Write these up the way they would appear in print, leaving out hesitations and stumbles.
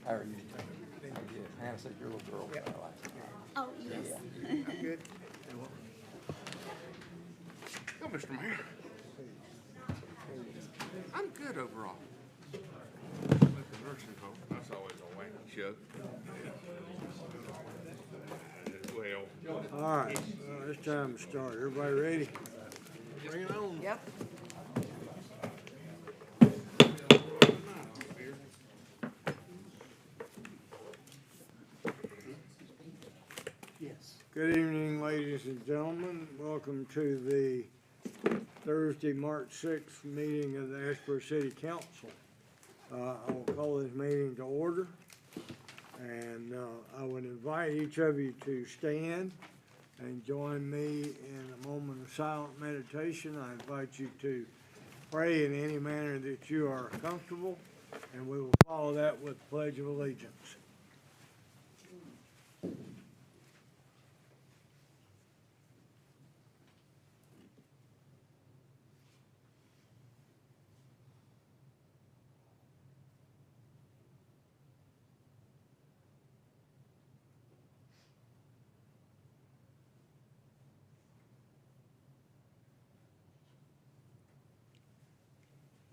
How are you? Good. Hannah said your little girl. Yep. Oh, yes. I'm good. Go, Mr. Mayor. I'm good overall. With the nursing home, that's always a wacky show. Well, All right, it's time to start. Everybody ready? bring it on. Yep. Yes. Good evening, ladies and gentlemen. Welcome to the Thursday, March 6th meeting of the Asheboro City Council. I will call this meeting to order, and I would invite each of you to stand and join me in a moment of silent meditation. I invite you to pray in any manner that you are comfortable, and we will follow that with the Pledge of Allegiance.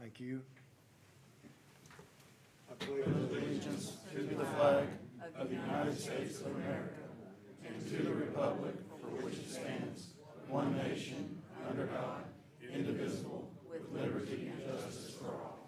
Thank you. I pledge allegiance to the flag of the United States of America and to the republic for which it stands, one nation, under God, indivisible, with liberty and justice for all.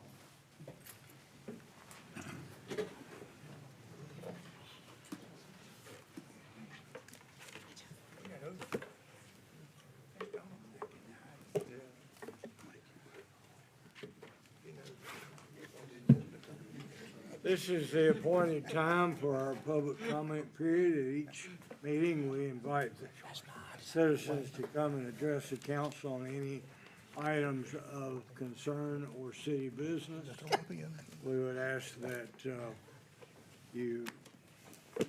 This is the appointed time for our public comment period. At each meeting, we invite the citizens to come and address the council on any items of concern or city business. We would ask that you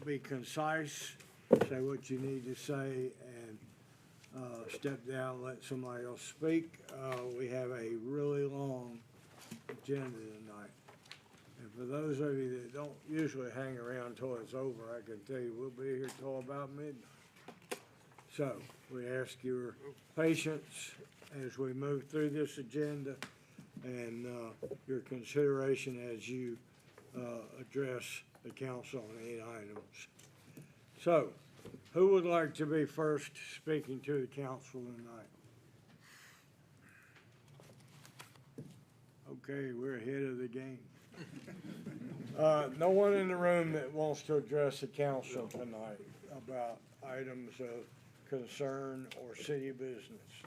be concise, say what you need to say, and step down, let somebody else speak. We have a really long agenda tonight. And for those of you that don't usually hang around till it's over, I can tell you we'll be here till about midnight. So we ask your patience as we move through this agenda and your consideration as you address the council on any items. So who would like to be first speaking to the council tonight? Okay, we're ahead of the game. No one in the room that wants to address the council tonight about items of concern or city business.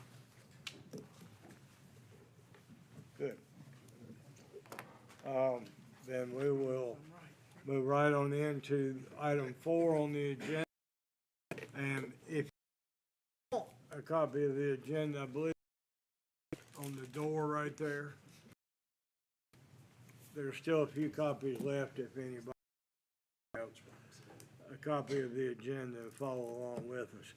Good. Then we will move right on into item 4 on the agenda. And if you want a copy of the agenda, I believe on the door right there. There's still a few copies left if anybody else a copy of the agenda and follow along with us.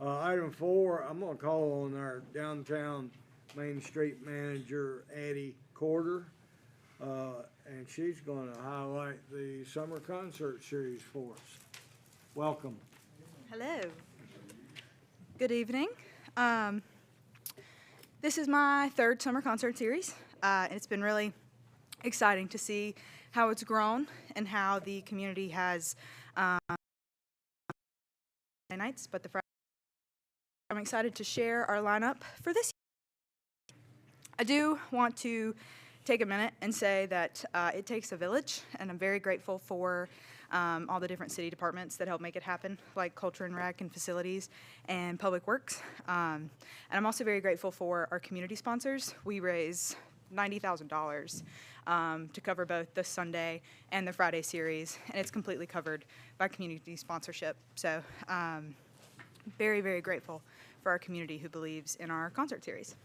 Item 4, I'm going to call on our downtown Main Street manager, Addie Corder, and she's going to highlight the summer concert series for us. Welcome. Hello. Good evening. This is my 3rd summer concert series. It's been really exciting to see how it's grown and how the community has nights, but the Friday. I'm excited to share our lineup for this year. I do want to take a minute and say that it takes a village, and I'm very grateful for all the different city departments that help make it happen, like Culture and Rec and Facilities and Public Works. And I'm also very grateful for our community sponsors. We raise $90,000 to cover both the Sunday and the Friday series, and it's completely covered by community sponsorship. So very, very grateful for our community who believes in our concert series.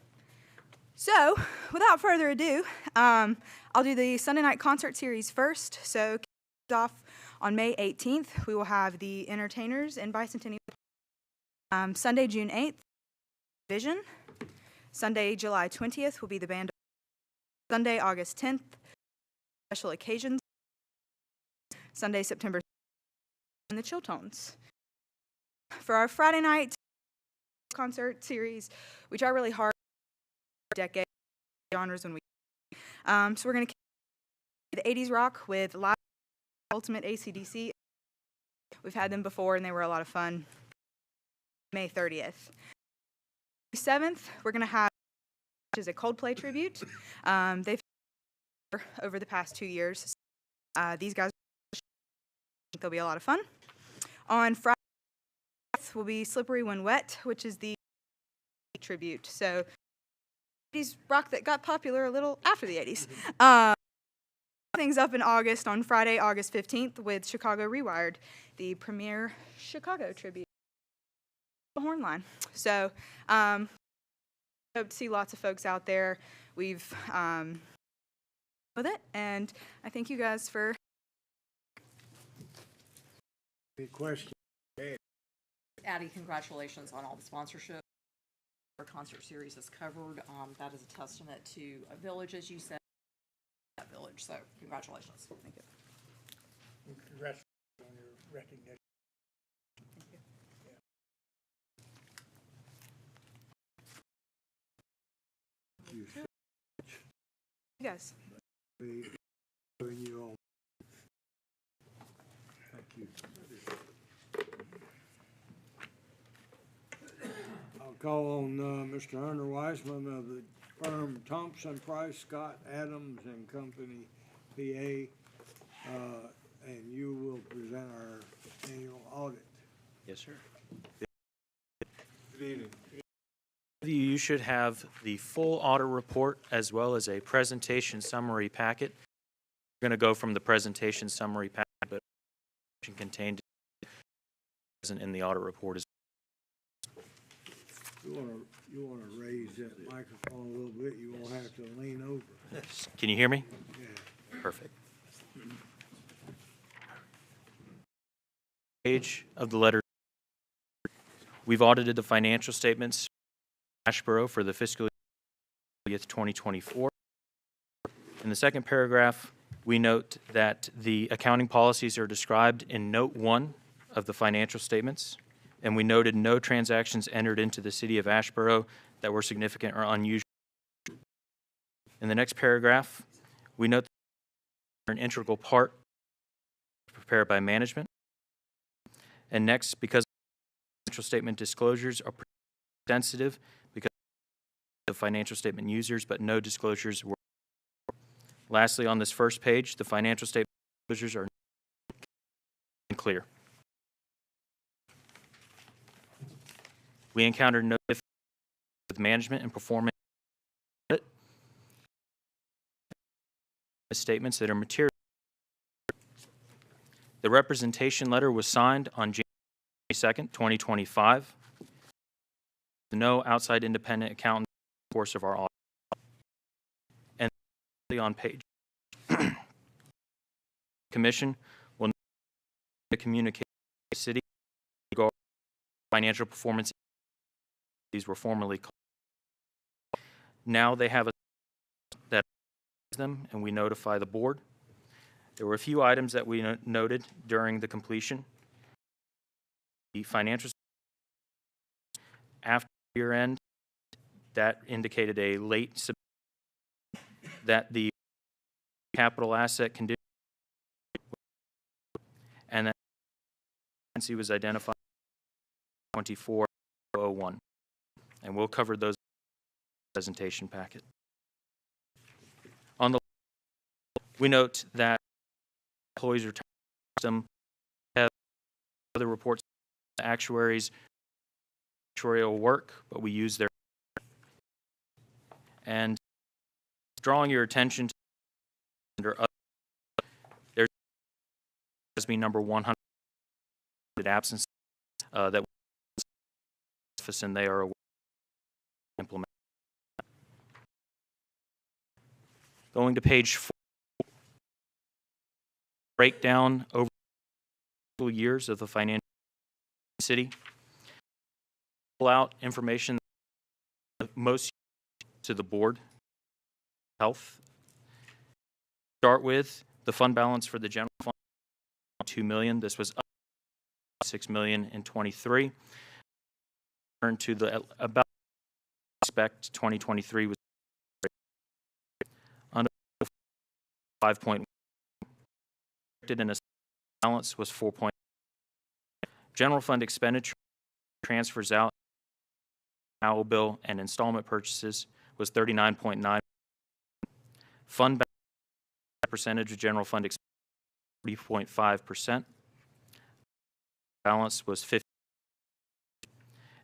So without further ado, I'll do the Sunday night concert series first. So off on May 18th, we will have the Entertainers in Bicentennial. Sunday, June 8th, Vision. Sunday, July 20th will be the band. Sunday, August 10th, special occasions. Sunday, September 2nd, in the Chill Tones. For our Friday night concert series, we try really hard for decade genres when we so we're going to the 80s rock with live Ultimate AC/DC. We've had them before and they were a lot of fun. May 30th. 7th, we're going to have which is a Coldplay tribute. They've over the past 2 years. These guys, I think they'll be a lot of fun. On Friday will be Slippery When Wet, which is the tribute. So 80s rock that got popular a little after the 80s. Things up in August on Friday, August 15th with Chicago Rewired, the premier Chicago tribute. The horn line. So hope to see lots of folks out there. We've with it, and I thank you guys for. Any questions? Addie, congratulations on all the sponsorship. Our concert series is covered. That is a testament to a village, as you said, that village. So congratulations. Thank you. Congratulations on your recognition. You guys. Be putting you on. Thank you. I'll call on Mr. Hunter Weisman of the firm Thompson, Price, Scott, Adams and Company, PA, and you will present our annual audit. Yes, sir. Good evening. You should have the full audit report as well as a presentation summary packet. We're going to go from the presentation summary packet, but contained in the audit report is. You want to raise that microphone a little bit. You won't have to lean over. Can you hear me? Yeah. Perfect. Page of the letter. We've audited the financial statements Asheboro for the fiscal year 2024. In the second paragraph, we note that the accounting policies are described in Note 1 of the financial statements, and we noted no transactions entered into the city of Asheboro that were significant or unusual. In the next paragraph, we note that an integral part prepared by management. And next, because financial statement disclosures are sensitive, because of financial statement users, but no disclosures were. Lastly, on this first page, the financial statement disclosures are clear. We encountered no difficulties with management and performance statements that are material. The representation letter was signed on January 2nd, 2025. No outside independent accountant in the course of our audit. And on page Commission will communicate to the city regarding financial performance. These were formerly called. Now they have a that them, and we notify the board. There were a few items that we noted during the completion. The financial after year end, that indicated a late that the capital asset condition and that vacancy was identified 2401, and we'll cover those in the presentation packet. On the we note that employees return system have other reports, actuaries, actuarial work, but we use their and drawing your attention to under other, there's has been number 100 absence that and they are implement. Going to page 4, breakdown over years of the financial city. Pull out information most to the board. Health. Start with the fund balance for the general fund $2 million. This was up $6 million in '23. Turn to the about expect 2023 was under 5.1. And a balance was 4. General fund expenditure transfers out, owl bill, and installment purchases was 39.9. Fund percentage of general fund expenditure 40.5%. Balance was 50,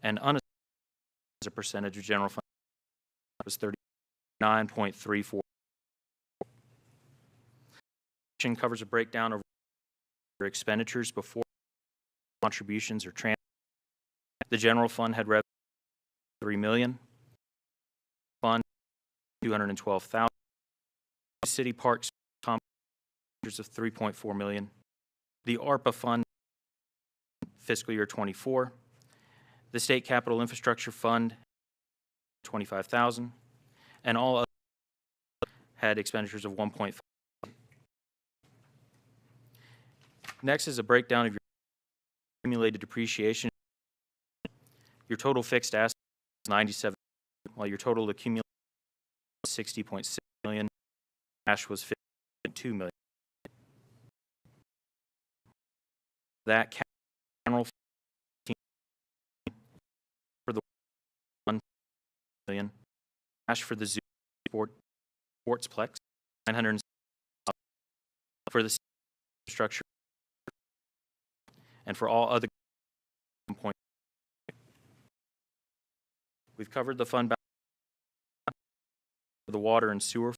and unassigned as a percentage of general fund was 39.34. Covers a breakdown of expenditures before contributions or transfers. The general fund had revenue $3 million. Fund $212,000. City parks of $3.4 million. The ARPA fund fiscal year '24. The state capital infrastructure fund $25,000, and all others had expenditures of $1.5. Next is a breakdown of your accumulated depreciation. Your total fixed assets is 97, while your total accumulated was 60.6 million. Cash was 52 million. That general for the 1 million. Cash for the zoo sportsplex 900 for the structure, and for all other points. We've covered the fund balance for the water and sewer.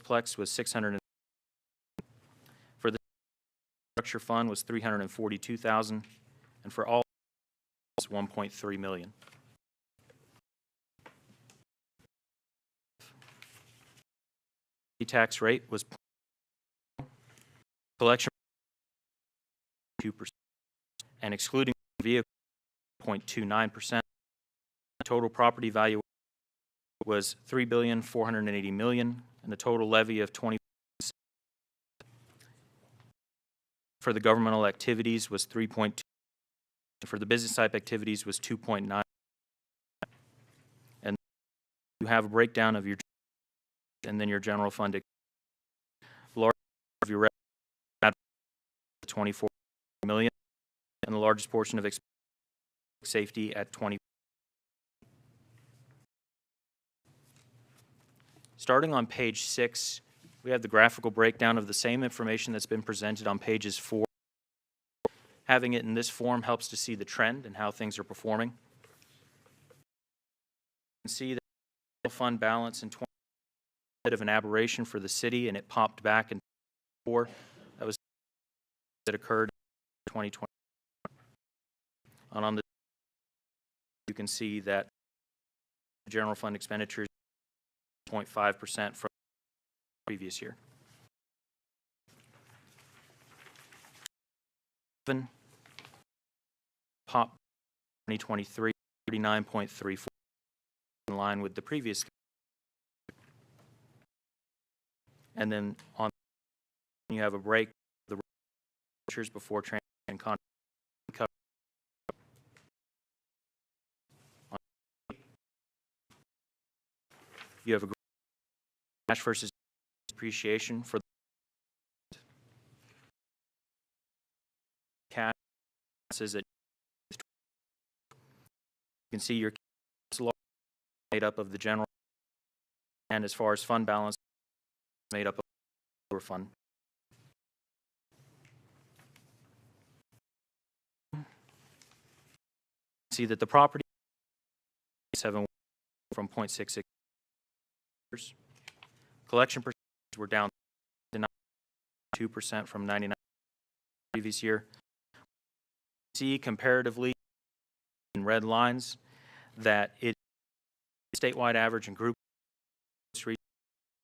Plex was 600. For the structure fund was 342,000, and for all was 1.3 million. The tax rate was collection 2%, and excluding vehicle 0.29%. Total property value was $3,480,000,000, and the total levy of 20 for the governmental activities was 3.2. For the business type activities was 2.9. And you have a breakdown of your and then your general fund. Large of your revenue 24 million, and the largest portion of safety at 20. Starting on page 6, we have the graphical breakdown of the same information that's been presented on pages 4. Having it in this form helps to see the trend and how things are performing. You can see that the fund balance in 20 bit of an aberration for the city, and it popped back in 4. That occurred in 2020. And on the you can see that general fund expenditures 0.5% from the previous year. Pop 2023 39.34, in line with the previous. And then on you have a break of the expenditures before transfer and contract. You have a cash versus depreciation for cash is that you can see your cash made up of the general, and as far as fund balance made up of the lower fund. See that the property 7 from 0.66. Collection percentages were down to 2% from 99 previous year. See comparatively in red lines that it statewide average and group 3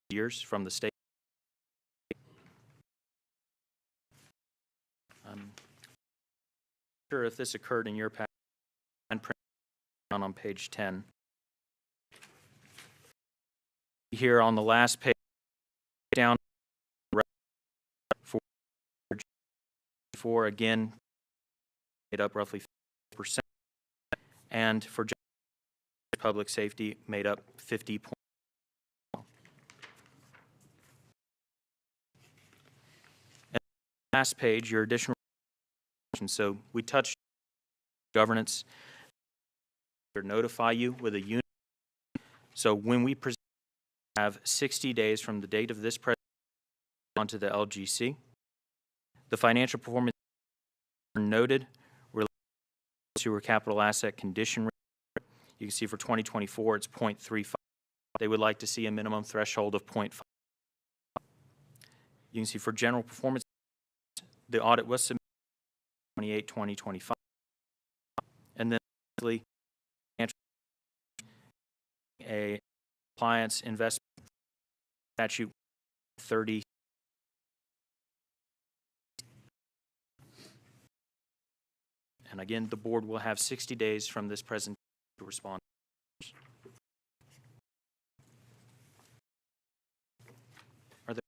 years from the state. I'm not sure if this occurred in your package and print on page 10. Here on the last page, down 2024, again, made up roughly 50%, and for public safety, made up 50. And last page, your additional. So we touched governance. Or notify you with a unit. So when we present, have 60 days from the date of this presentation onto the LGC. The financial performance noted related to our capital asset condition rate. You can see for 2024 it's 0.35. They would like to see a minimum threshold of 0.5. You can see for general performance, the audit was submitted 28/2025, and then lastly, a compliance investment statute 30. And again, the board will have 60 days from this presentation to respond. Are there?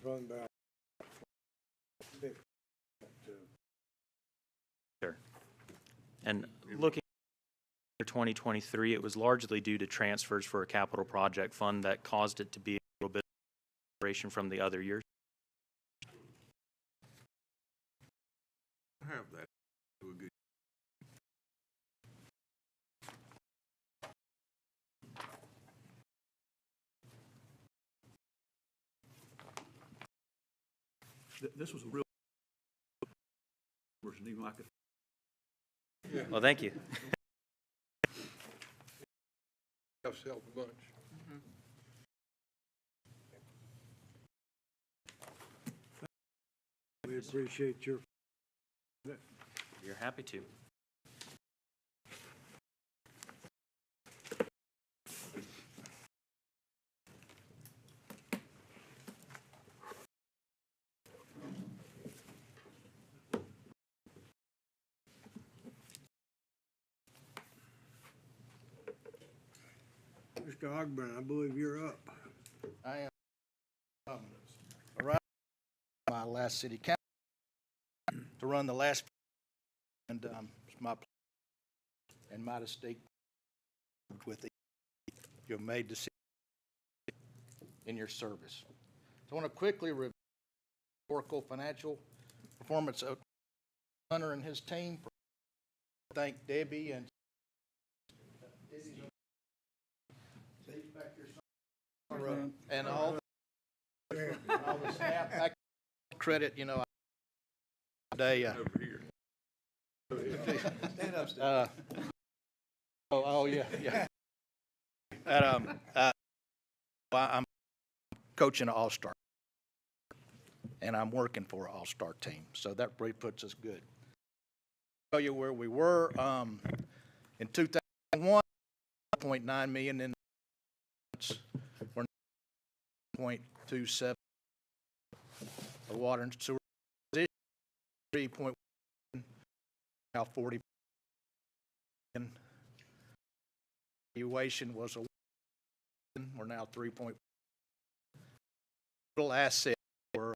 Run back. Sure. And looking at 2023, it was largely due to transfers for a capital project fund that caused it to be a little bit of separation from the other years. Have that to a good. This was a real, wasn't even like a. Well, thank you. Yourself a bunch. We appreciate your. You're happy to. Mr. Ogburn, I believe you're up. I am around my last city council to run the last, and it's my pleasure and my mistake with the you've made to see in your service. So I want to quickly review historical financial performance of Hunter and his team. Thank Debbie and and all the staff. I credit, you know, today. Over here. Oh yeah, yeah. I'm coaching an all-star, and I'm working for an all-star team, so that really puts us good. Tell you where we were in 2001, 0.9 million in. We're 0.27. The water and sewer 3.1. Now 40. Valuation was we're now 3. Total assets were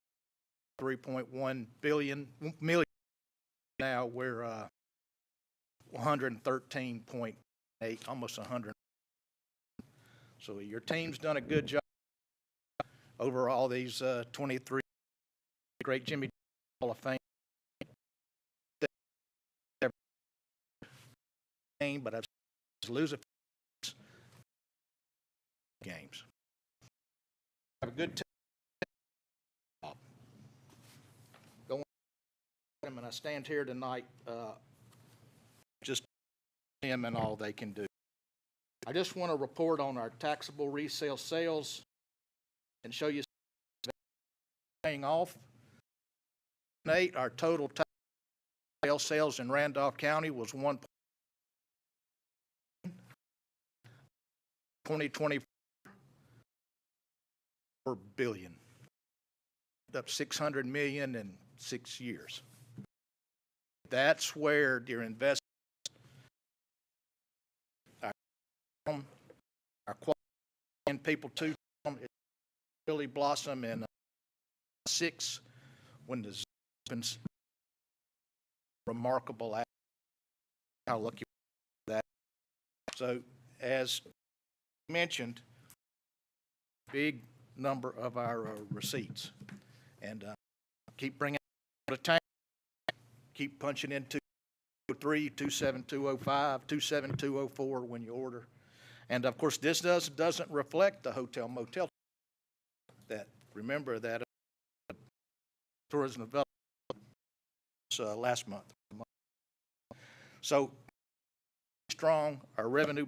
3.1 million. Now we're 113.8, almost 100. So your team's done a good job over all these 23 great Jimmy Hall of Fame. But I've losing games. Have a good time. Going, and I stand here tonight just him and all they can do. I just want to report on our taxable resale sales and show you paying off. Our total sales in Randolph County was 1. 2024, $4 billion, up $600 million in 6 years. That's where your investment, our quality and people too, it really blossom in 6 when the opens. Remarkable how lucky that. So as mentioned, big number of our receipts, and keep bringing the tank, keep punching in 203, 27205, 27204 when you order. And of course, this doesn't reflect the hotel motel. That remember that tourism development last month. So strong, our revenue,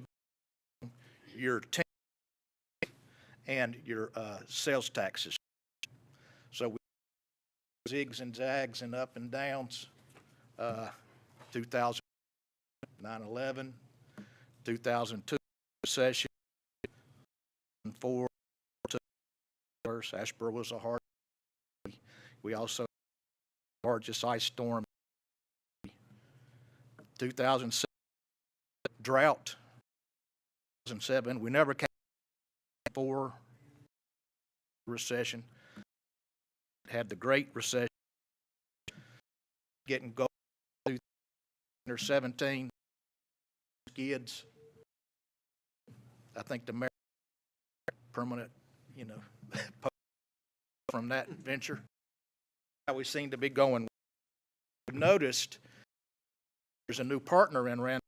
your and your sales taxes. So we zigs and zags and up and downs. 2000, 9/11, 2002 recession, 2004, Asheboro was a hard. We also largest ice storm. 2007 drought. 2007 we never came for recession. Had the Great Recession. Getting gold. 2017 skids. I think the permanent, from that venture. How we seem to be going. We noticed there's a new partner in Rand.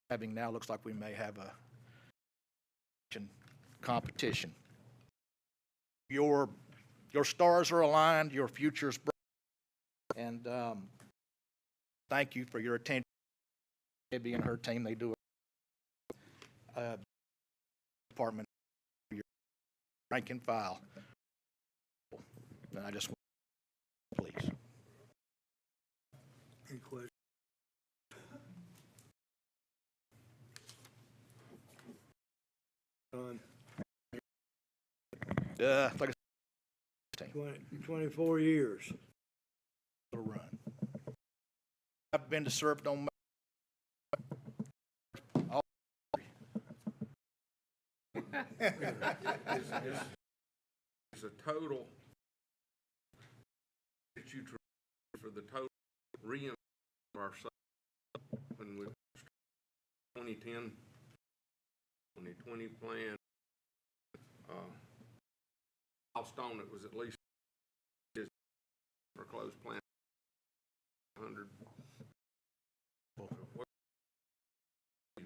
Having now looks like we may have a competition. Your stars are aligned, your future's bright, and thank you for your attention. Debbie and her team, they do a department for your rank and file. And I just want please. Any questions? Like 24 years. Run. I've been to served on all. It's a total that you for the total reinvestment of our when we 2010 2020 plan. Milestone, it was at least for closed plan 100.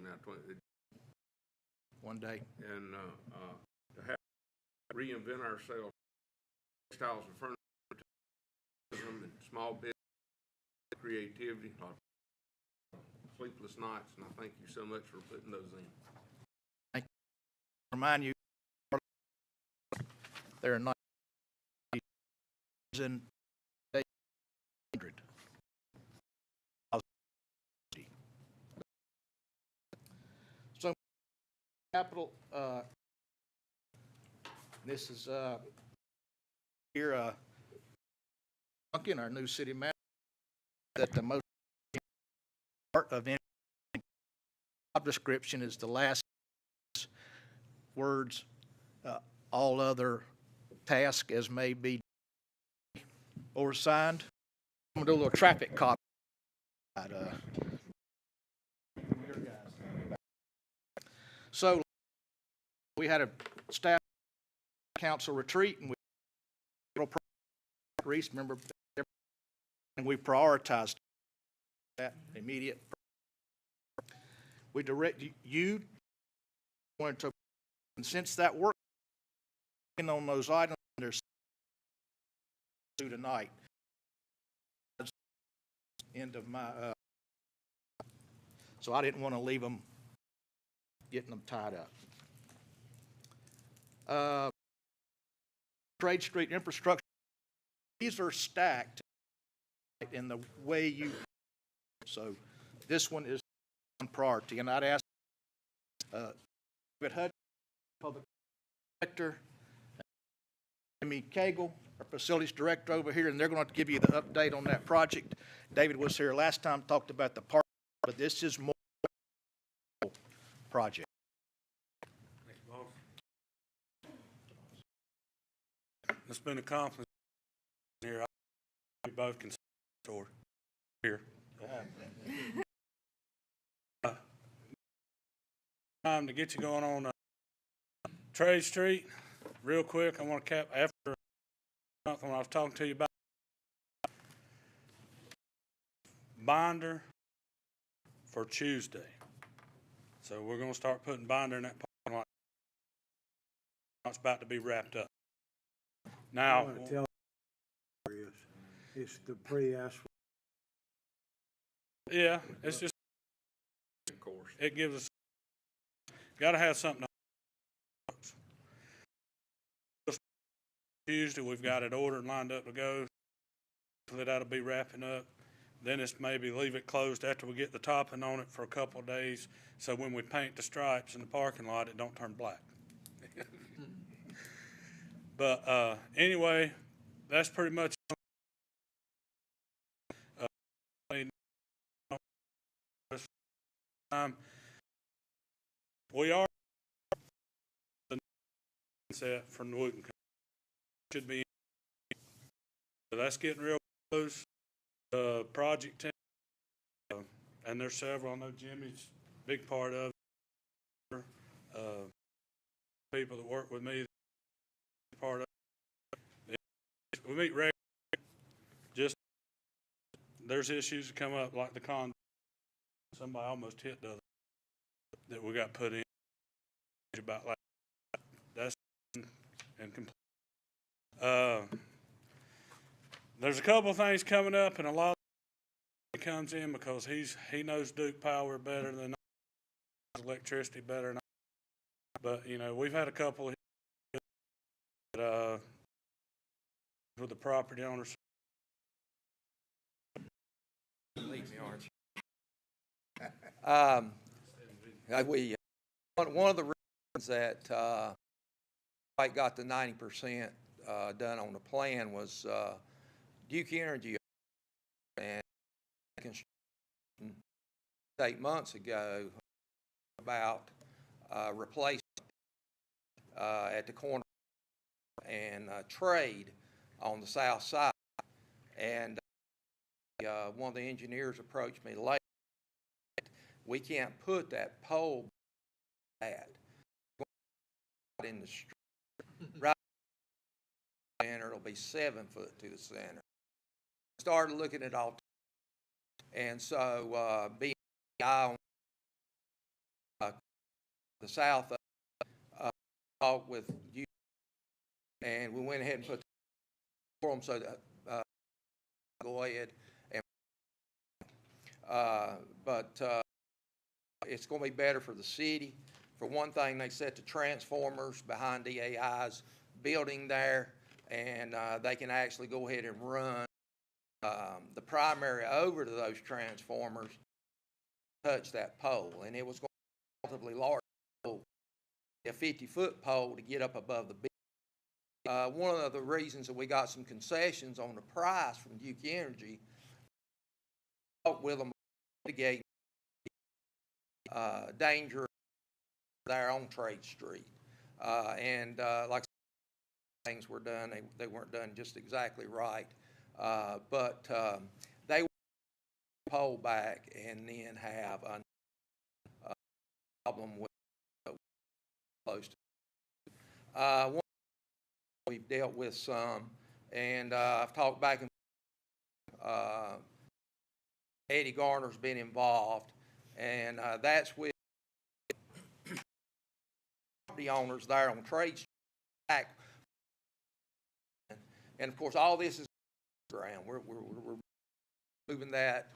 Now 20. One day. And to have reinvent ourselves, textiles and furniture, and small business, creativity, sleepless nights, and I thank you so much for putting those in. Thank you. Remind you, there are 900. So, capital. This is here. Duncan, our new city manager, that the most part of any job description is the last words. All other tasks as may be or signed. I'm gonna do a little traffic cop. So we had a staff council retreat, and remember, and we prioritized that immediate. We direct you to, and since that work on those items, there's tonight. End of my. So I didn't want to leave them, getting them tied up. Trade Street infrastructure. These are stacked in the way you. So this one is priority. And I'd ask David Hudson, Public Director, Amy Cagle, our Facilities Director over here, and they're going to give you the update on that project. David was here last time, talked about the park, but this is more project. It's been accomplished here. We both can store here. Time to get you going on Trade Street. Real quick, I want to cap after something I was talking to you about. Binder for Tuesday. So we're going to start putting binder in that parking lot. It's about to be wrapped up. I Now, want to tell you, it's the pre-asphalt. yeah, it's just, Of course. it gives us, got to have something. Tuesday, we've got it ordered and lined up to go. That'll be wrapping up. Then it's maybe leave it closed after we get the topping on it for a couple of days. So when we paint the stripes in the parking lot, it don't turn black. But anyway, that's pretty much. We are the set from the Wooten Company. Should be. So that's getting real close. Project 10, and there's several. I know Jimmy's a big part of it. People that work with me, part of it. We meet regularly. Just there's issues that come up like the con. Somebody almost hit the other that we got put in about like that's and complete. There's a couple of things coming up, and a lot of it comes in because he knows Duke Power better than I, electricity better than I. But you know, we've had a couple of with the property owners. Leave me, aren't you? One of the reasons that I got the 90% done on the plan was Duke Energy and 8 months ago about replacing at the corner and trade on the south side, and one of the engineers approached me later. We can't put that pole at in the street right center. It'll be 7 foot to the center. Started looking at all, and so being on the south, talked with you, and we went ahead and put the for them so that go ahead and but it's going to be better for the city. For one thing, they set the transformers behind DAI's building there, and they can actually go ahead and run the primary over to those transformers, touch that pole, and it was going to be a relatively large pole, a 50-foot pole to get up above the building. One of the reasons that we got some concessions on the price from Duke Energy, talked with them mitigate danger there on Trade Street, and like things were done, they weren't done just exactly right, but they will pull back and then have a problem with close to. One we've dealt with some, and I've talked back and Eddie Garner's been involved, and that's with property owners there on Trade Street. And of course, all this is ground. We're moving that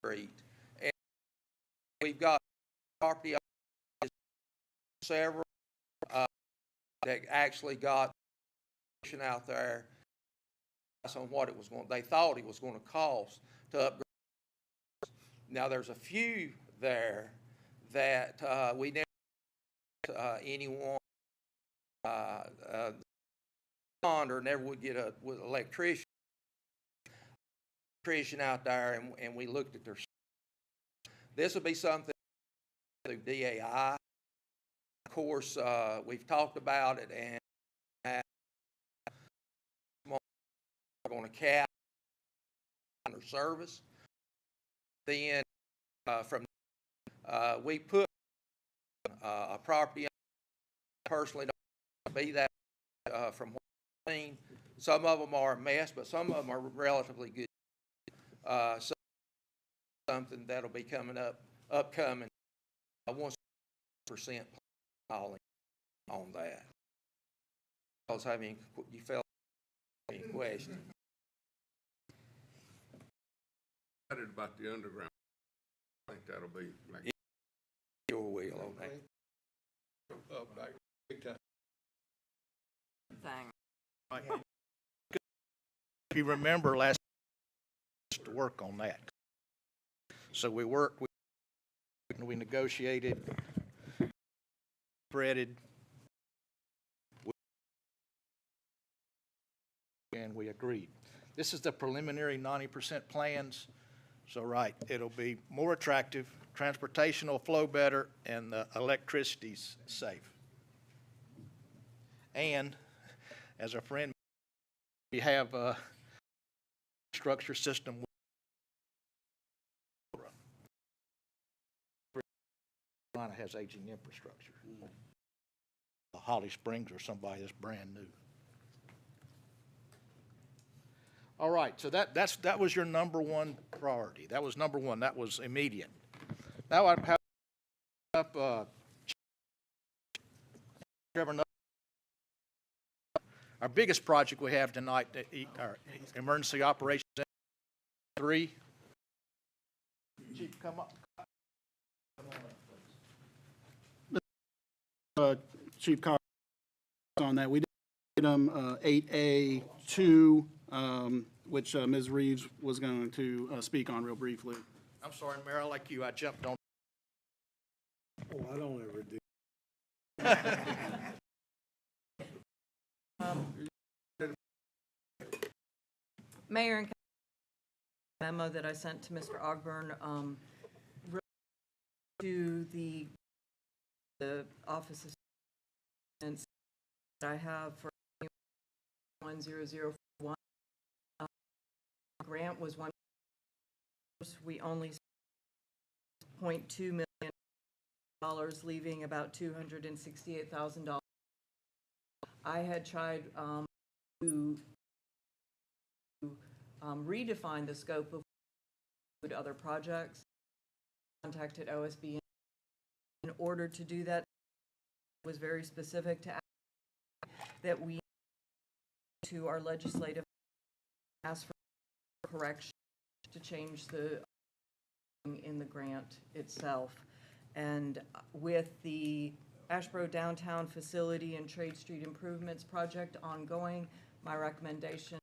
street, and we've got property owners, several that actually got out there on what it was going. They thought it was going to cost to upgrade. Now there's a few there that we never anyone or never would get a with electrician out there, and we looked at their. This will be something through DAI. Of course, we've talked about it, and we're going to cap under service. Then from we put a property. Personally, don't be that from what I've seen. Some of them are a mess, but some of them are relatively good. So something that'll be upcoming. 1% all on that. You felt any question? Excited about the underground. I think that'll be like. Your wheel on that. Up back big time. Thing. If you remember last to work on that. So we negotiated, spreaded, and we agreed. This is the preliminary 90% plans. So right, it'll be more attractive, transportation will flow better, and the electricity's safe. And as a friend, we have a structure system. Carolina has aging infrastructure. Holly Springs or somebody that's brand new. All right, so that was your number one priority. That was number one. That was immediate. Now I have up our biggest project we have tonight, our emergency operations 3. Chief, come up. Chief Carr on that. We did 8A2, which Ms. Reeves was going to speak on real briefly. I'm sorry, Mayor, like you, I jumped on. Oh, I don't ever do. Mayor and memo that I sent to Mr. Ogburn to the office of that I have for 1001. Grant was one. We only $0.2 million, leaving about $268,000. I had tried to redefine the scope of other projects. Contacted OSB in order to do that. It was very specific to that we to our legislative ask for correction to change the in the grant itself. And with the Asheboro Downtown Facility and Trade Street Improvements Project ongoing, my recommendation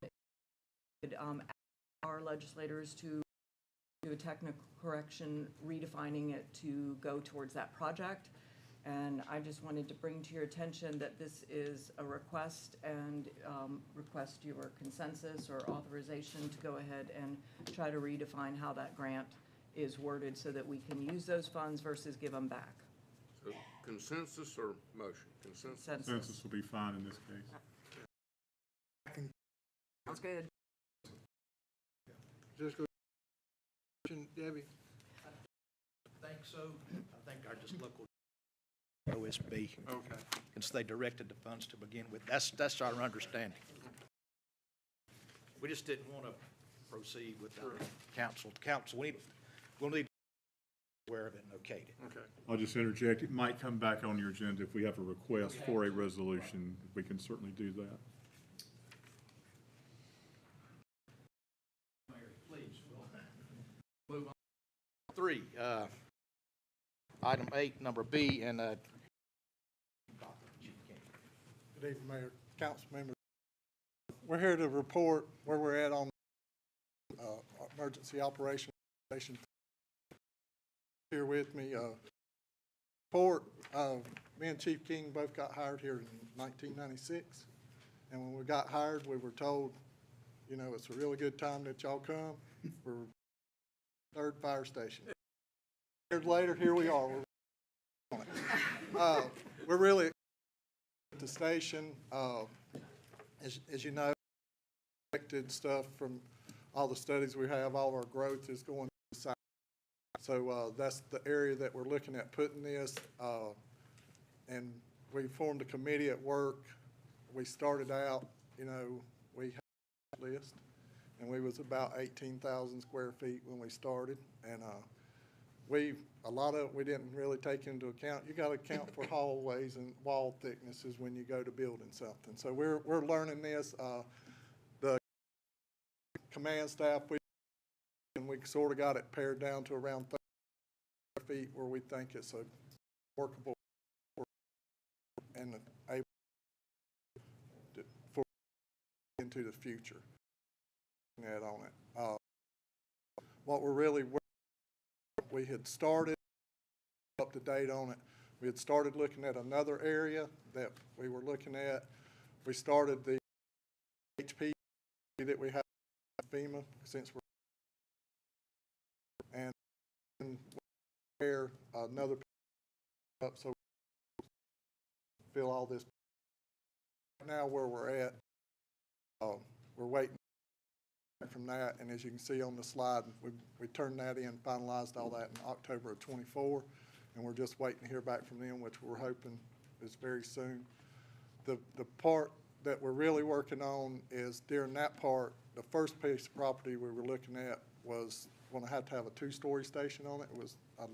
is our legislators to do a technical correction, redefining it to go towards that project. And I just wanted to bring to your attention that this is a request and request your consensus or authorization to go ahead and try to redefine how that grant is worded so that we can use those funds versus give them back. So consensus or motion? Consensus. Consensus will be fine in this case. Sounds good. Just go, Debbie. I think so. I think our just local OSB. Okay. Since they directed the funds to begin with. That's our understanding. We just didn't want to proceed with the council. We'll need to be aware of it and okay it. Okay. I'll just interject. It might come back on your agenda if we have a request for a resolution. We can certainly do that. Please, we'll move on. 3, item 8, number B, and Good evening, Mayor, council members. We're here to report where we're at on emergency operations station. here with me. Report, me and Chief King both got hired here in 1996. And when we got hired, we were told, you know, it's a really good time that y'all come. We're third fire station. Years later, here we are. We're really at the station. As you know, expected stuff from all the studies we have, all our growth is going to the south. So that's the area that we're looking at putting this. And we formed a committee at work. We started out, you know, we had a list, and we was about 18,000 square feet when we started. And a lot of it we didn't really take into account. You got to account for hallways and wall thicknesses when you go to building something. So we're learning this. The command staff, we sort of got it pared down to around 30 feet where we think it's a workable and able to, for into the future. Add on it. What we're really we had started up to date on it. We had started looking at another area that we were looking at. We started the HP that we have FEMA since we're and where another up so fill all this. Now where we're at, we're waiting from that, and as you can see on the slide, we turned that in, finalized all that in October of 24, and we're just waiting to hear back from them, which we're hoping is very soon. The part that we're really working on is during that part, the first piece of property we were looking at was going to have a 2-story station on it. It was a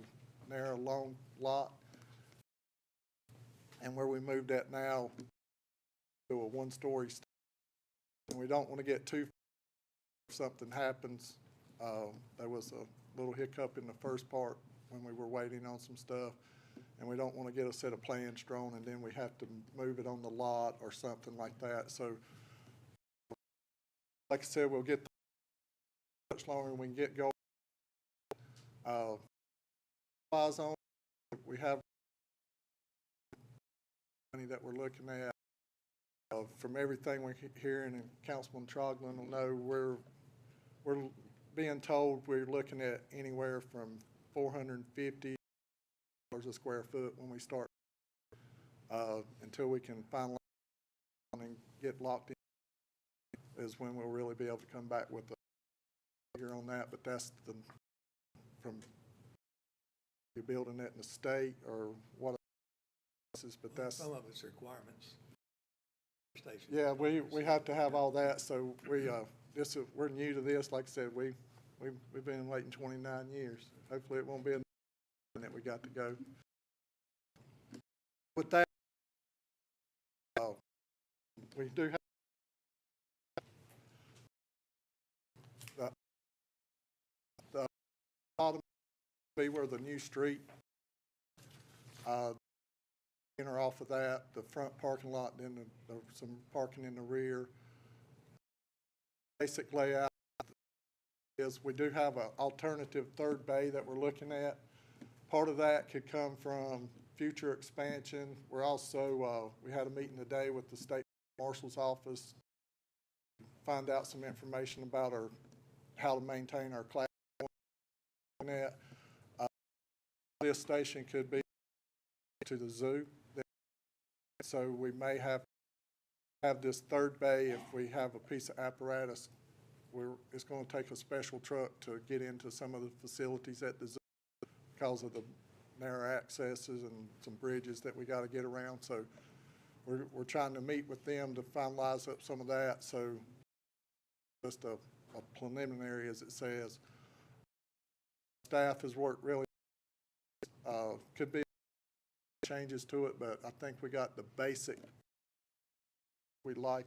narrow, long lot, and where we moved at now to a 1-story station. And we don't want to get too. If something happens, there was a little hiccup in the first part when we were waiting on some stuff, and we don't want to get a set of plans drawn and then we have to move it on the lot or something like that. So, like I said, we'll get much longer and we can get going. We have money that we're looking at. From everything we're hearing, and Councilman Troglin will know, we're being told we're looking at anywhere from $450 a square foot when we start, until we can finalize and get locked in is when we'll really be able to come back with a figure on that. But that's from you're building it in the state or what, but that's some of its requirements. Station. Yeah, we have to have all that. So we're new to this. Like I said, we've been waiting 29 years. Hopefully, it won't be that we got to go. With that, we do have the bottom be where the new street. Enter off of that, the front parking lot, and then some parking in the rear. Basic layout is we do have an alternative third bay that we're looking at. Part of that could come from future expansion. We're also, we had a meeting today with the state marshal's office, find out some information about how to maintain our class. This station could be to the zoo. So we may have this third bay if we have a piece of apparatus. It's going to take a special truck to get into some of the facilities at the zoo because of the narrow accesses and some bridges that we got to get around. So we're trying to meet with them to finalize up some of that. So just a preliminary, as it says. Staff has worked really, could be changes to it, but I think we got the basic we like.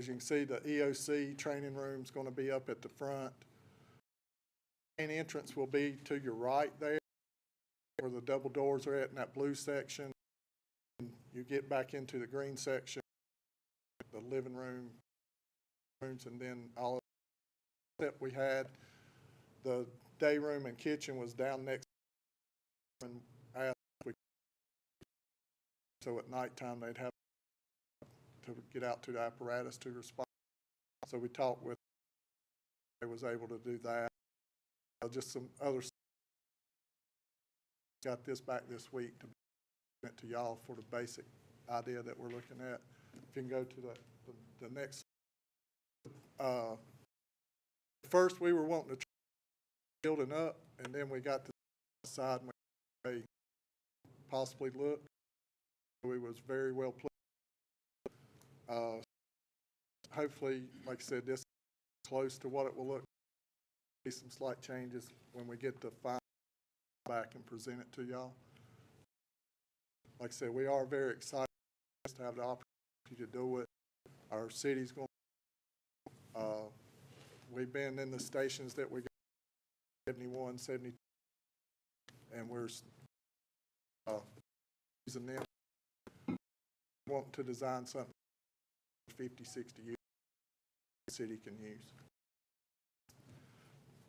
As you can see, the EOC training room is going to be up at the front. Main entrance will be to your right there, where the double doors are at in that blue section. You get back into the green section, the living room, rooms, and then all of the that we had. The day room and kitchen was down next and asked if we, so at nighttime they'd have to get out to the apparatus to respond. So we talked with, they was able to do that. Just some other, got this back this week to present to y'all for the basic idea that we're looking at. If you can go to the next. First we were wanting to try building up, and then we got to decide and we possibly look. We was very well pleased. Hopefully, like I said, this is close to what it will look. Be some slight changes when we get the final back and present it to y'all. Like I said, we are very excited to have the opportunity to do it. Our city's going. We've been in the stations that we got 71, 72, and we're using them. Want to design something 50, 60 years the city can use.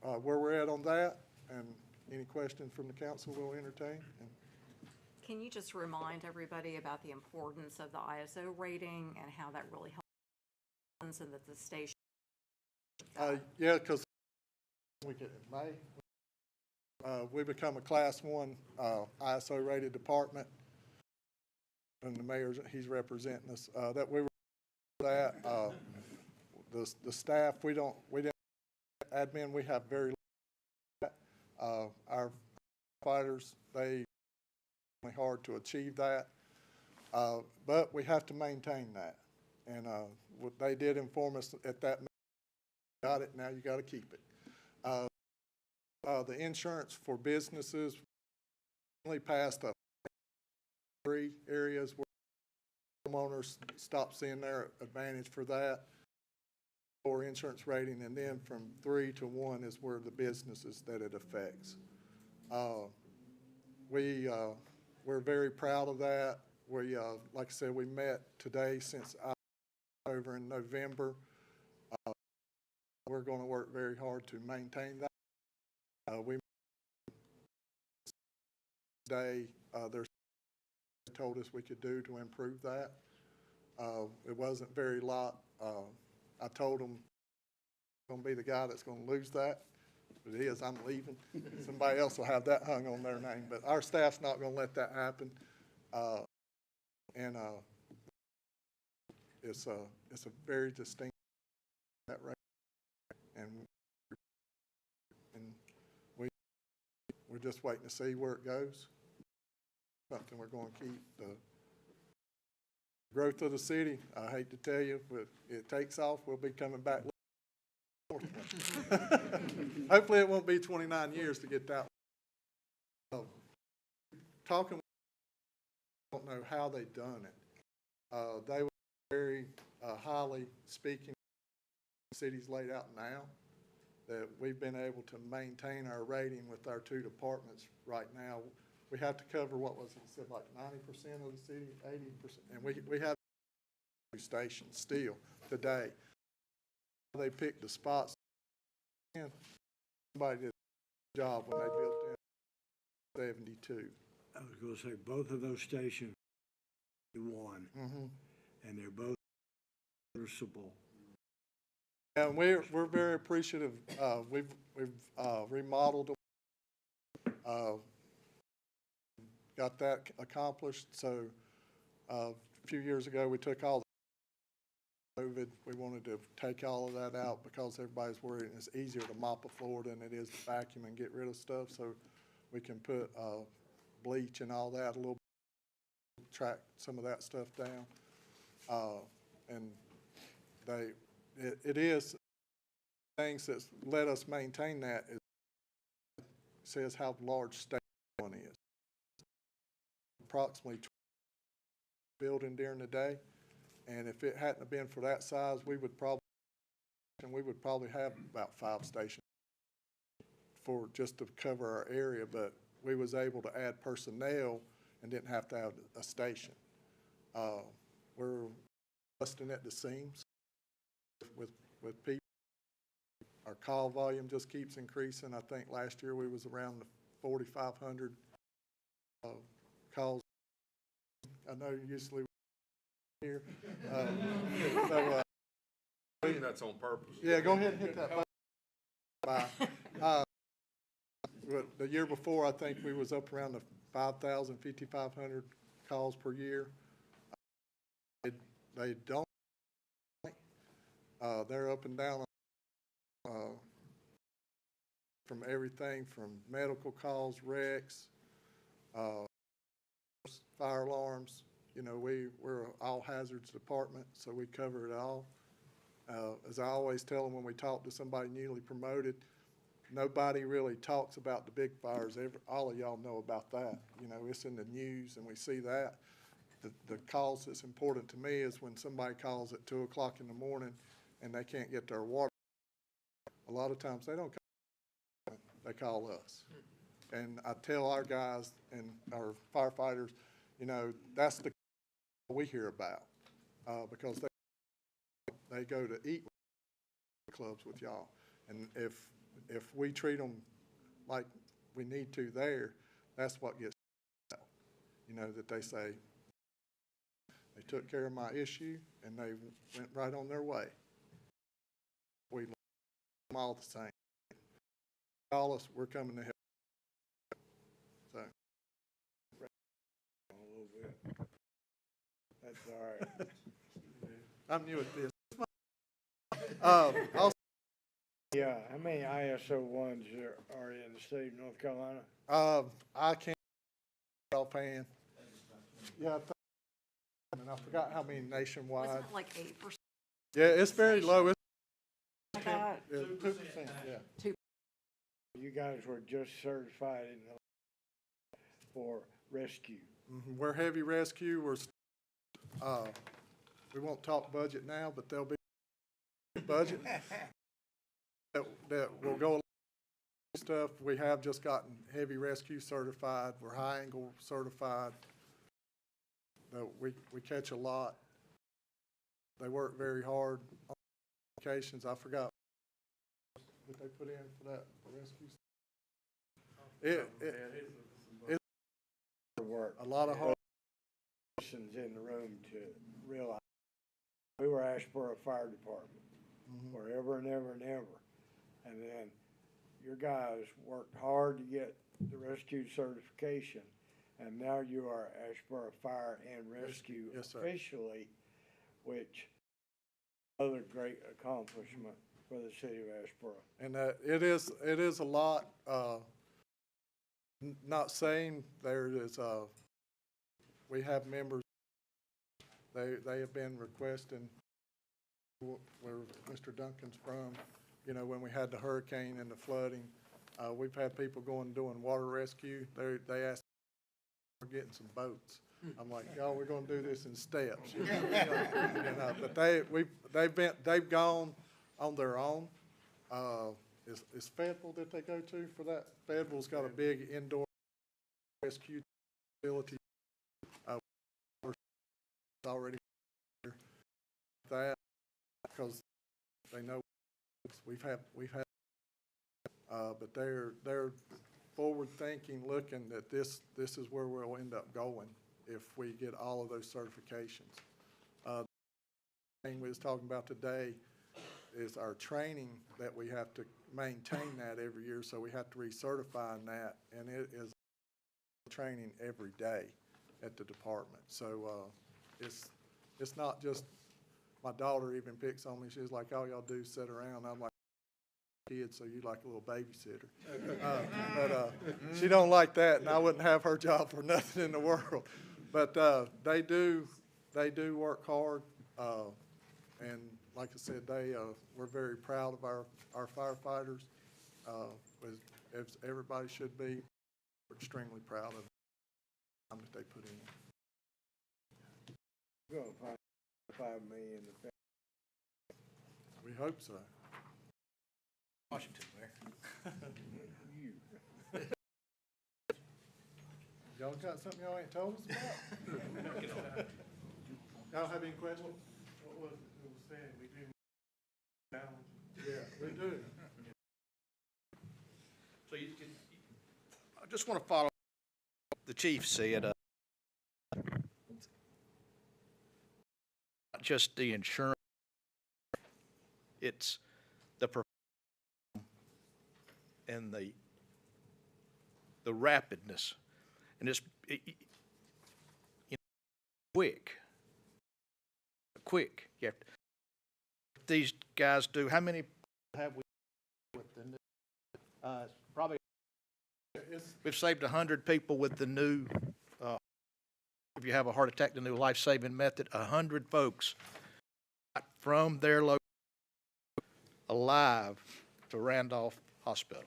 Where we're at on that, and any questions from the council we'll entertain. Can you just remind everybody about the importance of the ISO rating and how that really helps and that the station? Yeah, because we get in May, we become a Class 1 ISO rated department, and the mayor, he's representing us. That we were that the staff, we didn't admin, we have very little. Our fighters, they work hard to achieve that, but we have to maintain that, and they did inform us at that meeting. Got it, now you got to keep it. The insurance for businesses only passed 3 areas where homeowners stop seeing their advantage for that, or insurance rating, and then from 3 to 1 is where the businesses that it affects. We're very proud of that. We, like I said, we met today since I was over in November. We're going to work very hard to maintain that. We today there's told us we could do to improve that. It wasn't very lot. I told them I'm going to be the guy that's going to lose that. If it is, I'm leaving. Somebody else will have that hung on their name. But our staff's not going to let that happen. It's a very distinct that rate, and we're just waiting to see where it goes. Something we're going to keep. The growth of the city, I hate to tell you, but it takes off. We'll be coming back. Hopefully it won't be 29 years to get that. Talking, I don't know how they've done it. They were very highly speaking cities laid out now, that we've been able to maintain our rating with our 2 departments right now. We have to cover, what was it, said like 90% of the city, 80%, and we have stations still today. They picked the spots. And somebody did a job when they built in 72. I was going to say both of those stations one, and they're both serviceable. And we're very appreciative. We've remodeled, got that accomplished. So a few years ago, we took all the COVID. We wanted to take all of that out because everybody's worried. It's easier to mop a floor than it is to vacuum and get rid of stuff. So we can put bleach and all that a little bit, track some of that stuff down. And it is things that let us maintain that. It says how large state one is. Approximately 20 building during the day, and if it hadn't been for that size, we would probably have about 5 stations for just to cover our area. But we was able to add personnel and didn't have to have a station. We're busting at the seams with people. our call volume just keeps increasing. I think last year we was around the 4,500 calls. I know usually here. So, I think that's on purpose. yeah, go ahead and hit that button. Bye. But the year before, I think we was up around the 5,000, 5,500 calls per year. They don't. They're up and down from everything from medical calls, wrecks, fire alarms. You know, we're an all hazards department, so we cover it all. As I always tell them when we talk to somebody newly promoted, nobody really talks about the big fires. All of y'all know about that. You know, it's in the news and we see that. The calls that's important to me is when somebody calls at 2 o'clock in the morning and they can't get their water. A lot of times they don't call, they call us. And I tell our guys and our firefighters, you know, that's the we hear about because they go to eat clubs with y'all. And if we treat them like we need to there, that's what gets out. You know, that they say, they took care of my issue and they went right on their way. We love them all the same. Call us, we're coming to help. So. A little bit. That's all right. I'm new at this. Also, Yeah, how many ISO ones are in the state of North Carolina? I can't offhand. Yeah, and I forgot how many nationwide. Wasn't it like 8%? Yeah, it's very low. It's I got 2%, yeah. You guys were just certified for rescue. Mhm. We're heavy rescue. We won't talk budget now, but there'll be budget that will go along with stuff. We have just gotten heavy rescue certified. We're high angle certified. We catch a lot. They work very hard on applications. I forgot what they put in for that rescue. It's Work. a lot of hard. Persons in the room to realize we were Asheboro Fire Department forever and ever and ever. And then your guys worked hard to get the rescue certification. And now you are Asheboro Fire and Rescue Yes, sir. officially, which other great accomplishment for the city of Asheboro. And it is a lot. Not saying there is we have members. They have been requesting where Mr. Duncan's from. You know, when we had the hurricane and the flooding, we've had people going and doing water rescue. They asked for getting some boats. I'm like, y'all, we're going to do this in steps. You know, but they've gone on their own. Is Fayetteville that they go to for that? Fayetteville's got a big indoor rescue facility. Already that because they know we've had, but they're forward thinking, looking that this is where we'll end up going if we get all of those certifications. The thing we was talking about today is our training that we have to maintain that every year, so we have to recertify in that, and it is training every day at the department. So it's not just, my daughter even picks on me. She's like, all y'all do is sit around. I'm like, kid, so you like a little babysitter. But she don't like that, and I wouldn't have her job for nothing in the world. But they do work hard, and like I said, we're very proud of our firefighters, as everybody should be. We're extremely proud of the time that they put in. We're going to find $5 million. We hope so. Washington, Mayor. Y'all got something y'all ain't told us about? Y'all have any questions? What was it was saying? We do balance. Yeah, we do. just want to follow what the chief said. Not just the insurance, it's the and the rapidness, and it's quick. You have to, these guys do. How many have we with the new? Probably we've saved 100 people with the new. If you have a heart attack, the new life-saving method, 100 folks from their location alive to Randolph Hospital.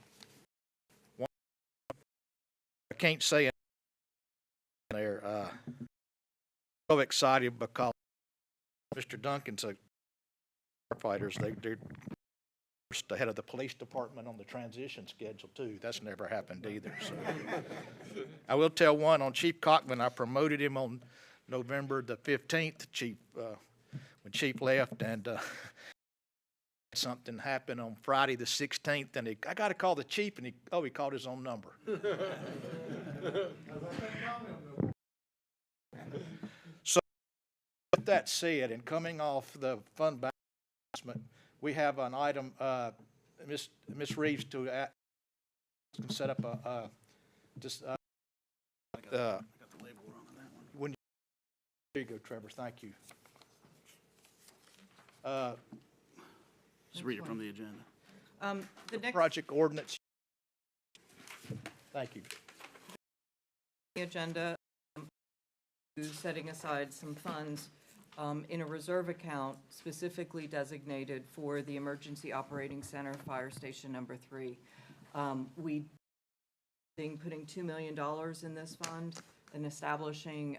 I can't say they're so excited because Mr. Duncan's a firefighters. They're the head of the police department on the transition schedule too. That's never happened either. So. I will tell one on Chief Cockman. I promoted him on November the 15th. When Chief left, and something happened on Friday the 16th, and I got to call the chief, and he called his own number. So, with that said, and coming off the fund balance, we have an item, Ms. Reeves, to set up a I got the label wrong on that one. There you go, Trevor. Thank you. Just read it from the agenda. The next Project ordinance. Thank you. agenda is setting aside some funds in a reserve account specifically designated for the Emergency Operating Center, Fire Station number 3. We putting $2 million in this fund and establishing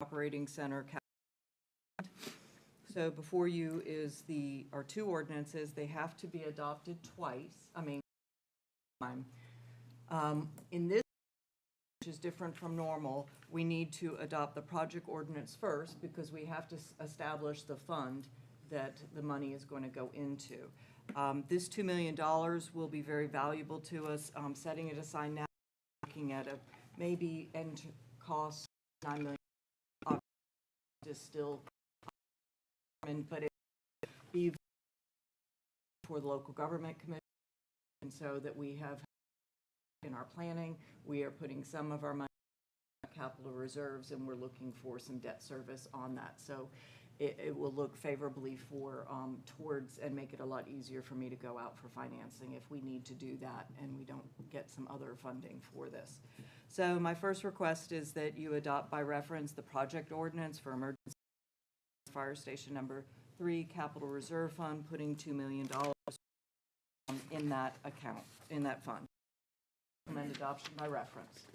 operating center. So before you is are two ordinances. They have to be adopted twice. In this, which is different from normal, we need to adopt the project ordinance first because we have to establish the fund that the money is going to go into. This $2 million will be very valuable to us. Setting it aside now, looking at a maybe end cost $9 million is still, but it be for the local government commission, and so that we have in our planning, we are putting some of our money in capital reserves, and we're looking for some debt service on that. So it will look favorably for towards and make it a lot easier for me to go out for financing if we need to do that and we don't get some other funding for this. So my first request is that you adopt by reference the project ordinance for emergency fire station number 3 capital reserve fund, putting $2 million in that account, in that fund. Recommend adoption by reference.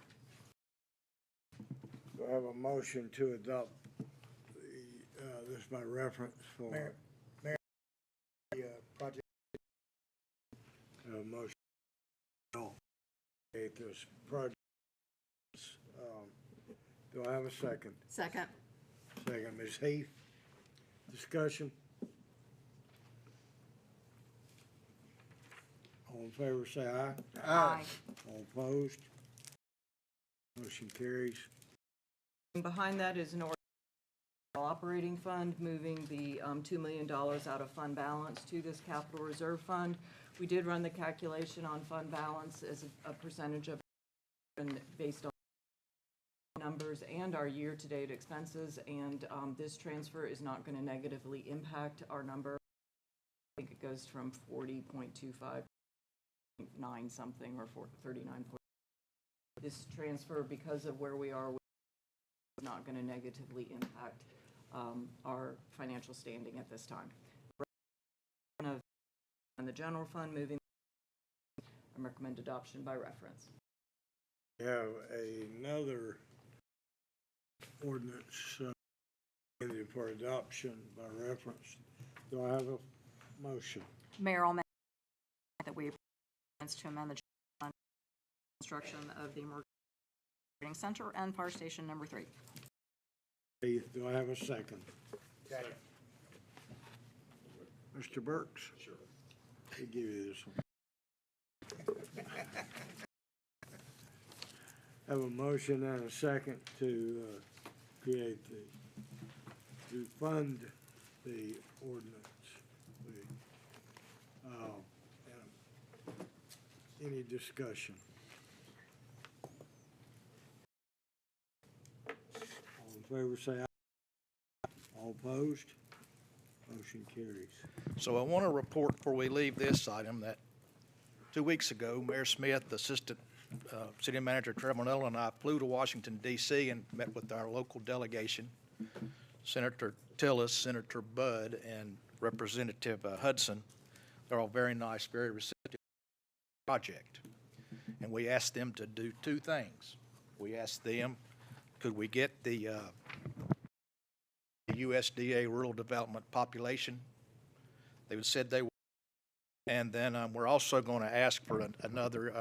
Do I have a motion to adopt this by reference for? Mayor, project. Motion. No. Okay, this project. Do I have a second? Second. Second, Ms. Heath. Discussion. All in favor, say aye. Aye. All opposed? Motion carries. And behind that is an operating fund, moving the $2 million out of fund balance to this capital reserve fund. We did run the calculation on fund balance as a percentage of, and based on numbers and our year-to-date expenses, and this transfer is not going to negatively impact our number. I think it goes from 40.25 9 something or 39. This transfer, because of where we are, is not going to negatively impact our financial standing at this time. On the general fund, moving, I recommend adoption by reference. We have another ordinance for adoption by reference. Do I have a motion? Mayor, I'll make that we to amend the fund construction of the emergency center and fire station number 3. Do I have a second? Second. Mr. Burks? Sure. He give you this one. Have a motion and a second to create to fund the ordinance. Any discussion? All in favor, say aye. All opposed? Motion carries. So I want to report before we leave this item that 2 weeks ago, Mayor Smith, Assistant City Manager Trevor Null, and I flew to Washington, D.C. and met with our local delegation, Senator Tillis, Senator Budd, and Representative Hudson. They're all very nice, very receptive to the project. And we asked them to do two things. We asked them, could we get the USDA Rural Development Population? They said they would. And then we're also going to ask for another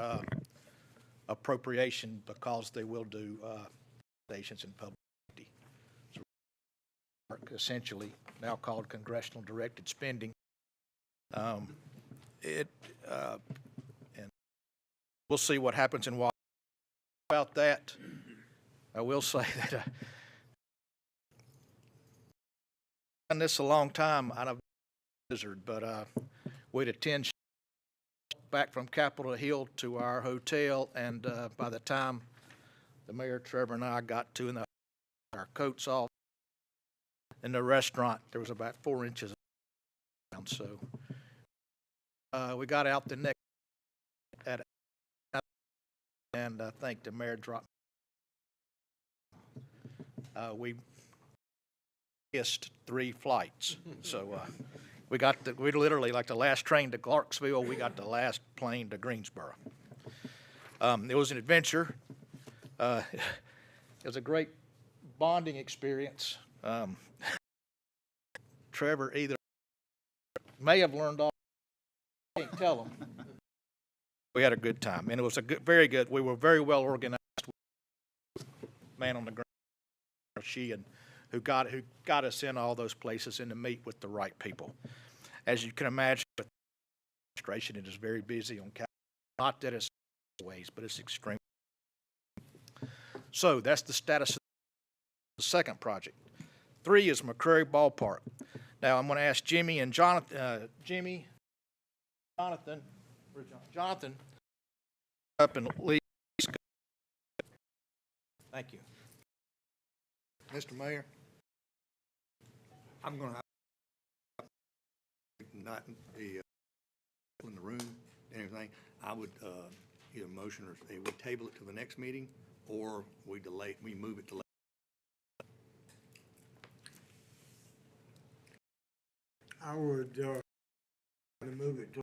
appropriation because they will do stations in public safety. So essentially now called congressional directed spending. And we'll see what happens in Washington about that. I will say that I've done this a long time out of Blizzard, but we'd attend back from Capitol Hill to our hotel, and by the time the mayor, Trevor, and I got to our coats off in the restaurant, there was about 4 inches of ground. So we got out the next at and I think the mayor dropped. We missed 3 flights, so we literally, like the last train to Clarksville, we got the last plane to Greensboro. It was an adventure. It was a great bonding experience. Trevor either may have learned all, I can't tell him. We had a good time, and it was very good. We were very well organized. Man on the ground, who got us in all those places and to meet with the right people. As you can imagine, with the administration, it is very busy on Capitol. Not that it's ways, but it's extreme. So that's the status of the second project. 3 is McCrary Ballpark. Now I'm going to ask Jimmy and Jonathan. Jonathan, up and leave. Thank you. Mr. Mayor. I'm going to not be in the room and everything. I would either motion or say we table it to the next meeting, or we move it to later. I would move it to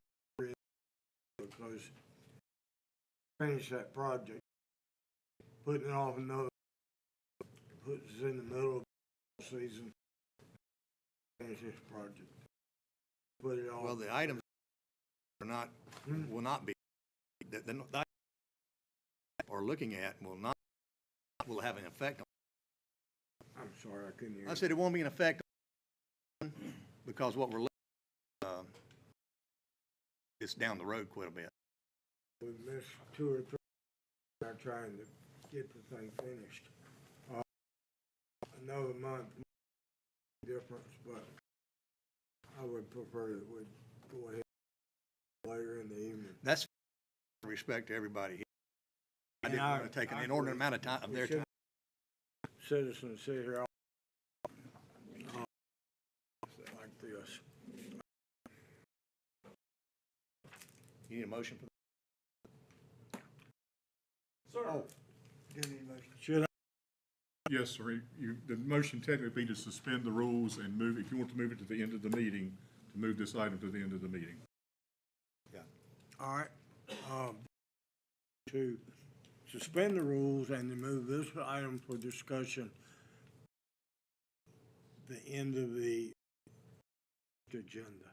because finish that project, putting it off another, puts us in the middle of the season. Finish this project. Put it on. Well, the items are not, will not be, the items are looking at will have an effect on. I'm sorry, I couldn't hear you. I said it won't be an effect on because what we're looking at is down the road quite a bit. We missed 2 or 3. I'm trying to get the thing finished. Another month difference, but I would prefer that we'd go ahead later in the evening. That's respect to everybody here. I didn't want to take an inordinate amount of time of their time. Citizens sit here all like this. You need a motion for that? Sir. Oh, do you need a motion? Should I? Yes, sir. The motion technically to suspend the rules and move, if you want to move it to the end of the meeting, to move this item to the end of the meeting. Yeah. All right. To suspend the rules and to move this item for discussion the end of the agenda.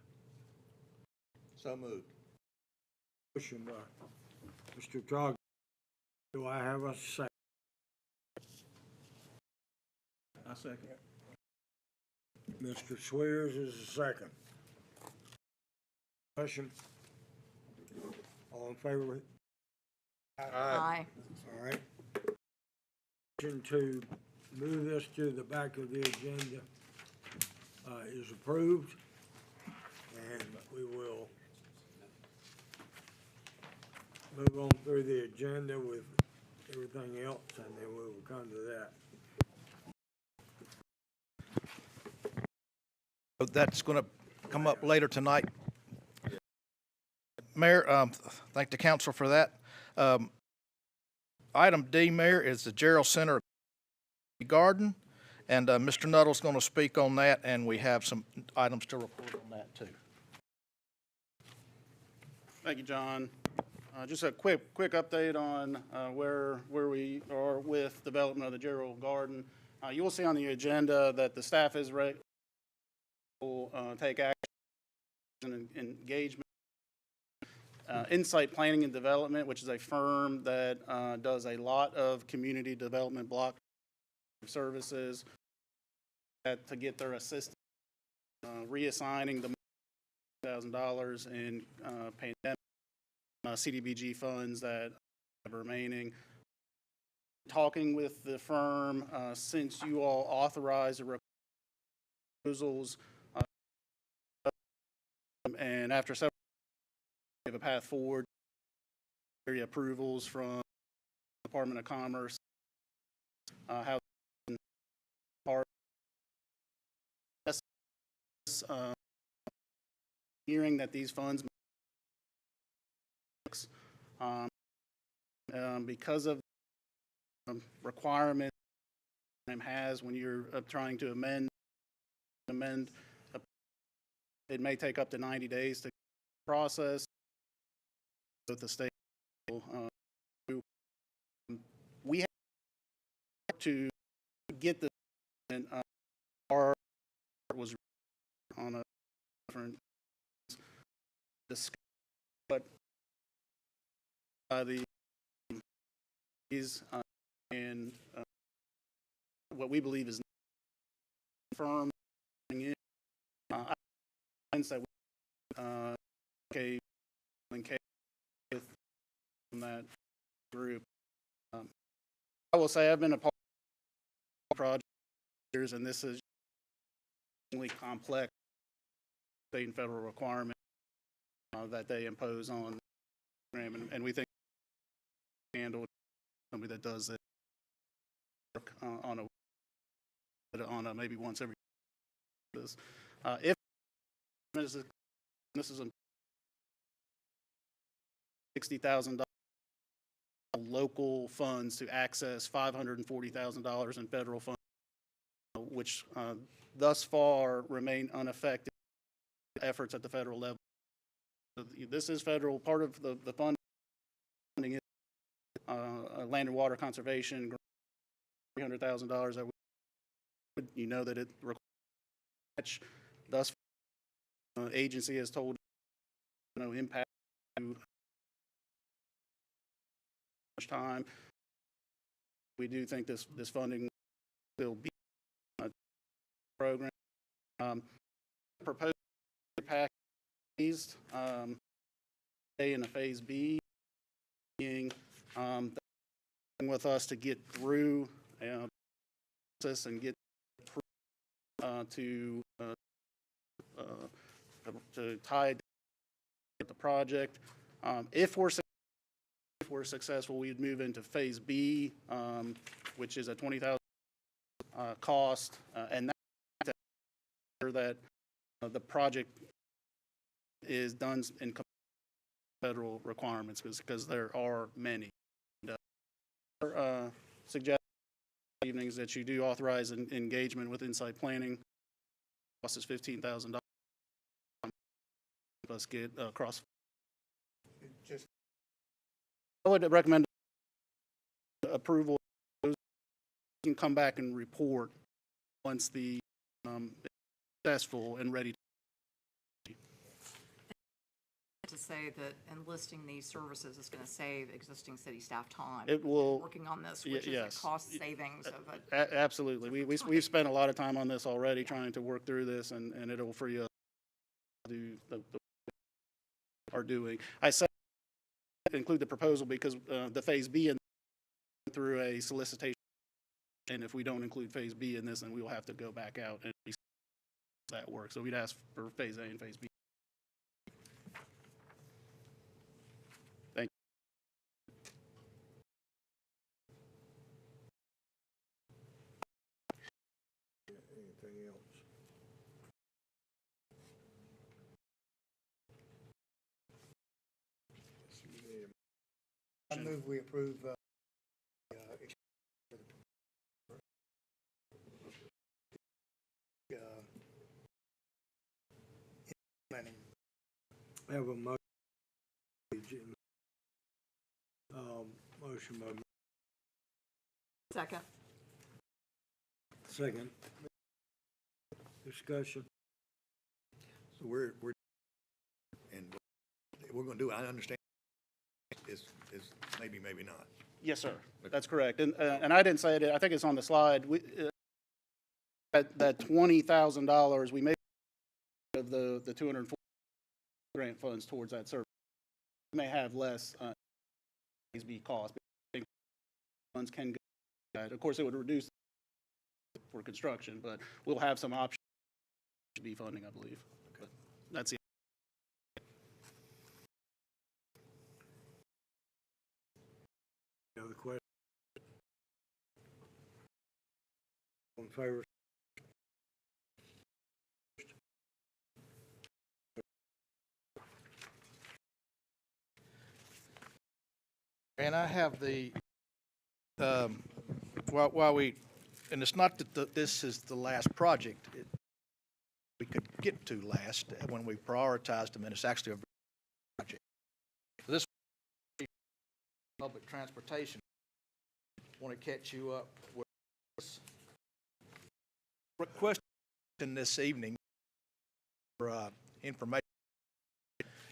So moved. Motion by Mr. Trog. Do I have a second? I second. Mr. Swears is the second. Discussion. All in favor? Aye. All right. Motion to move this to the back of the agenda is approved, and we will move on through the agenda with everything else, and then we will come to that. That's going to come up later tonight. Mayor, thank the council for that. Item D, Mayor, is the Gerald Center Garden, and Mr. Nuttall's going to speak on that, and we have some items to report on that, too. Thank you, John. Just a quick update on where we are with development of the Gerald Garden. You will see on the agenda that the staff is ready will take action and engagement. Insight Planning and Development, which is a firm that does a lot of community development block services to get their assistance, reassigning the $1,000 in pandemic CDBG funds that are remaining. Talking with the firm since you all authorized the proposals, and after several, we have a path forward, area approvals from the Department of Commerce, how part hearing that these funds because of requirements has when you're trying to amend, it may take up to 90 days to process with the state. We have to get this, and our was on a different discussion, but the and what we believe is firm in that okay from that group. I will say I've been a part of projects, and this is really complex state and federal requirements that they impose on the program, and we think handle somebody that does it on a maybe once every this. If this is $60,000 local funds to access $540,000 in federal funds, which thus far remain unaffected efforts at the federal level. This is federal. Part of the funding is land and water conservation, $300,000 that you know that it requires. Thus, agency has told no impact to much time. We do think this funding will be a program. Proposed package A and a phase B being with us to get through process and get to tie the project. If we're successful, we'd move into phase B, which is a $20,000 cost, and that the project is done in federal requirements because there are many. Suggest evenings that you do authorize an engagement with Insight Planning. Cost is $15,000. Let's get across. I would recommend approval. You can come back and report once the successful and ready to say that enlisting these services is going to save existing city staff time. It will. Working on this, which is a cost savings of it. Absolutely. We've spent a lot of time on this already, trying to work through this, and it'll free us to do the are doing. I said include the proposal because the phase B and through a solicitation And if we don't include Phase B in this, then we will have to go back out and see that work. So we'd ask for Phase A and Phase B. Thank Anything else? I move we approve, implementing. Have a motion. Motion by Second. second. Discussion. So and we're gonna do it, I understand, is maybe not. Yes, sir. That's correct. And I didn't say it, I think it's on the slide. That $20,000, we made of the 240 grant funds towards that service. We may have less Phase B cost, but funds can go. Of course, it would reduce for construction, but we'll have some options to be funding, I believe. But that's it. Any other question? All in favor? And I have the, while we, and it's not that this is the last project we could get to last when we prioritized them, and it's actually a project. This public transportation, want to catch you up with this question this evening for information.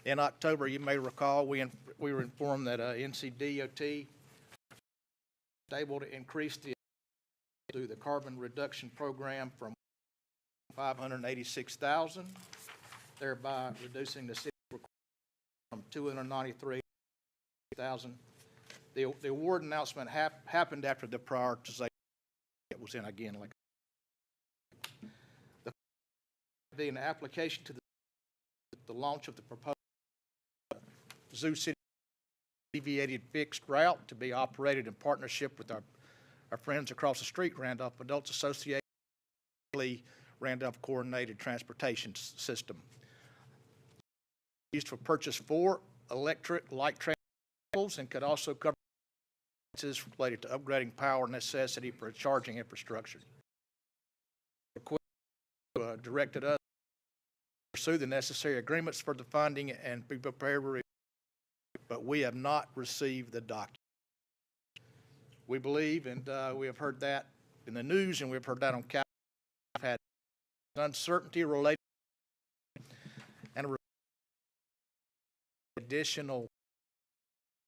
In October, you may recall, we were informed that NCDOT was able to increase through the carbon reduction program from 586,000, thereby reducing the city from 293,000. The award announcement happened after the prioritization. It was in again like an application to the launch of the proposed Zoo City deviated fixed route to be operated in partnership with our friends across the street, Randolph Adults Association, Randolph Coordinated Transportation System. Used for purchase 4 electric light train vehicles and could also cover expenses related to upgrading power necessity for charging infrastructure. Directed us to pursue the necessary agreements for the funding and be prepared, but we have not received the document. We believe, and we have heard that in the news, and we've heard that on Capitol, we've had uncertainty related and additional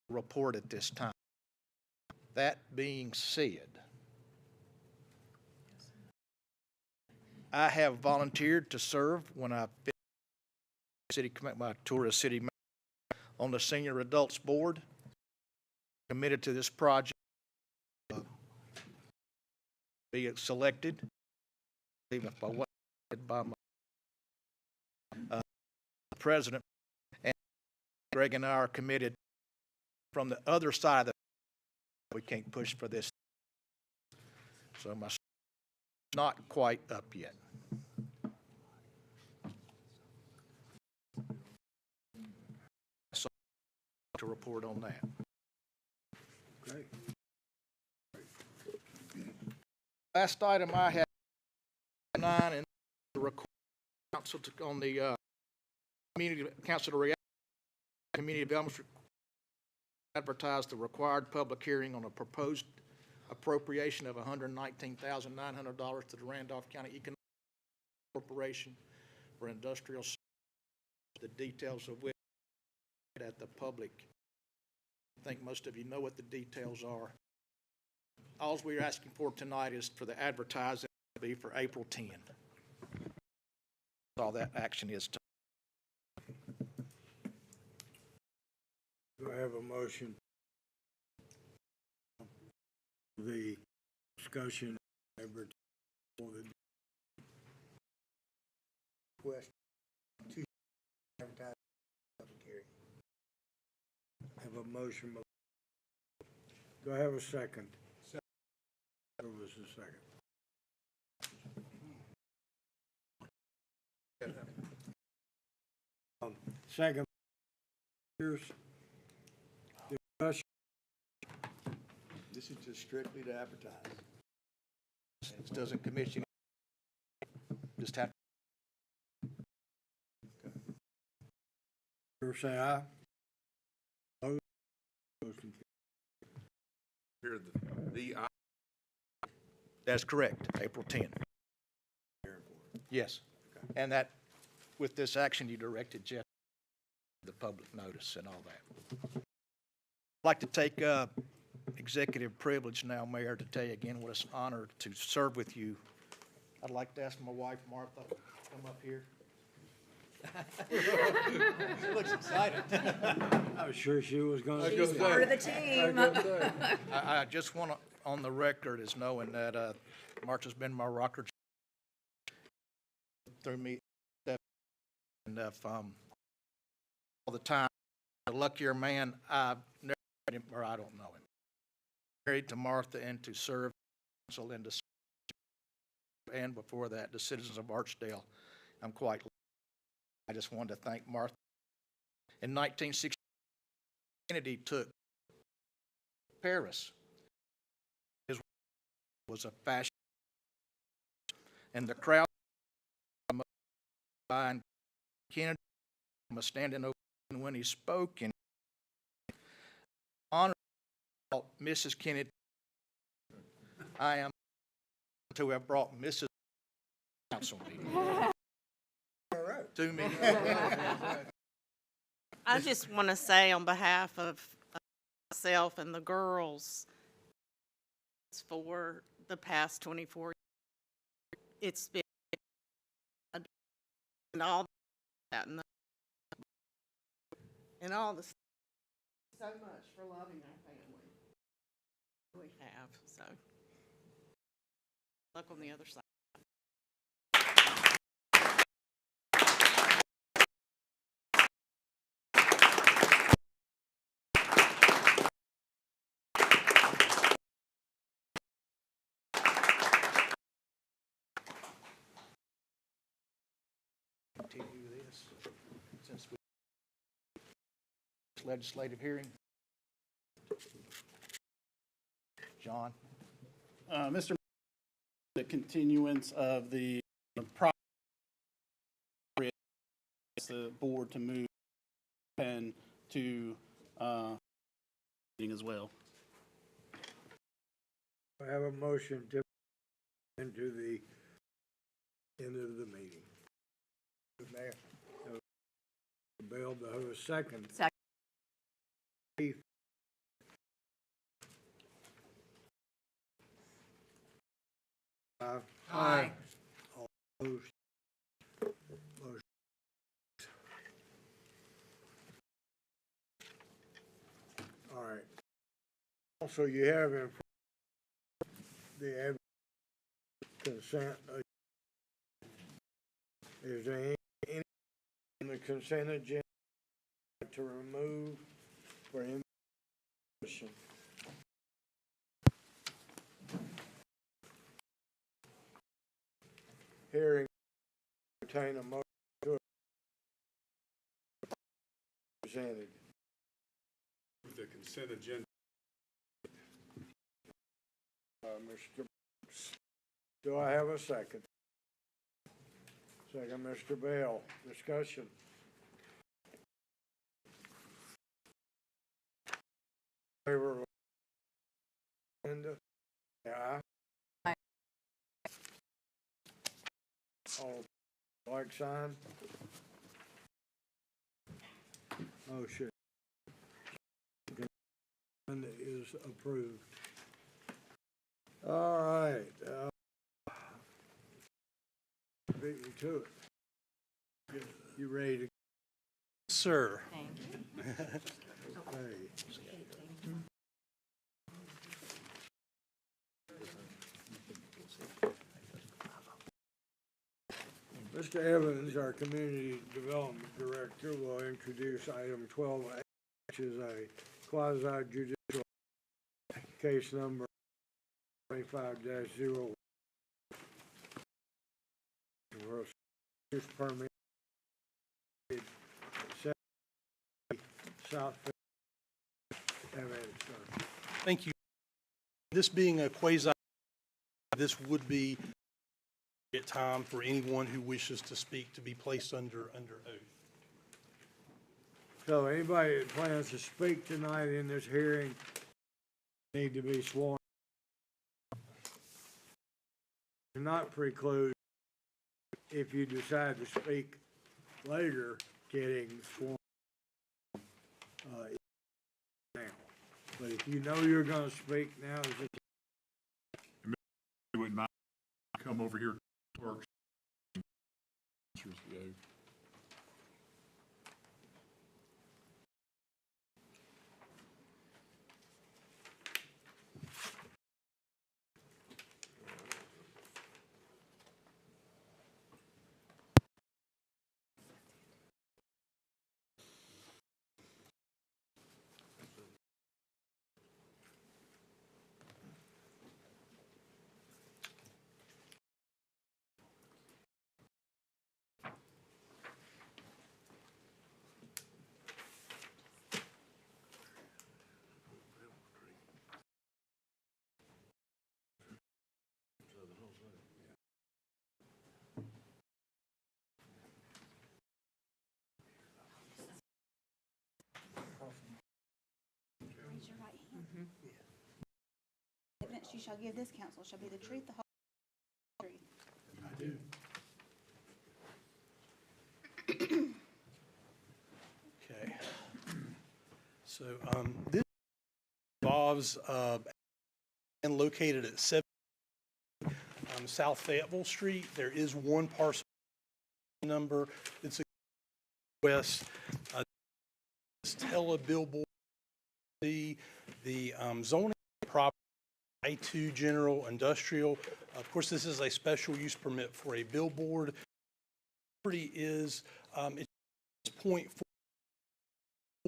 report at this time. That being said, I have volunteered to serve when I my tour as city manager on the Senior Adults Board, committed to this project, be selected, even if I wasn't by my president, and Greg and I are committed from the other side of the we can't push for this. So my not quite up yet. So to report on that. Okay. Last item I have 9 and the request council to, on the community council to react community development advertise the required public hearing on a proposed appropriation of $119,900 to the Randolph County Economic Corporation for industrial services, the details of which at the public. I think most of you know what the details are. All we're asking for tonight is for the advertising to be for April 10. All that action is to. Do I have a motion? The discussion Number two, the request to advertise public hearing. Have a motion. Do I have a second? There was a second. Second. Here's discussion. This is just strictly to advertise. It doesn't commit you, just have. Favor say aye. Opposed? Motion Here, the That's correct, April 10. Yes, and that, with this action, you directed Jeff the public notice and all that. I'd like to take executive privilege now, Mayor, to tell you again what it's an honor to serve with you. I'd like to ask my wife, Martha, to come up here. She looks excited. I was sure she was gonna. She's part of the team. I just want to, on the record, is knowing that Martha's been my rocker through me, and if all the time, a luckier man, I've never met him, or I don't know him. Married to Martha and to serve council and to serve, and before that, the citizens of Archdale. I'm quite lucky. I just wanted to thank Martha. In 1960, Kennedy took Paris. His was a fashion, and the crowd and Kennedy was standing over when he spoke and honor Mrs. Kennedy. I am to have brought Mrs. Council meeting to me. I just want to say on behalf of myself and the girls, for the past 24 years, it's been and all that and all the so much for loving our family. We have, so luck on the other side. Continue this since we legislative hearing. John. Mr. The continuance of the the board to move and to meeting as well. I have a motion to into the end of the meeting. Mayor. Bill, do I have a second? Second. Keith. Aye. All opposed? Motion. All right. Also, you have in the consent. Is there any in the consent agenda to remove for information? Hearing, entertain a motion to presented. The consent agenda. Mr. Do I have a second? Second, Mr. Bell. Discussion. Favor of agenda? Aye. Aye. All like sign? Motion. Agenda is approved. All right. Beat me to it. You ready to? Sir. Thank you. Hey. Mr. Evans, our Community Development Director, will introduce item 12A, which is a quasi-judicial case number 25-0. Use permit South. Thank you. This being a quasi, this would be at time for anyone who wishes to speak to be placed under oath. So anybody that plans to speak tonight in this hearing need to be sworn. Do not preclude, if you decide to speak later, getting sworn now. But if you know you're gonna speak now, is it? You wouldn't mind come over here first. Answers the oath. Raise your right hand. Evidence you shall give this council shall be the truth, the whole truth. I do. Okay. So this involves and located at 7 South Fayetteville Street. There is one parcel number. It's a west Tella Billboard. The zoning property I-2 general industrial. Of course, this is a special use permit for a billboard. Property is it's 0.4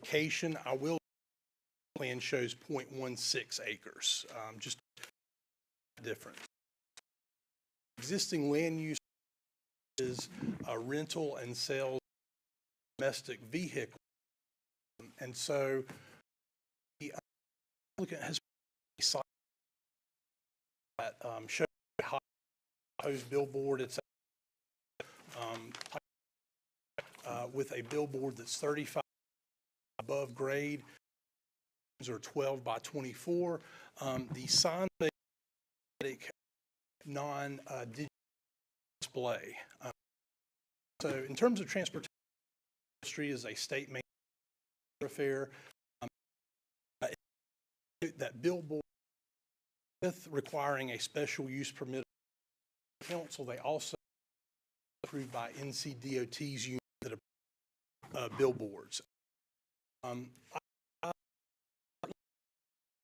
location. I will plan shows 0.16 acres. Just different. Existing land use is rental and sales of domestic vehicle, and so the applicant has that shows a proposed billboard. It's with a billboard that's 35 above grade. These are 12 by 24. The sign non-digital display. So in terms of transportation, industry is a state main thoroughfare. That billboard, with requiring a special use permit council, they also approved by NCDOT's unit that billboards.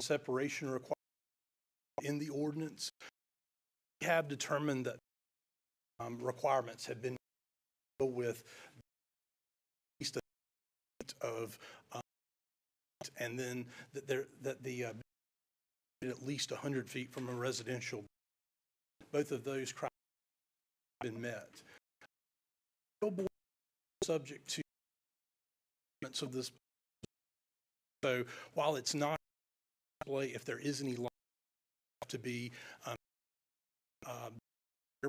Separation requirement in the ordinance. We have determined that requirements have been with at least of and then that the at least 100 feet from a residential. Both of those criteria have been met. Billboard is subject to of this. So while it's not display, if there is any to be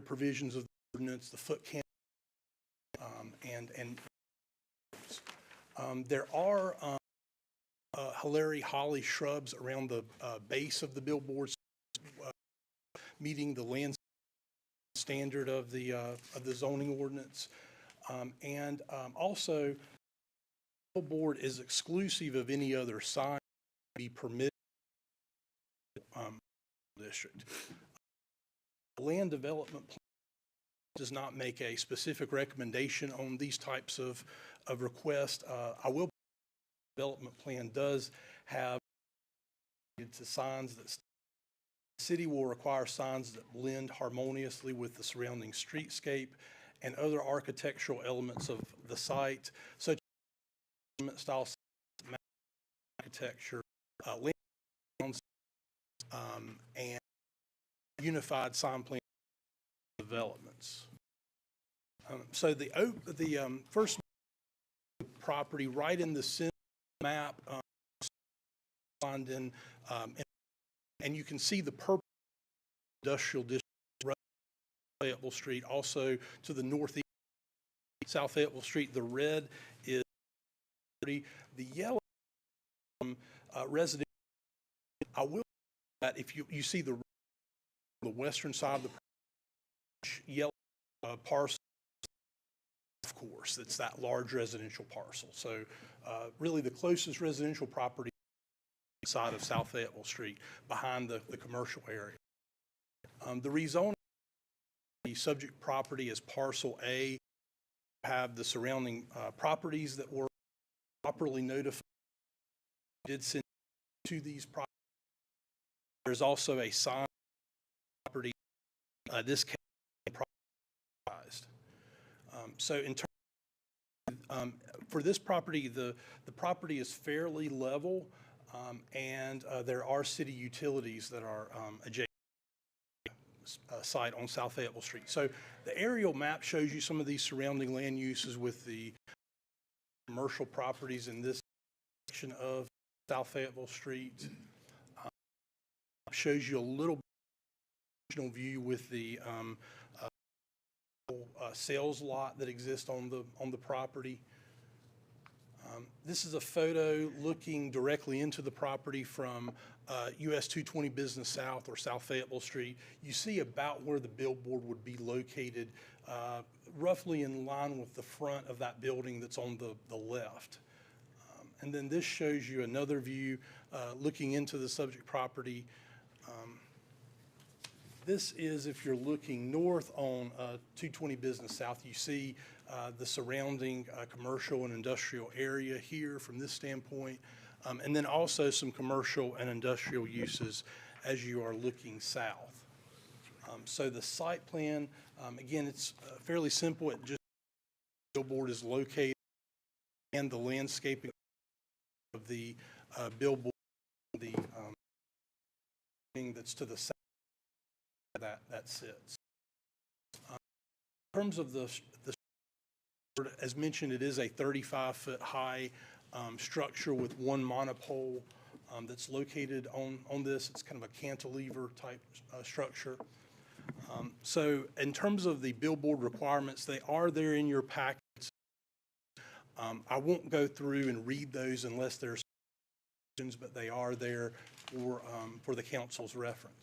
provisions of the ordinance, the foot candle, and there are Hilary holly shrubs around the base of the billboards, meeting the land standard of the zoning ordinance, and also the billboard is exclusive of any other sign to be permitted district. Land development plan does not make a specific recommendation on these types of requests. Development plan does have to signs that the city will require signs that blend harmoniously with the surrounding streetscape and other architectural elements of the site, such as style, architecture, land, and unified sign plan developments. So the first property right in the center map, and you can see the purple industrial district, Fayetteville Street, also to the northeast, South Fayetteville Street. The red is the yellow residential. I will that if you see the western side of the yellow parcel, of course, it's that large residential parcel. So really the closest residential property side of South Fayetteville Street, behind the commercial area. The rezoning, the subject property is parcel A, have the surrounding properties that were properly notified, did send to these properties. There's also a signed property, this case propertized. So in terms for this property, the property is fairly level, and there are city utilities that are adjacent site on South Fayetteville Street. So the aerial map shows you some of these surrounding land uses with the commercial properties in this section of South Fayetteville Street. Shows you a little bit view with the sales lot that exists on the property. This is a photo looking directly into the property from US 220 Business South or South Fayetteville Street. You see about where the billboard would be located, roughly in line with the front of that building that's on the left. And then this shows you another view looking into the subject property. This is if you're looking north on 220 Business South, you see the surrounding commercial and industrial area here from this standpoint, and then also some commercial and industrial uses as you are looking south. So the site plan, again, it's fairly simple. It just billboard is located and the landscaping of the billboard, the thing that's to the south that sits. In terms of the as mentioned, it is a 35-foot high structure with one monopole that's located on this. It's kind of a cantilever type structure. So in terms of the billboard requirements, they are there in your packets. I won't go through and read those unless there's questions, but they are there for the council's reference.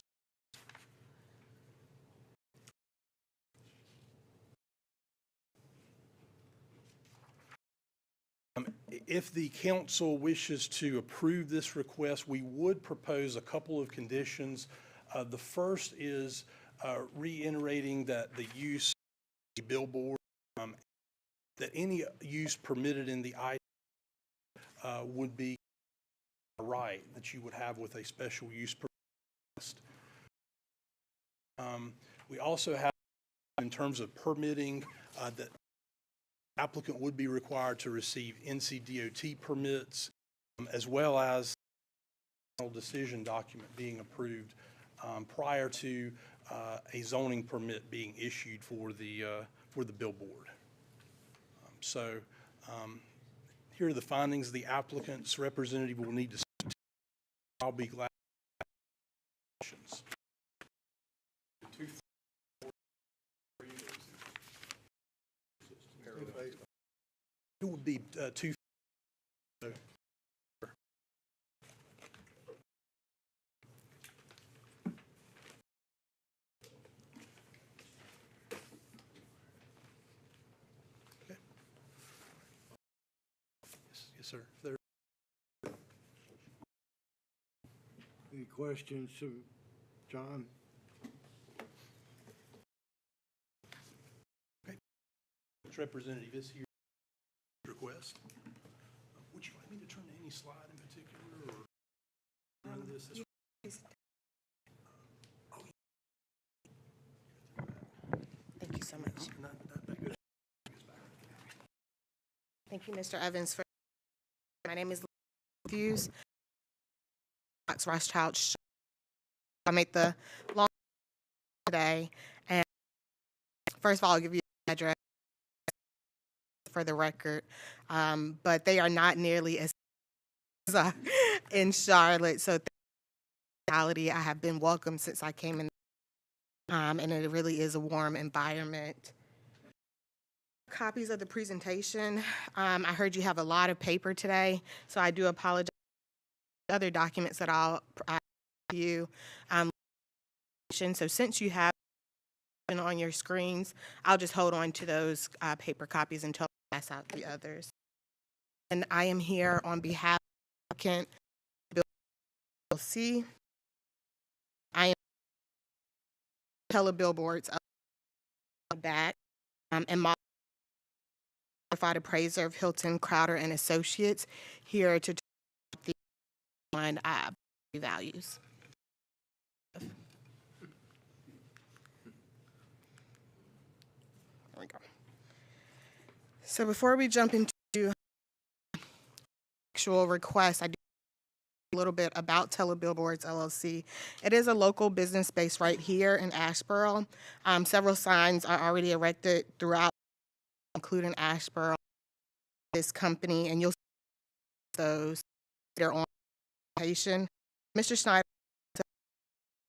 If the council wishes to approve this request, we would propose a couple of conditions. The first is reiterating that the use of the billboard, that any use permitted in the I would be a right that you would have with a special use permit. We also have, in terms of permitting, that applicant would be required to receive NCDOT permits, as well as a decision document being approved prior to a zoning permit being issued for the billboard. So here are the findings. The applicant's representative will need to speak. I'll be glad to answer questions. It would be two. Okay. Yes, sir. There. Any questions, John? Okay. Representative is here. Request. Would you like me to turn to any slide in particular, or run this? Thank you so much. Not that good. Thank you, Mr. Evans. My name is Hughes. Fox Rothschild. I make the long today, and first of all, I'll give you the address for the record, but they are not nearly as in Charlotte. So, I have been welcome since I came in, and it really is a warm environment. Copies of the presentation. I heard you have a lot of paper today, so I do apologize. Other documents that I'll provide to you. So since you have on your screens, I'll just hold on to those paper copies until I pass out the others. And I am here on behalf of Kent LLC. I am Billboards back and modified appraiser of Hilton Crowder and Associates here to talk the one values. There we go. So before we jump into actual requests, I do a little bit about Billboards LLC. It is a local business based right here in Asheboro. Several signs are already erected throughout, including Asheboro, this company, and you'll see those that are on location. Mr. Schneider,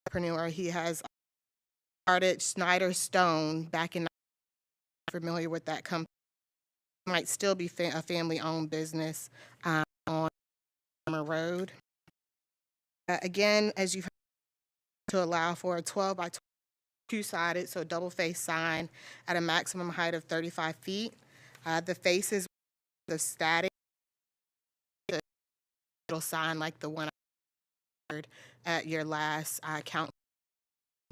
entrepreneur, he has started Schneider Stone back in. Familiar with that company? Might still be a family-owned business on Summer Road. Again, as you've heard, to allow for a 12 by 2-sided, so double-face sign at a maximum height of 35 feet. The faces, the static, the little sign like the one I heard at your last count.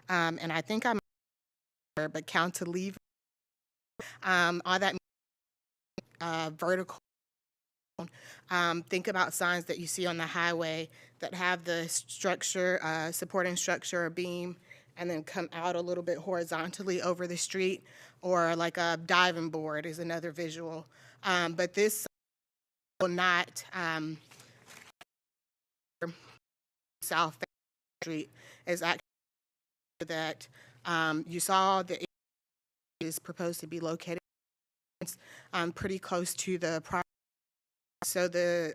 And I think I'm, but count to leave. All that vertical. Think about signs that you see on the highway that have the structure, supporting structure or beam, and then come out a little bit horizontally over the street, or like a diving board is another visual. But this will not South Street is actually that you saw that it is proposed to be located pretty close to the property. So the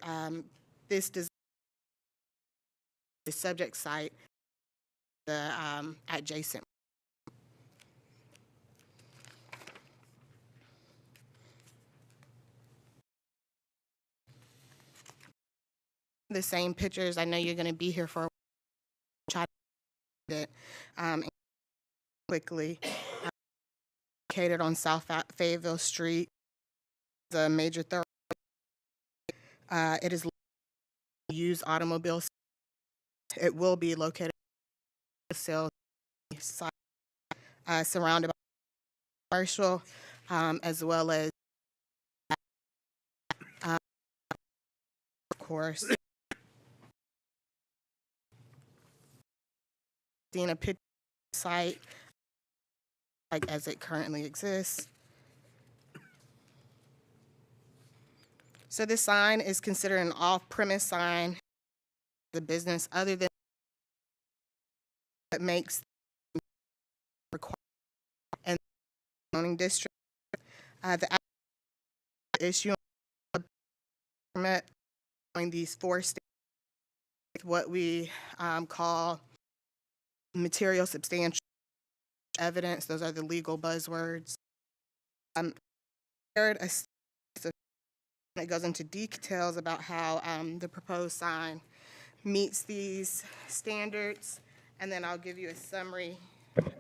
subject site, the adjacent. The same pictures. I know you're going to be here for a while. Try to get it quickly. Located on South Fayetteville Street, the major thoroughfare. It is used automobile. It will be located on the sales site, surrounded by commercial, as well as, of course, seeing a picture site like as it currently exists. So this sign is considered an off-premise sign. The business other than that makes required and zoning district. The issue of permit on these 4 states, what we call material substantial evidence. Those are the legal buzzwords. Third, it goes into details about how the proposed sign meets these standards, and then I'll give you a summary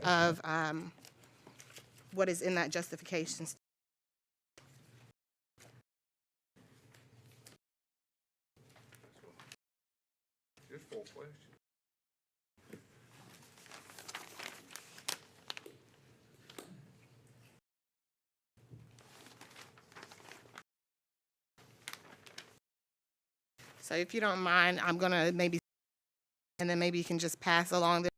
of what is in that justification. Just 4 questions. So if you don't mind, I'm gonna maybe, and then maybe you can just pass along the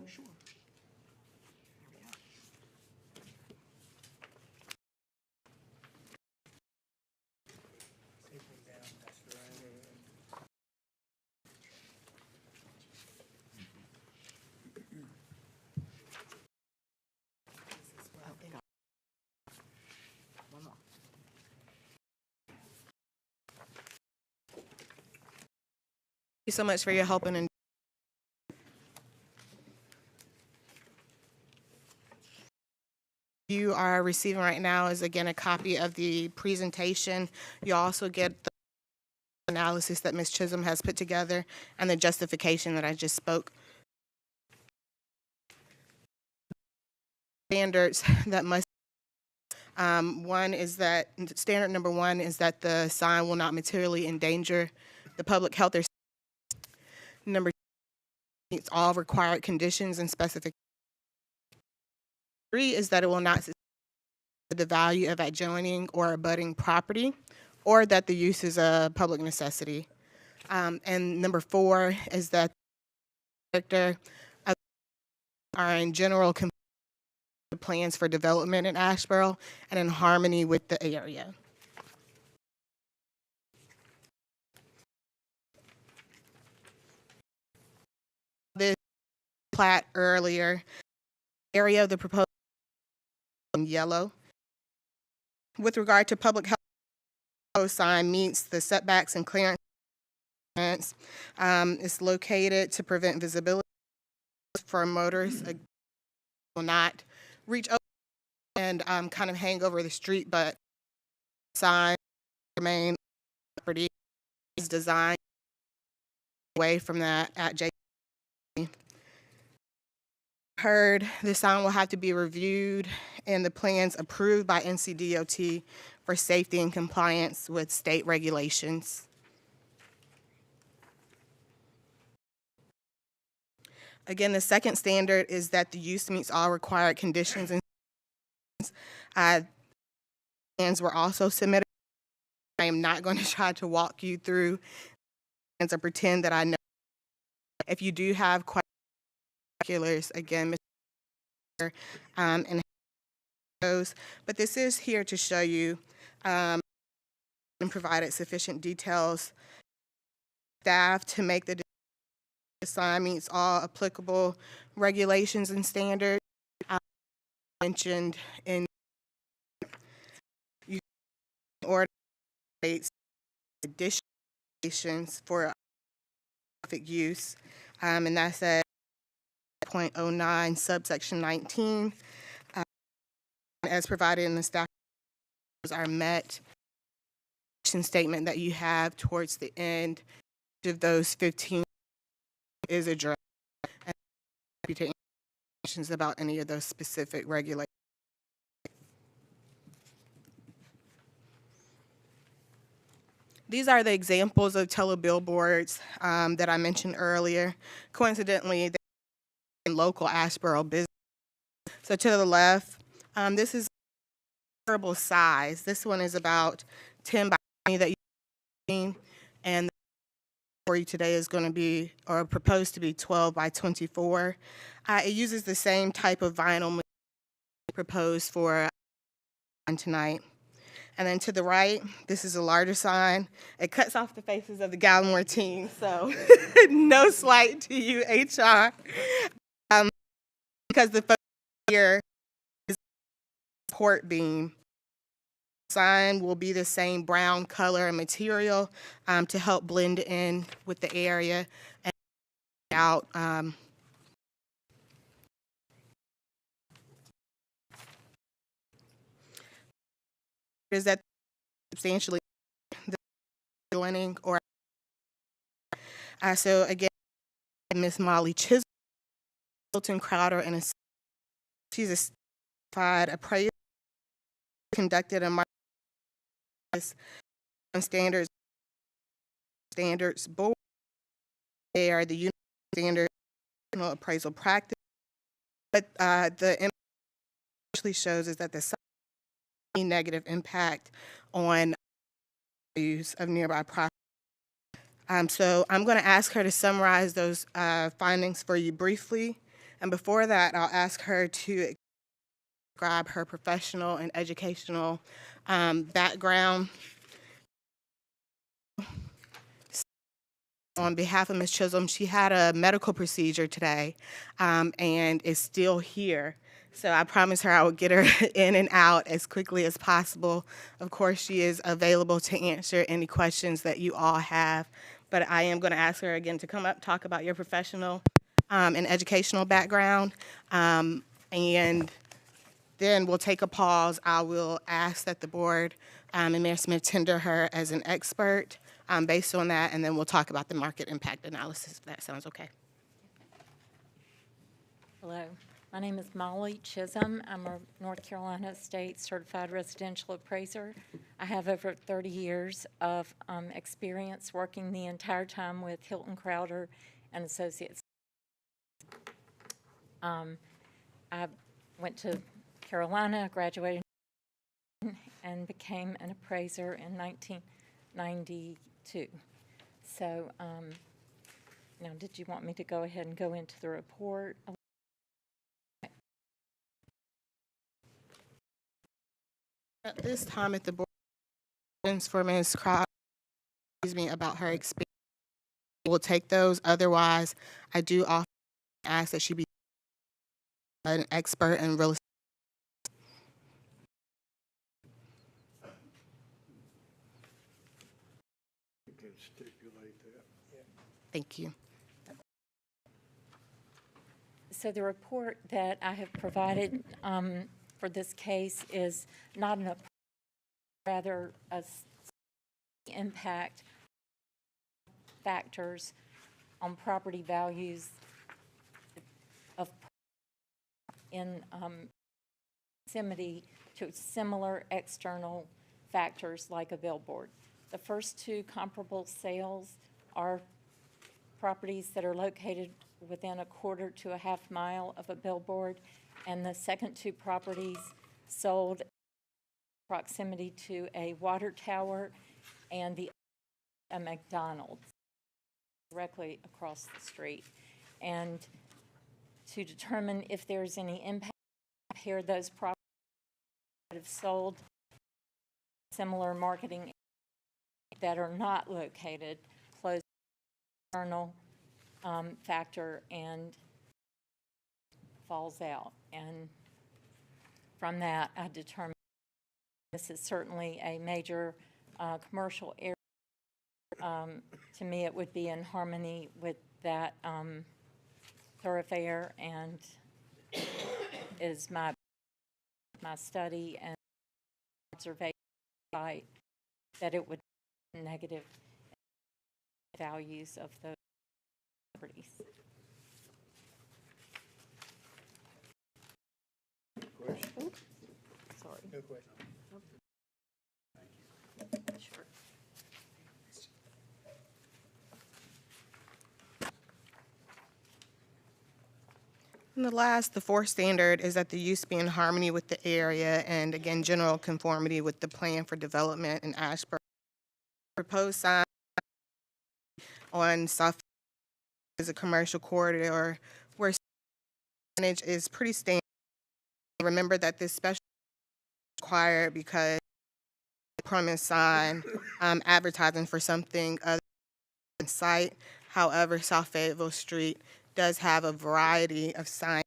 Sure. One more. Thank you so much for your help and you are receiving right now is again a copy of the presentation. You also get the analysis that Ms. Chisholm has put together and the justification that I just spoke. Standards that must one is that standard number one is that the sign will not materially endanger the public health or safety. Number two, meets all required conditions and specifications. 3 is that it will not sustain the value of adjoining or abutting property, or that the use is a public necessity. And number 4 is that the character are in general plans for development in Asheboro and in harmony with the area. This plat earlier, area of the proposed in yellow. With regard to public health, proposed sign meets the setbacks and clearance. It's located to prevent visibility for motors. Will not reach over and kind of hang over the street, but sign remain property is designed away from that at J. Heard the sign will have to be reviewed and the plans approved by NCDOT for safety and compliance with state regulations. Again, the second standard is that the use meets all required conditions and plans were also submitted. I am not going to try to walk you through and pretend that I know. If you do have questions, again, Mr. And those, but this is here to show you and provided sufficient details. Staff to make the sign meets all applicable regulations and standards mentioned in ordinance additions for traffic use, and that's at 0.09 subsection 19. As provided in the staff are met statement that you have towards the end of those 15 is addressed and happy to answer questions about any of those specific regulations. These are the examples of telebillboards that I mentioned earlier. Coincidentally, they're in local Asheboro business. So to the left, this is comparable size. This one is about 10 by 20 that you've seen, and for you today is going to be, or proposed to be, 12 by 24. It uses the same type of vinyl proposed for tonight. And then to the right, this is a larger sign. It cuts off the faces of the Gallimore team, so no slight to you, HR. Because the focus here is support beam. Sign will be the same brown color and material to help blend in with the area and out. Is that substantially the blending or so again, Miss Molly Chisholm, Hilton Crowder, and she's a certified appraiser, conducted a market standards board. They are the United Standard Appraisal Practice. But the image actually shows is that the negative impact on use of nearby property. So I'm going to ask her to summarize those findings for you briefly. And before that, I'll ask her to describe her professional and educational background. On behalf of Ms. Chisholm, she had a medical procedure today and is still here. So I promised her I would get her in and out as quickly as possible. Of course, she is available to answer any questions that you all have, but I am going to ask her again to come up, talk about your professional and educational background, and then we'll take a pause. I will ask that the board and Mayor Smith tender her as an expert based on that, and then we'll talk about the market impact analysis, if that sounds okay. Hello, my name is Molly Chisholm. I'm a North Carolina State Certified Residential Appraiser. I have over 30 years of experience working the entire time with Hilton Crowder and Associates. I went to Carolina, graduated and became an appraiser in 1992. So now, did you want me to go ahead and go into the report? At this time at the board, for Ms. Crowder, about her experience, we'll take those. Otherwise, I do often ask that she be an expert in real estate. You can stipulate that. Thank you. So the report that I have provided for this case is not an rather a impact factors on property values of in proximity to similar external factors like a billboard. The first two comparable sales are properties that are located within a quarter to a half mile of a billboard, and the second two properties sold in proximity to a water tower and a McDonald's directly across the street. And to determine if there's any impact, compare those properties that have sold similar marketing that are not located close to the external factor and falls out. And from that, I determined this is certainly a major commercial area. To me, it would be in harmony with that thoroughfare, and is my study and observation site that it would have negative values of those properties. Question? Sorry. No question. Sure. And the fourth standard is that the use be in harmony with the area and, again, general conformity with the plan for development in Asheboro. Proposed sign on South is a commercial corridor where signage is pretty standard. Remember that this special is required because the premise sign advertising for something other than site. However, South Fayetteville Street does have a variety of signage.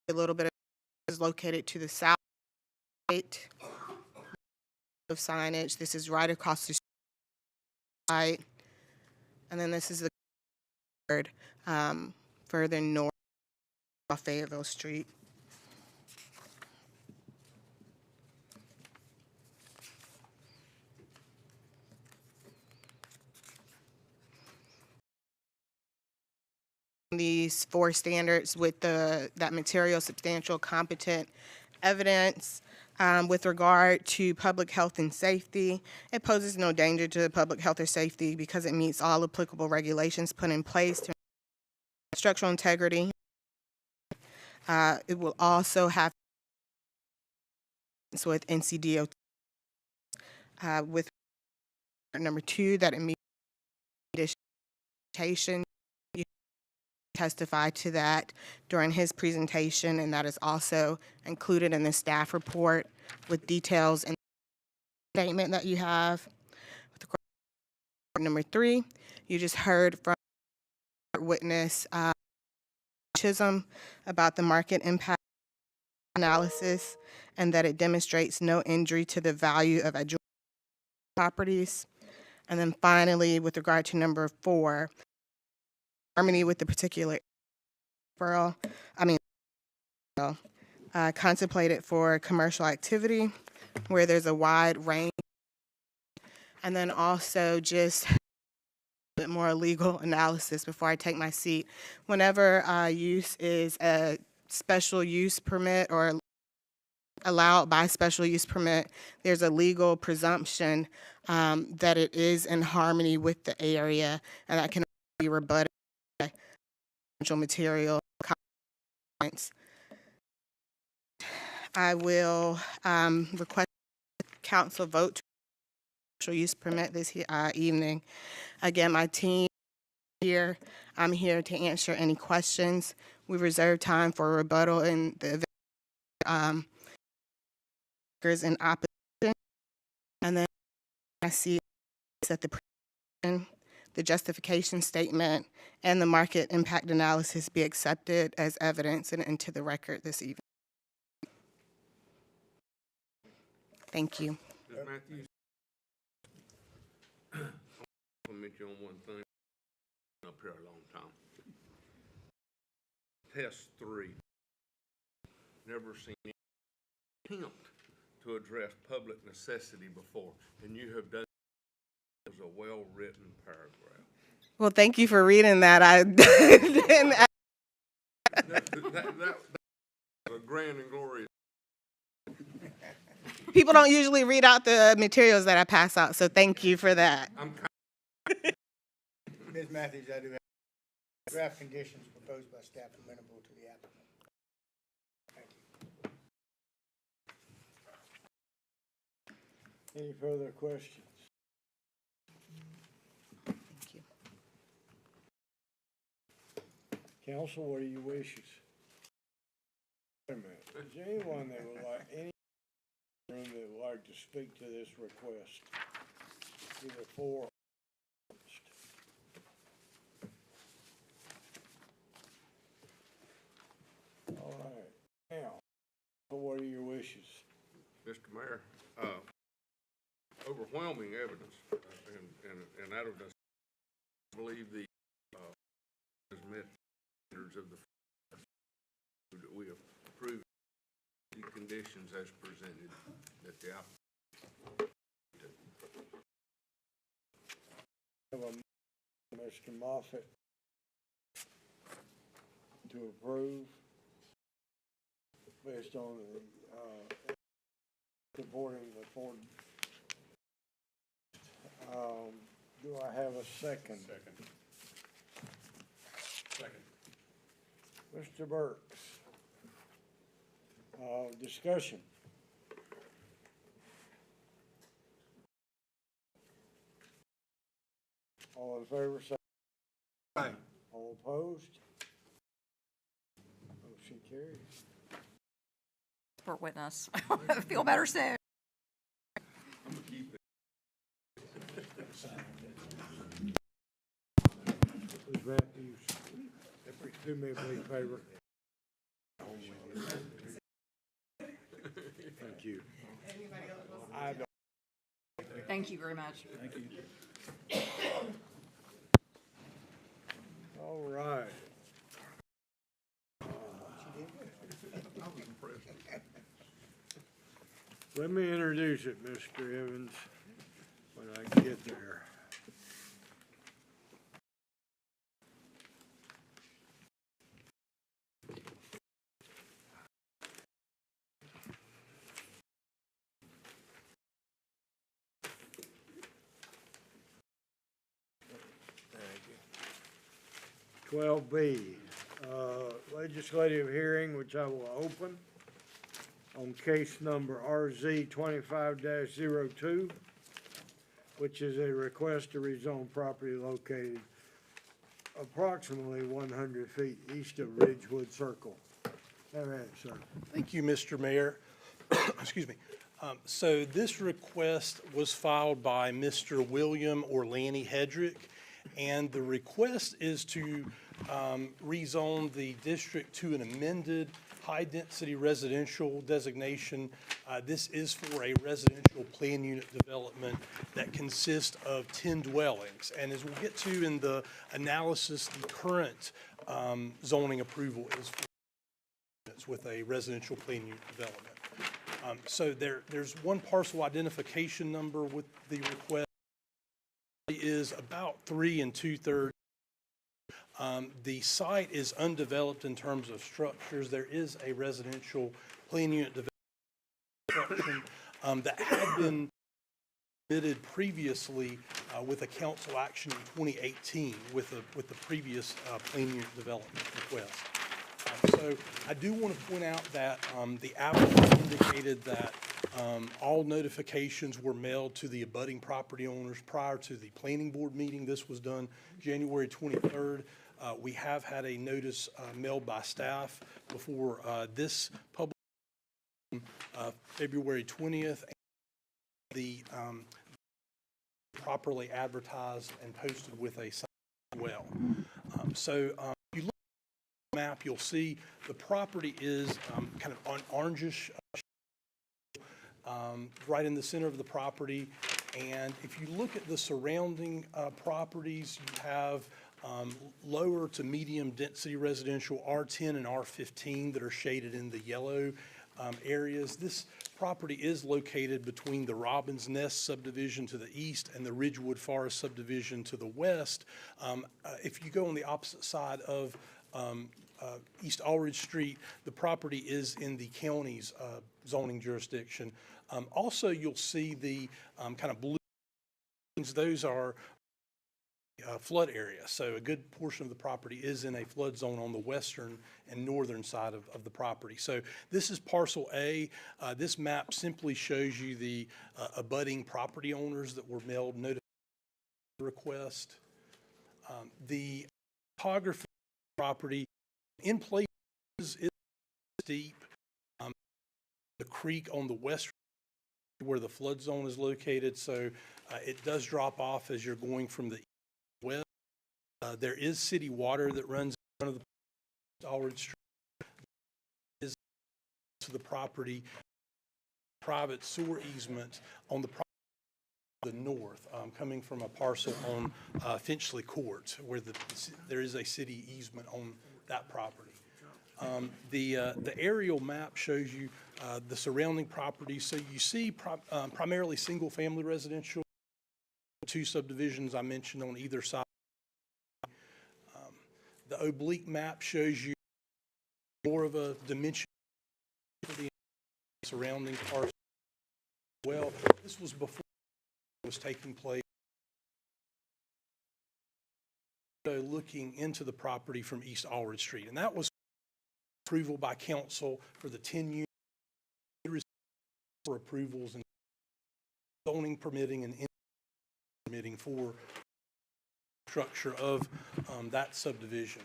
A little bit is located to the south of signage. This is right across the street. And then this is the further north of Fayetteville Street. These four standards with that material, substantial, competent evidence. With regard to public health and safety, it poses no danger to public health or safety because it meets all applicable regulations put in place to structural integrity. It will also have with NCDOT. With number 2, that immediate presentation, you testified to that during his presentation, and that is also included in the staff report with details and statement that you have. Number 3, you just heard from witness Chisholm about the market impact analysis and that it demonstrates no injury to the value of adjoining properties. And then finally, with regard to number 4, harmony with the particular contemplated for commercial activity where there's a wide range. And then also just a bit more legal analysis before I take my seat. Whenever use is a special use permit or allowed by special use permit, there's a legal presumption that it is in harmony with the area, and that can be rebutted by material. I will request council vote to special use permit this evening. Again, my team here, I'm here to answer any questions. We reserve time for rebuttal in the event in opposition. And then I see that the justification statement and the market impact analysis be accepted as evidence and into the record this evening. Thank you. Matthew, I'll comment you on one thing. Up here a long time. Test 3. Never seen any attempt to address public necessity before, and you have done it as a well-written paragraph. Well, thank you for reading that. I didn't. That was a grand and glorious. People don't usually read out the materials that I pass out, so thank you for that. Ms. Matthews, I do have draft conditions proposed by staff amenable to the applicant. Thank you. Any further questions? Thank you. Council, what are your wishes? Wait a minute. Is there anyone that would like, any room that would like to speak to this request? Either for or against? All right. Now, what are your wishes? Mr. Mayor, overwhelming evidence, and out of this, I believe the has met standards of the that we have approved the conditions as presented that the applicant. Have a Mr. Moffett to approve based on the supporting the Ford. Do I have a second? Second. Mr. Burks. Discussion. All in favor, say aye. All opposed? Motion carries. For witness. Feel better soon. Ms. Matthews, do me a big favor. Thank you. I don't. Thank you very much. Thank you. All right. Let me introduce it, Mr. Evans, when I get there. Thank you. 12B, legislative hearing, which I will open on case number RZ 25-02, which is a request to rezone property located approximately 100 feet east of Ridgewood Circle. Have at it, sir. Thank you, Mr. Mayor. Excuse me. So this request was filed by Mr. William Orlani Hedrick, and the request is to rezone the district to an amended high-density residential designation. This is for a residential plan unit development that consists of 10 dwellings. And as we'll get to in the analysis, the current zoning approval is for with a residential plan unit development. So there's one parcel identification number with the request. It is about 3 2/3. The site is undeveloped in terms of structures. There is a residential plan unit development that had been submitted previously with a council action in 2018 with the previous plan unit development request. So I do want to point out that the applicant indicated that all notifications were mailed to the abutting property owners prior to the planning board meeting. This was done January 23rd. We have had a notice mailed by staff before this public February 20th. The properly advertised and posted with a sign as well. So if you look at the map, you'll see the property is kind of on orangish, right in the center of the property. And if you look at the surrounding properties, you have lower to medium density residential R10 and R15 that are shaded in the yellow areas. This property is located between the Robbins Nest subdivision to the east and the Ridgewood Forest subdivision to the west. If you go on the opposite side of East Aldridge Street, the property is in the county's zoning jurisdiction. Also, you'll see the kind of blue, those are flood area. So a good portion of the property is in a flood zone on the western and northern side of the property. So this is parcel A. This map simply shows you the abutting property owners that were mailed notice request. The topography of the property in places is steep. The creek on the western where the flood zone is located, so it does drop off as you're going from the west. There is city water that runs in front of the Aldridge Street. Is to the property, private sewer easement on the property to the north, coming from a parcel on Finchley Court, where there is a city easement on that property. The aerial map shows you the surrounding properties. So you see primarily single-family residential, 2 subdivisions I mentioned on either side. The oblique map shows you more of a dimension for the surrounding parcel. Well, this was before it was taking place. Looking into the property from East Aldridge Street, and that was approval by council for the 10 units for approvals and zoning permitting and permitting for structure of that subdivision,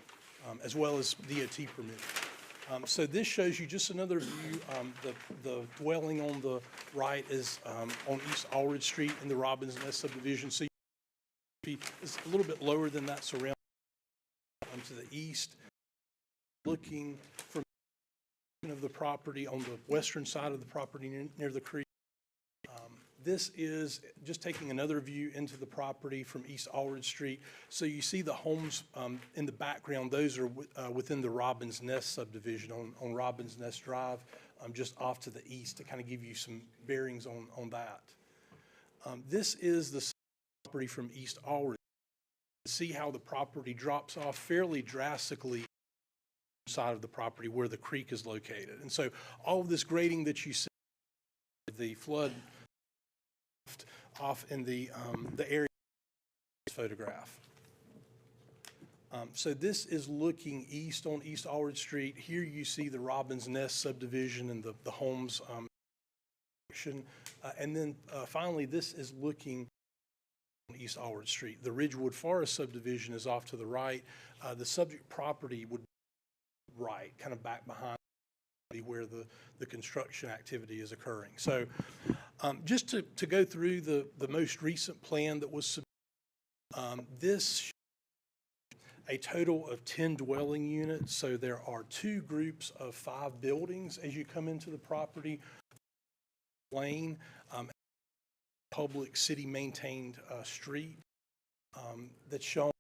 as well as DOT permitting. So this shows you just another view. The dwelling on the right is on East Aldridge Street in the Robbins Nest subdivision. So it's a little bit lower than that surrounding to the east. Looking from of the property on the western side of the property near the creek. This is just taking another view into the property from East Aldridge Street. So you see the homes in the background. Those are within the Robbins Nest subdivision on Robbins Nest Drive, just off to the east, to kind of give you some bearings on that. This is the property from East Aldridge. See how the property drops off fairly drastically side of the property where the creek is located. And so all of this grading that you see, the flood off in the area photograph. So this is looking east on East Allred Street. Here you see the Robbins Nest subdivision and the homes. And then finally, this is looking on East Allred Street. The Ridgewood Forest subdivision is off to the right. The subject property would be right, kind of back behind where the construction activity is occurring. So just to go through the most recent plan that was submitted, this a total of 10 dwelling units. So there are 2 groups of 5 buildings as you come into the property. Lane, public city maintained street that's shown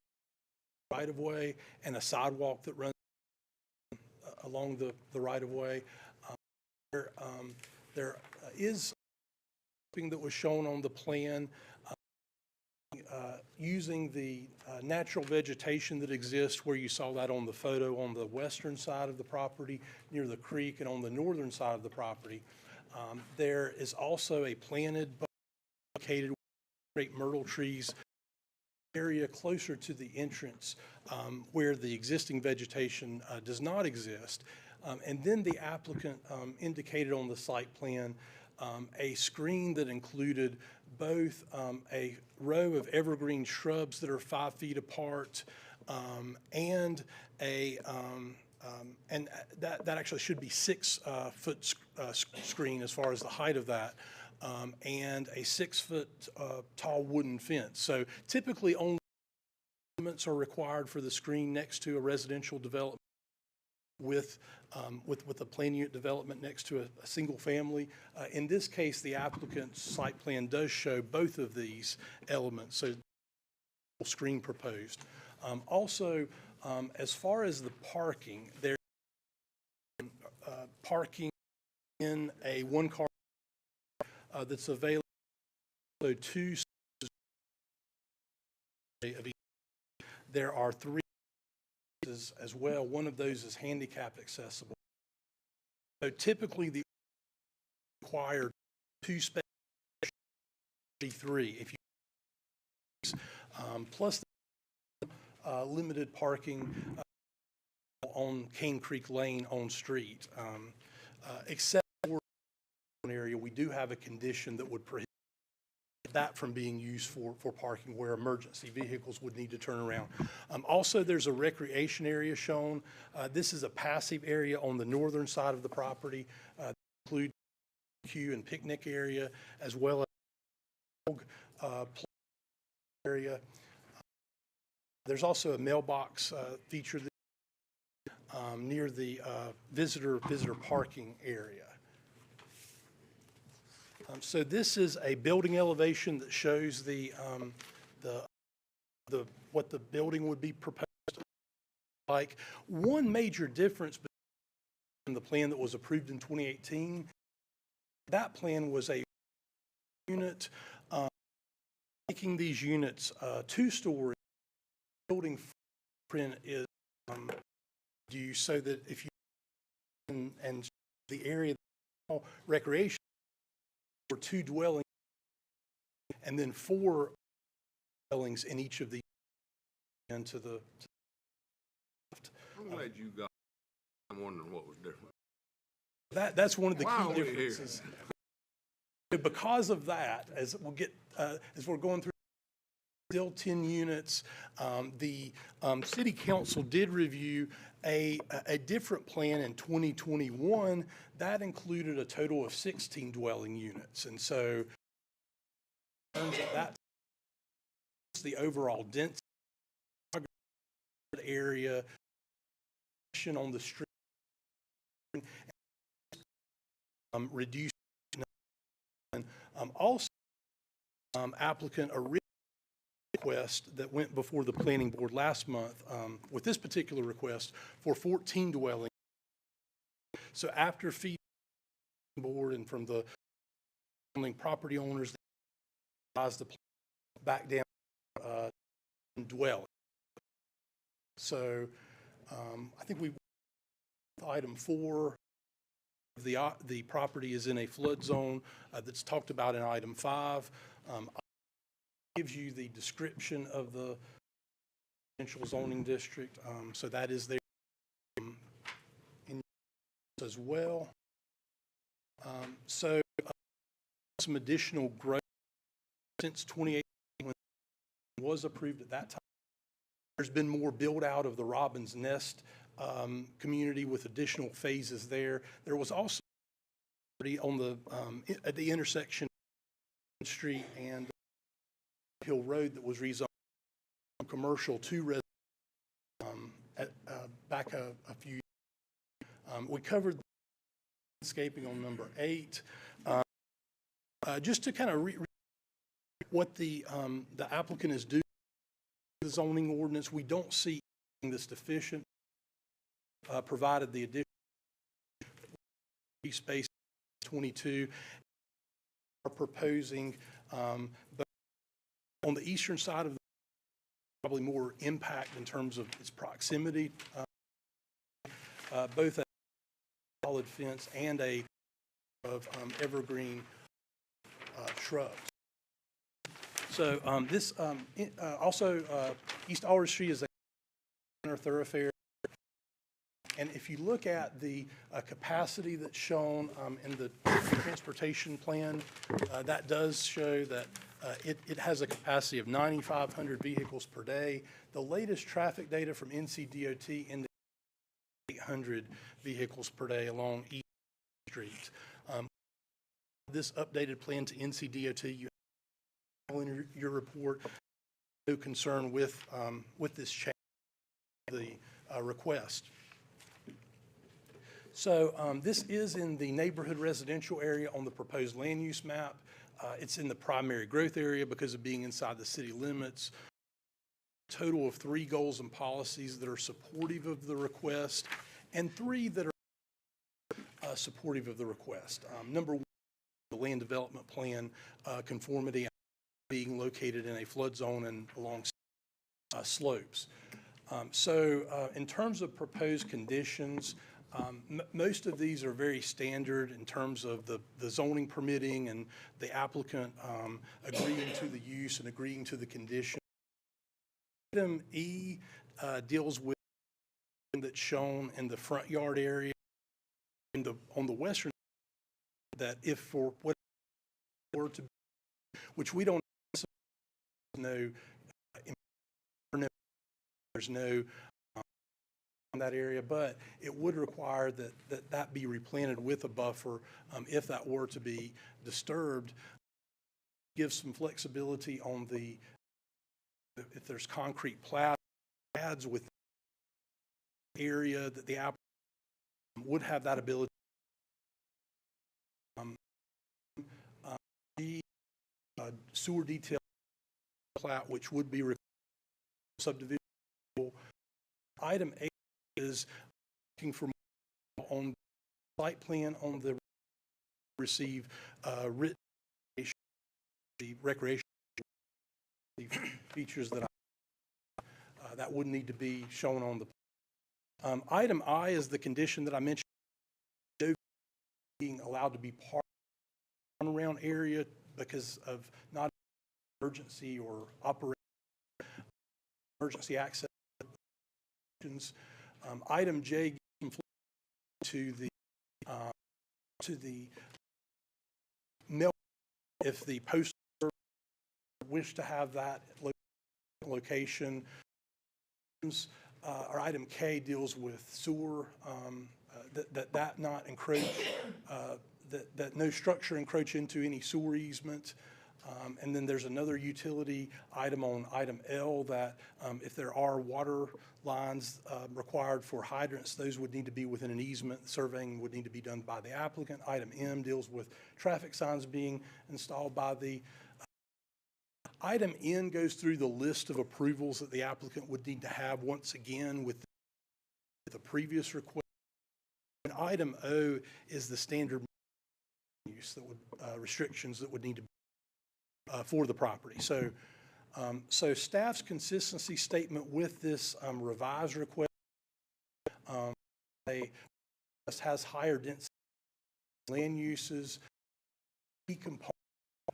right of way, and a sidewalk that runs along the right of way. There is something that was shown on the plan using the natural vegetation that exists, where you saw that on the photo on the western side of the property near the creek, and on the northern side of the property. There is also a planted, located great myrtle trees area closer to the entrance where the existing vegetation does not exist. And then the applicant indicated on the site plan a screen that included both a row of evergreen shrubs that are 5 feet apart and a and that actually should be 6-foot screen as far as the height of that, and a 6-foot tall wooden fence. So typically only elements are required for the screen next to a residential development with a plan unit development next to a single family. In this case, the applicant's site plan does show both of these elements, so screen proposed. Also, as far as the parking, there's parking in a 1-car that's available. So 2 of each. There are 3 as well. One of those is handicap accessible. So typically the required 2 spaces, 3 if you plus limited parking on Cane Creek Lane on street. Except for an area, we do have a condition that would prohibit that from being used for parking where emergency vehicles would need to turn around. Also, there's a recreation area shown. This is a passive area on the northern side of the property. Include queue and picnic area, as well as area. There's also a mailbox feature near the visitor parking area. So this is a building elevation that shows what the building would be proposed like. One major difference between the plan that was approved in 2018, that plan was a unit, making these units 2-story. Building footprint is so that if you and the area recreation for 2 dwellings and then 4 dwellings in each of the into the left. I'm glad you got. I'm wondering what was different. That's one of the key differences. Because of that, as we'll get as we're going through. Still 10 units. The city council did review a different plan in 2021 that included a total of 16 dwelling units, and so that's the overall density area on the street, reduced. Also, applicant originally request that went before the planning board last month with this particular request for 14 dwelling. So after feeding the board and from the property owners, they revised the plan back down dwelling. So I think item 4, the property is in a flood zone that's talked about in item 5. Gives you the description of the residential zoning district, so that is there in as well. So some additional growth since 2018 when it was approved at that time. There's been more build out of the Robin's Nest community with additional phases there. There was also on the at the intersection of Street and Hill Road that was rezoned from commercial to residential back a few years. We covered landscaping on number 8. Just to kind of what the applicant is doing with the zoning ordinance, we don't see anything that's deficient, provided the additional space 22 are proposing, but on the eastern side of the probably more impact in terms of its proximity, both a solid fence and a of evergreen shrubs. So this also East Aldridge Street is a center thoroughfare, and if you look at the capacity that's shown in the transportation plan, that does show that it has a capacity of 9,500 vehicles per day. The latest traffic data from NCDOT indicates 800 vehicles per day along East Street. This updated plan to NCDOT, you have in your report, no concern with this change, the request. So this is in the neighborhood residential area on the proposed land use map. It's in the primary growth area because of being inside the city limits. Total of 3 goals and policies that are supportive of the request, and 3 that are supportive of the request. Number 1, the land development plan conformity being located in a flood zone and along slopes. So in terms of proposed conditions, most of these are very standard in terms of the zoning permitting and the applicant agreeing to the use and agreeing to the condition. Item E deals with that's shown in the front yard area on the western, that if for what were to be, which we don't know, there's no in that area, but it would require that be replanted with a buffer if that were to be disturbed. Give some flexibility on the if there's concrete pads with area that the applicant would have that ability. Sewer detail plat, which would be subdivision. Item 8 is looking for more on site plan on the receive written the recreation features that that would need to be shown on the item I is the condition that I mentioned, being allowed to be part of the around area because of not emergency or operation emergency access. Item J to the mail if the postal wish to have that location. Our item K deals with sewer, that not encroach, that no structure encroach into any sewer easement. And then there's another utility item on item L that if there are water lines required for hydrants, those would need to be within an easement. Surveying would need to be done by the applicant. Item M deals with traffic signs being installed by the item N goes through the list of approvals that the applicant would need to have once again with the previous request. And item O is the standard use that would restrictions that would need to be for the property. So, so staff's consistency statement with this revised request has higher density land uses. Key component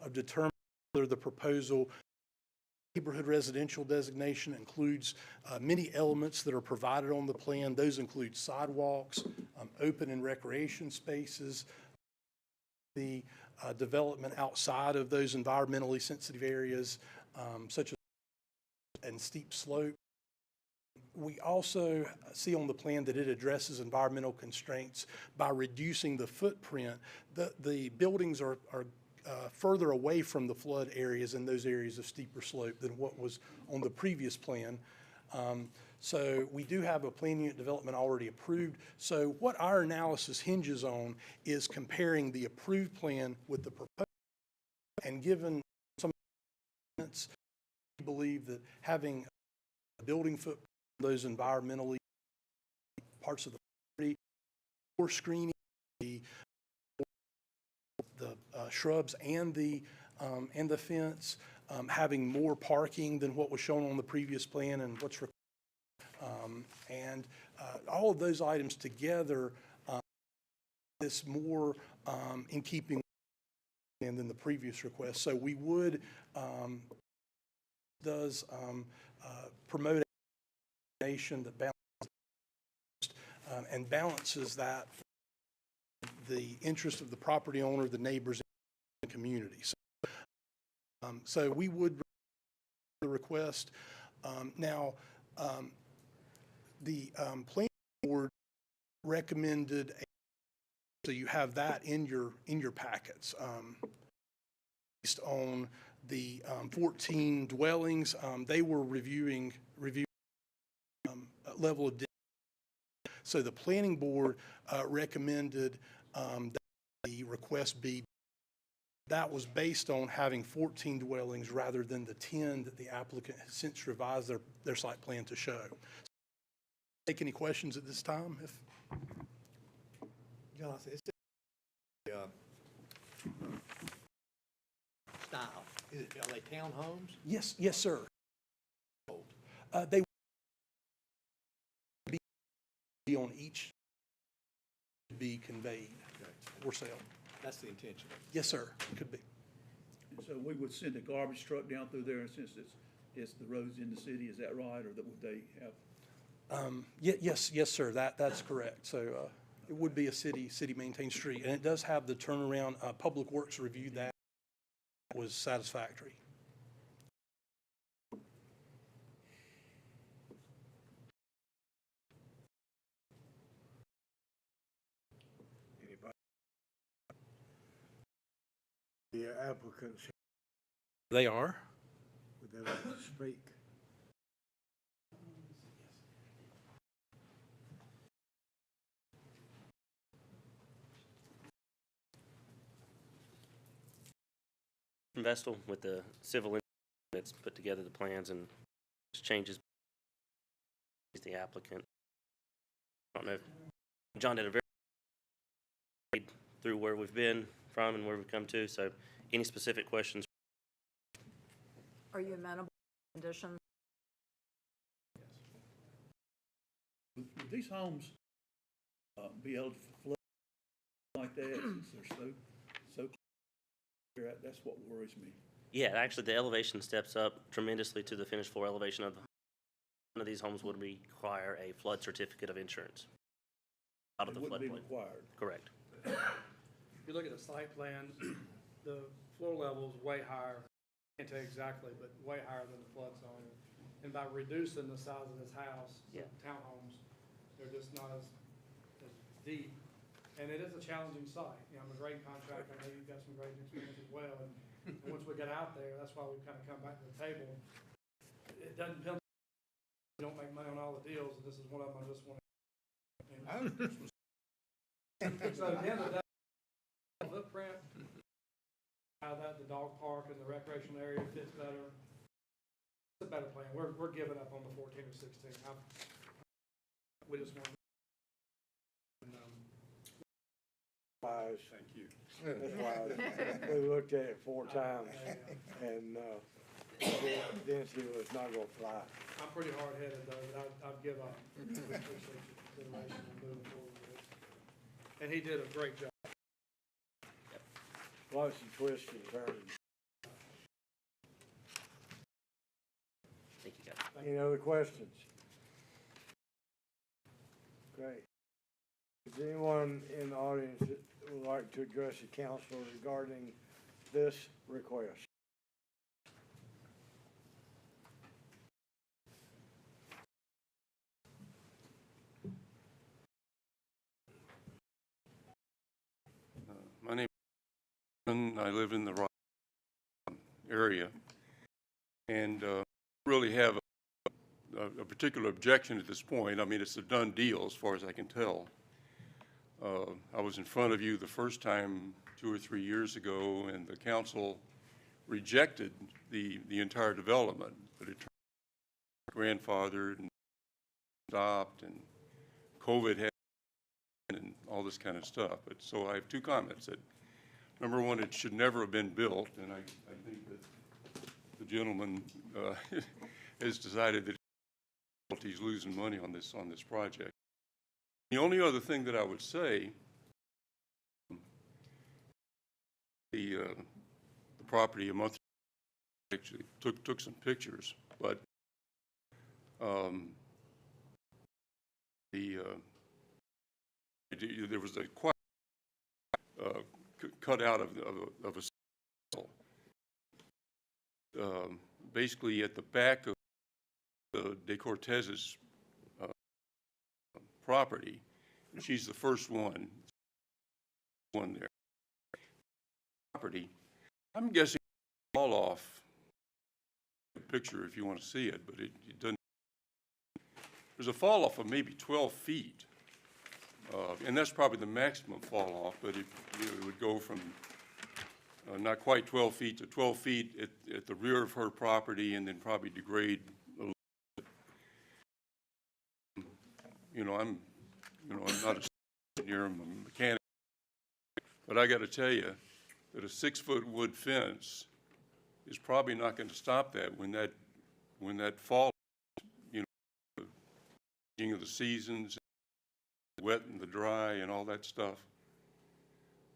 of determining whether the proposal Neighborhood residential designation includes many elements that are provided on the plan. Those include sidewalks, open and recreation spaces, the development outside of those environmentally sensitive areas, such as and steep slope. We also see on the plan that it addresses environmental constraints by reducing the footprint. The buildings are further away from the flood areas in those areas of steeper slope than what was on the previous plan. So we do have a plan unit development already approved. So what our analysis hinges on is comparing the approved plan with the proposed. And given some elements, we believe that having a building footprint, those environmentally parts of the property, or screening the shrubs and the fence, having more parking than what was shown on the previous plan and what's required. All of those items together is more in keeping than the previous request. So we would promote a nation that balances that the interest of the property owner, the neighbors, and the community. So we would the request. Now, the planning board recommended so you have that in your packets. Based on the 14 dwellings, they were reviewing level of. So the planning board recommended that the request be. That was based on having 14 dwellings rather than the 10 that the applicant has since revised their site plan to show. Take any questions at this time? Jonathan, it's style. Are they townhomes? Yes, sir. They be on each to be conveyed for sale. That's the intention. Yes, sir. Could be. So we would send a garbage truck down through there, and since it's the roads in the city, is that right, or that would they have? Yes, sir. That's correct. So it would be a city maintained street, and it does have the turnaround. Public Works reviewed that. Was satisfactory. Anybody? The applicants, They are. would they like to speak? Vestal with the civil engineer that's put together the plans and changes the applicant. I don't know if John did a very through where we've been from and where we've come to, so any specific questions? Are you amenable to conditions? Would these homes be able to flood like that since they're so that's what worries me. Yeah, actually the elevation steps up tremendously to the finished floor elevation of one of these homes would require a flood certificate of insurance out of the floodplain. Wouldn't be required. Correct. If you look at the site plan, the floor level is way higher. I can't tell you exactly, but way higher than the flood zone. And by reducing the size of this house, townhomes, they're just not as deep. And it is a challenging site. You know, I'm a grading contractor. I know you've got some grading experience as well. And once we get out there, that's why we kind of come back to the table. It doesn't depend. We don't make money on all the deals, and this is one of them. I just want to. So at the end of the day, footprint, how that the dog park and the recreational area fits better. It's a better plan. We're giving up on the 14 or 16. We just want. Thank you. That's why we looked at it 4 times, and density was not going to fly. I'm pretty hard-headed, though, but I'd give up. We appreciate your consideration and moving forward with it. And he did a great job. Lots of twists and turns. Any other questions? Great. Is there anyone in the audience that would like to address the council regarding this request? My name is Ron. I live in the Rock area, and really have a particular objection at this point. I mean, it's a done deal as far as I can tell. I was in front of you the first time 2 or 3 years ago, and the council rejected the entire development, but it turned grandfathered and stopped, and COVID had and all this kind of stuff. But so I have two comments. That number one, it should never have been built, and I think that the gentleman has decided that he's losing money on this project. The only other thing that I would say, the property a month ago, actually took some pictures, but there was a quite cut out of a cell, basically at the back of the De Cortez's property. She's the first one there. Property. I'm guessing fall off. Picture if you want to see it, but it doesn't. There's a fall off of maybe 12 feet. And that's probably the maximum fall off, but it would go from not quite 12 feet to 12 feet at the rear of her property, and then probably degrade a little bit. I'm not a engineer, I'm a mechanic, but I got to tell you that a 6-foot wood fence is probably not going to stop that when that fall, the beginning of the seasons, wet and the dry and all that stuff.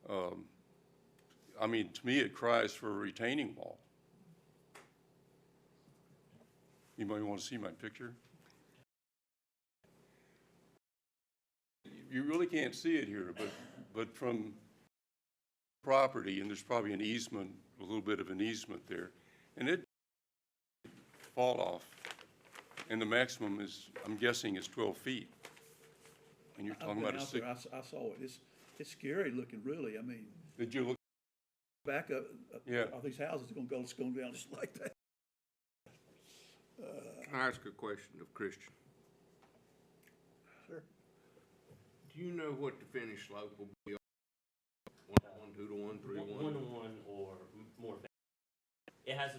I mean, to me, it cries for a retaining wall. Anybody want to see my picture? You really can't see it here, but from property, and there's probably an easement, a little bit of an easement there, and it fall off, and the maximum is, I'm guessing, is 12 feet. And you're talking about a six. I saw it. It's scary looking, really. I mean. Did you look? Back up. Yeah. All these houses are going to go down just like that. Can I ask a question of Christian? Sure. Do you know what the finished slope will be? 1-to-1, 2-to-1, 3-to-1? 1-to-1 or more. It has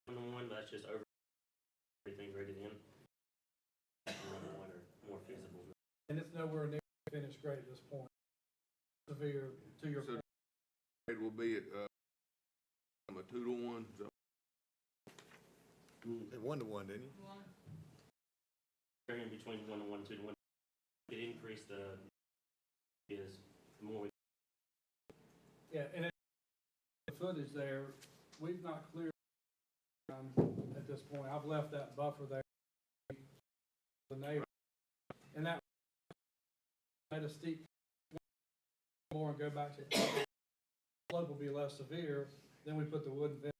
1-to-1, but that's just over everything graded in. 1-to-1 or more feasible. And it's nowhere near finished grade at this point. Severe to your point. It will be at a 2-to-1. So. At 1-to-1, didn't you? In between 1-to-1 and 2-to-1. It increased the more we. Yeah, and the footage there, we've not cleared at this point. I've left that buffer there. The neighbor, and that made a steep more and go back to the slope will be less severe. Then we put the wooden fence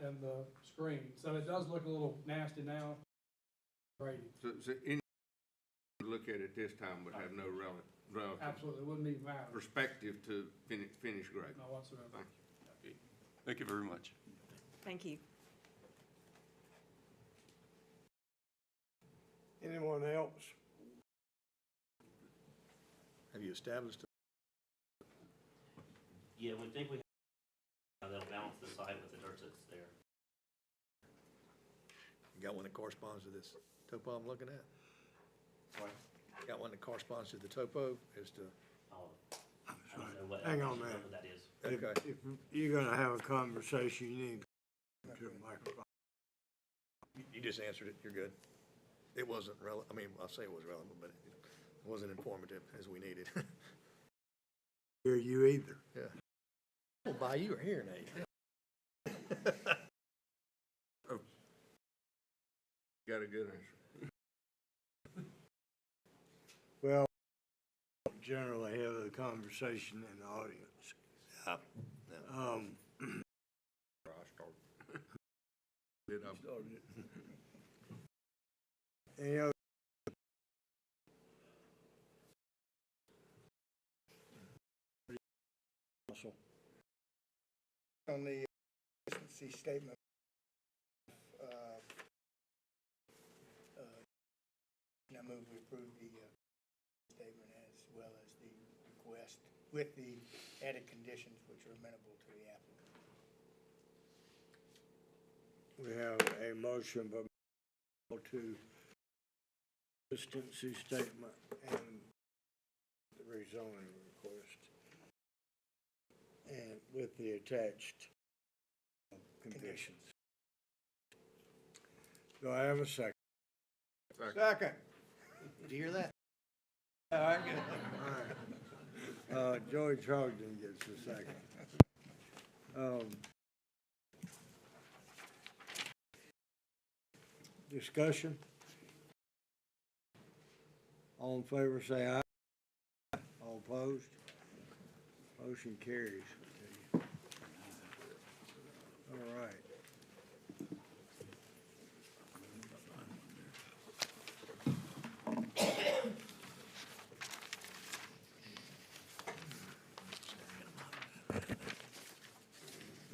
and the screen, so it does look a little nasty now. So any look at it this time would have no relative Absolutely, it wouldn't even matter. Perspective to finish grade. No whatsoever. Thank you. Thank you very much. Thank you. Anyone else? Have you established? Yeah, we think we have that'll balance the site with the dirt that's there. You got one that corresponds to this topo I'm looking at? Sorry? Got one that corresponds to the topo as to? I don't know what. Hang on, I don't know man. what that is. Okay. If you're gonna have a conversation, you need to the microphone. You just answered it. You're good. It wasn't relevant. I mean, I'll say it was relevant, but it wasn't informative as we needed. Hear you either. Yeah. We'll buy you a hearing aid. got a good answer. Well, generally have the conversation in the audience. I started. Did I? Any other? On the consistency statement, I move we approve the statement as well as the request with the added conditions which are amenable to the applicant. We have a motion by to consistency statement and the rezoning request, and with the attached conditions. Do I have a second? Second. Did you hear that? I'm good. All right. Joey Trogdon gets a second. Discussion? All in favor, say aye. All opposed? Motion carries. All right.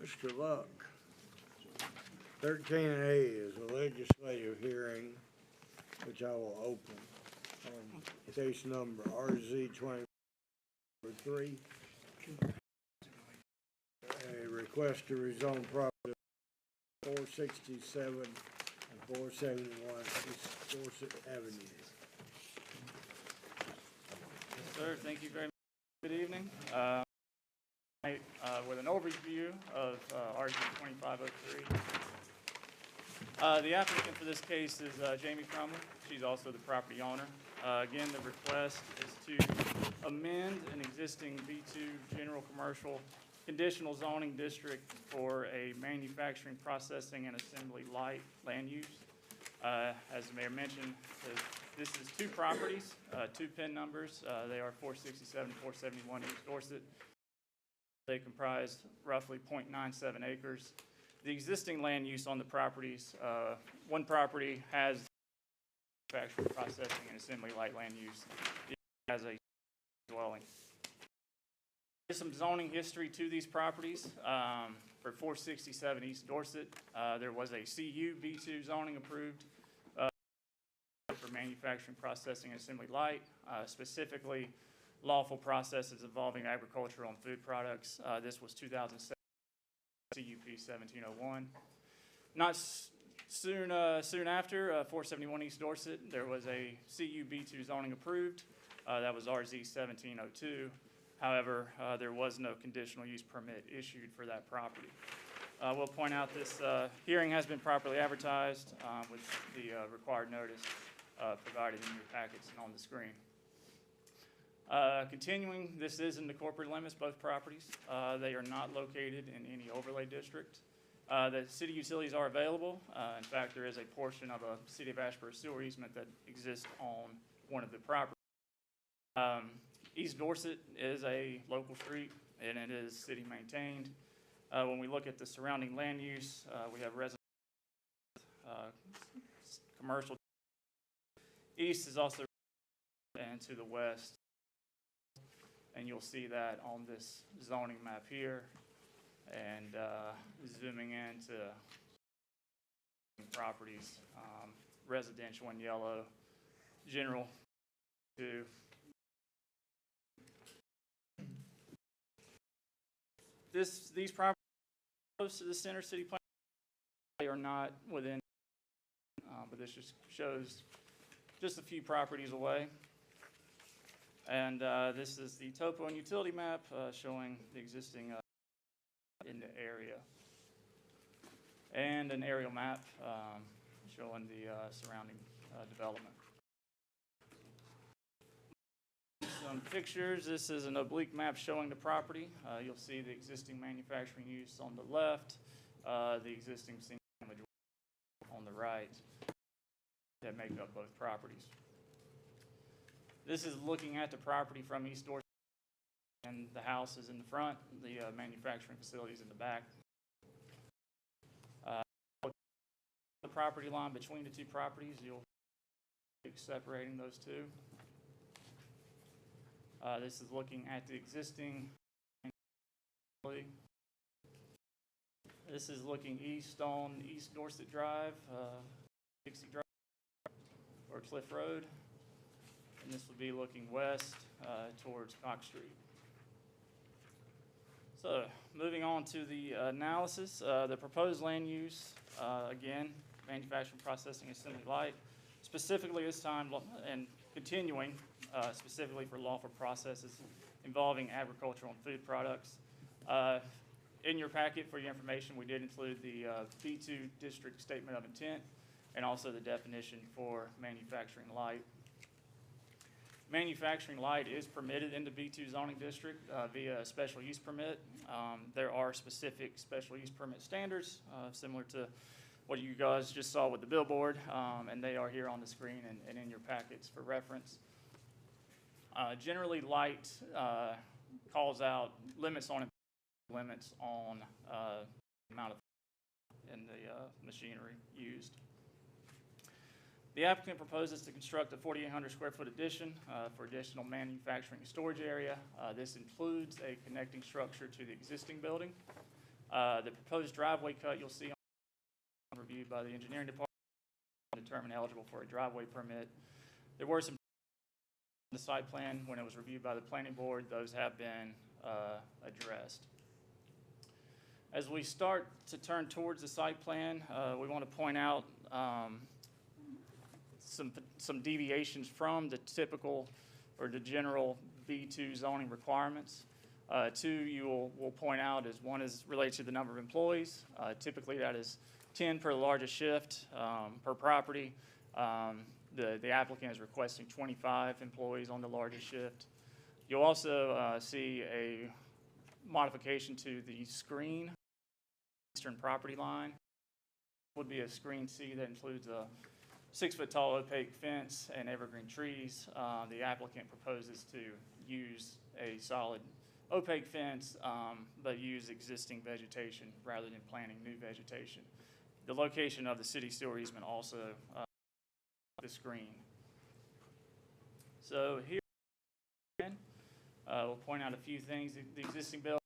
Mr. Luck. 13A is a legislative hearing, which I will open on case number RZ 23. A request to rezone property 467 and 471 East Dorset Avenue. Yes, sir. Thank you very much. Good evening. With an overview of RZ 2503. The applicant for this case is Jamie Crumley. She's also the property owner. Again, the request is to amend an existing B2 general commercial conditional zoning district for a manufacturing, processing, and assembly light land use. As the mayor mentioned, this is two properties, two PIN numbers. They are 467 and 471 East Dorset. They comprise roughly 0.97 acres. The existing land use on the properties, one property has manufacturing, processing, and assembly light land use. It has a dwelling. There's some zoning history to these properties. For 467 East Dorset, there was a CU B2 zoning approved for manufacturing, processing, and assembly light, specifically lawful processes involving agricultural and food products. This was 2007 CUP 1701. Not soon after 471 East Dorset, there was a CUB2 zoning approved. That was RZ 1702. However, there was no conditional use permit issued for that property. We'll point out this hearing has been properly advertised with the required notice provided in your packets and on the screen. Continuing, this is in the corporate limits, both properties. They are not located in any overlay district. The city utilities are available. In fact, there is a portion of a City of Asheboro sewer easement that exists on one of the properties. East Dorset is a local street, and it is city maintained. When we look at the surrounding land use, we have residential, commercial. East is also, and to the west. And you'll see that on this zoning map here. And zooming into properties, residential in yellow, general 2. These properties close to the center city plan, they are not within, but this just shows just a few properties away. And this is the topo and utility map showing the existing in the area. And an aerial map showing the surrounding development. Some pictures. This is an oblique map showing the property. You'll see the existing manufacturing use on the left, the existing single family on the right. that make up both properties. This is looking at the property from East Dorset, and the house is in the front, the manufacturing facility is in the back. The property line between the two properties, you'll be separating those two. This is looking at the existing. This is looking east on East Dorset Drive, Dixie Drive, or Cliff Road. And this would be looking west towards Cox Street. So moving on to the analysis, the proposed land use, again, manufacturing, processing, assembly light, specifically this time and continuing specifically for lawful processes involving agricultural and food products. In your packet for your information, we did include the B2 district statement of intent and also the definition for manufacturing light. Manufacturing light is permitted in the B2 zoning district via a special use permit. There are specific special use permit standards similar to what you guys just saw with the billboard, and they are here on the screen and in your packets for reference. Generally, light calls out limits on amount of in the machinery used. The applicant proposes to construct a 4,800 square foot addition for additional manufacturing and storage area. This includes a connecting structure to the existing building. The proposed driveway cut you'll see on reviewed by the engineering department determined eligible for a driveway permit. There were some the site plan when it was reviewed by the planning board. Those have been addressed. As we start to turn towards the site plan, we want to point out some deviations from the typical or the general B2 zoning requirements. Two will point out is one is related to the number of employees. Typically that is 10 per largest shift per property. The applicant is requesting 25 employees on the largest shift. You'll also see a modification to the screen, eastern property line. Would be a screen C that includes a 6-foot tall opaque fence and evergreen trees. The applicant proposes to use a solid opaque fence, but use existing vegetation rather than planting new vegetation. The location of the city sewer easement also the screen. So here again, we'll point out a few things. The existing building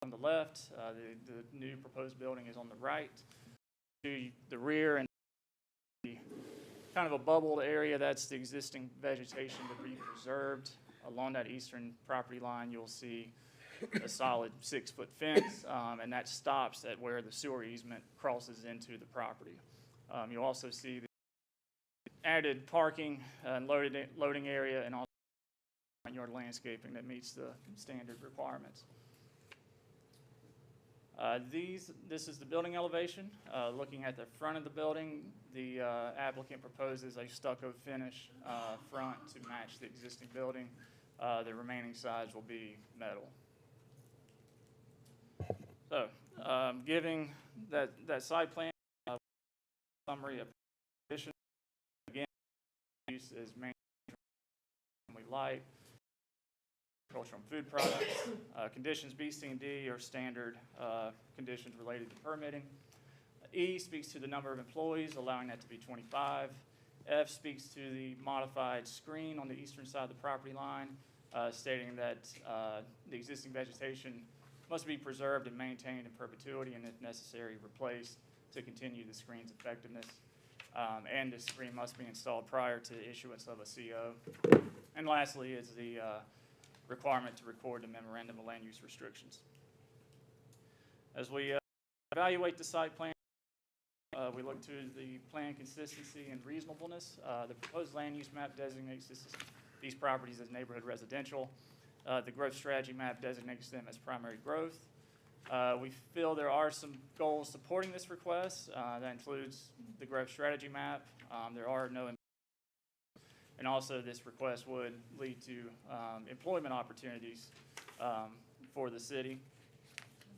on the left, the new proposed building is on the right. To the rear and kind of a bubbled area, that's the existing vegetation to be preserved. Along that eastern property line, you'll see a solid 6-foot fence, and that stops at where the sewer easement crosses into the property. You'll also see the added parking and loading area, and also yard landscaping that meets the standard requirements. This is the building elevation. Looking at the front of the building, the applicant proposes a stucco finish front to match the existing building. The remaining sides will be metal. So, giving that site plan summary of addition, again, use is manufacturing light, agricultural and food products. Conditions B, C, and D are standard conditions related to permitting. E speaks to the number of employees, allowing that to be 25. F speaks to the modified screen on the eastern side of the property line, stating that the existing vegetation must be preserved and maintained in perpetuity, and if necessary, replaced to continue the screen's effectiveness. And the screen must be installed prior to the issuance of a CO. And lastly is the requirement to record the memorandum of land use restrictions. As we evaluate the site plan, we look to the plan consistency and reasonableness. The proposed land use map designates these properties as neighborhood residential. The growth strategy map designates them as primary growth. We feel there are some goals supporting this request. That includes the growth strategy map. There are no, and also this request would lead to employment opportunities for the city.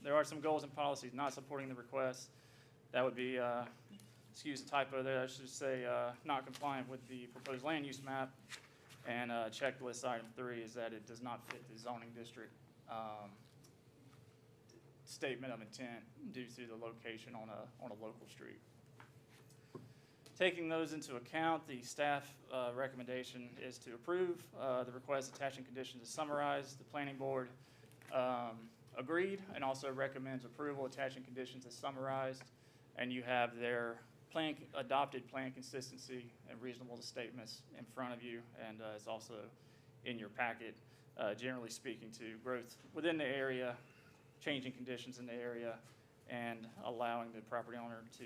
There are some goals and policies not supporting the request. That would be excuse the typo there, I should say, not compliant with the proposed land use map. And checklist item 3 is that it does not fit the zoning district statement of intent due to the location on a local street. Taking those into account, the staff recommendation is to approve the request attaching conditions as summarized. The planning board agreed and also recommends approval attaching conditions as summarized. And you have their adopted plan consistency and reasonable statements in front of you, and it's also in your packet, generally speaking to growth within the area, changing conditions in the area, and allowing the property owner to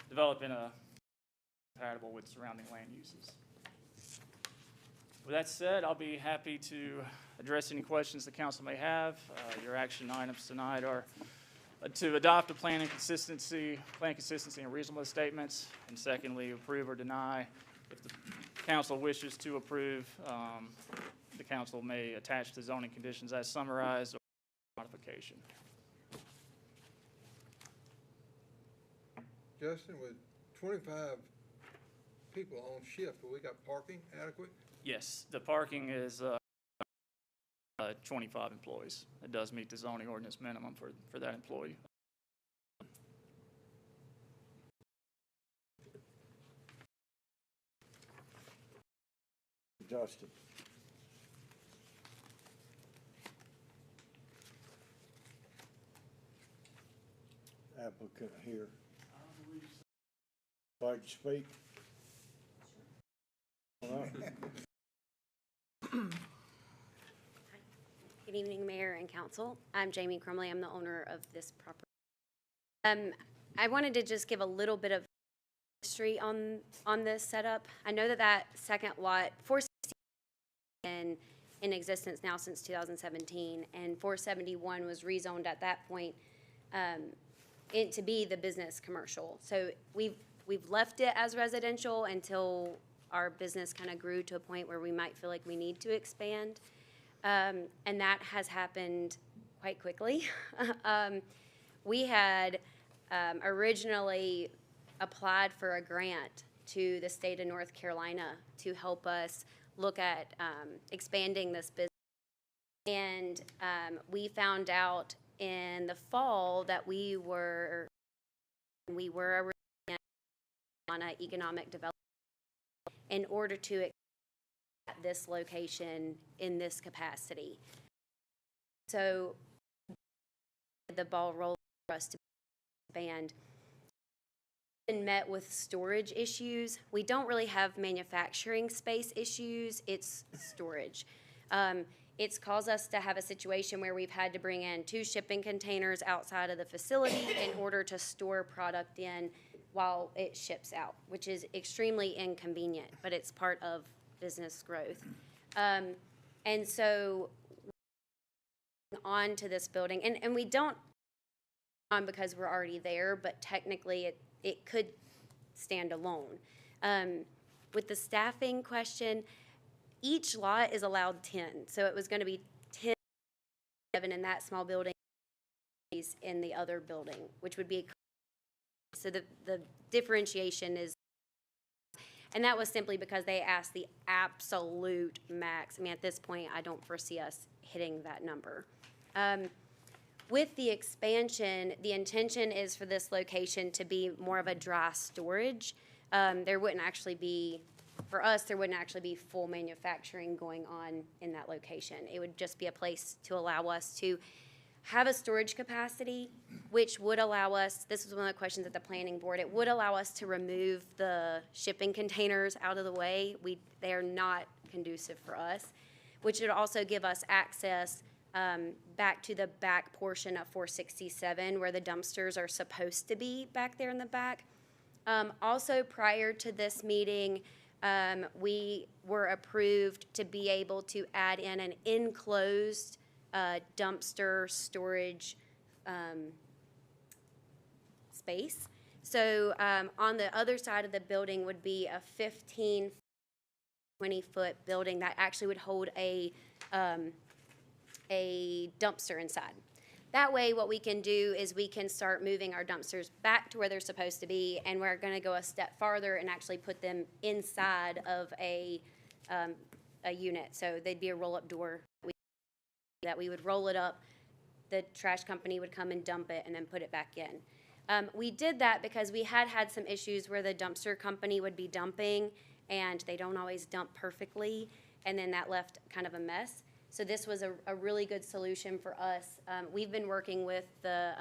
develop in a compatible with surrounding land uses. With that said, I'll be happy to address any questions the council may have. Your action items tonight are to adopt a plan consistency and reasonableness statements, and secondly, approve or deny. If the council wishes to approve, the council may attach the zoning conditions as summarized or modification. Justin, with 25 people on shift, we got parking adequate? Yes, the parking is 25 employees. It does meet the zoning ordinance minimum for that employee. Justin. Applicant here. Like to speak? Good evening, Mayor and Council. I'm Jamie Crumley. I'm the owner of this property. I wanted to just give a little bit of history on this setup. I know that second lot, 460, been in existence now since 2017, and 471 was rezoned at that point to be the business commercial. So we've left it as residential until our business kind of grew to a point where we might feel like we need to expand. And that has happened quite quickly. We had originally applied for a grant to the state of North Carolina to help us look at expanding this business. And we found out in the fall that we were on an economic development in order to expand this location in this capacity. So the ball rolls for us to expand. Been met with storage issues. We don't really have manufacturing space issues, it's storage. It's caused us to have a situation where we've had to bring in 2 shipping containers outside of the facility in order to store product in while it ships out, which is extremely inconvenient, but it's part of business growth. And so on to this building, and we don't on because we're already there, but technically it could stand alone. With the staffing question, each lot is allowed 10, so it was going to be 10 in that small building in the other building, which would be so the differentiation is. And that was simply because they asked the absolute max. I mean, at this point, I don't foresee us hitting that number. With the expansion, the intention is for this location to be more of a dry storage. There wouldn't actually be, for us, there wouldn't actually be full manufacturing going on in that location. It would just be a place to allow us to have a storage capacity, which would allow us, this was one of the questions at the planning board, it would allow us to remove the shipping containers out of the way. They are not conducive for us, which would also give us access back to the back portion of 467 where the dumpsters are supposed to be back there in the back. Also, prior to this meeting, we were approved to be able to add in an enclosed dumpster storage space. So on the other side of the building would be a 15, 20-foot building that actually would hold a dumpster inside. that way, what we can do is we can start moving our dumpsters back to where they're supposed to be, and we're gonna go a step farther and actually put them inside of a unit. So they'd be a roll-up door that we would roll it up, the trash company would come and dump it and then put it back in. We did that because we had some issues where the dumpster company would be dumping and they don't always dump perfectly, and then that left kind of a mess. So this was a really good solution for us. We've been working with the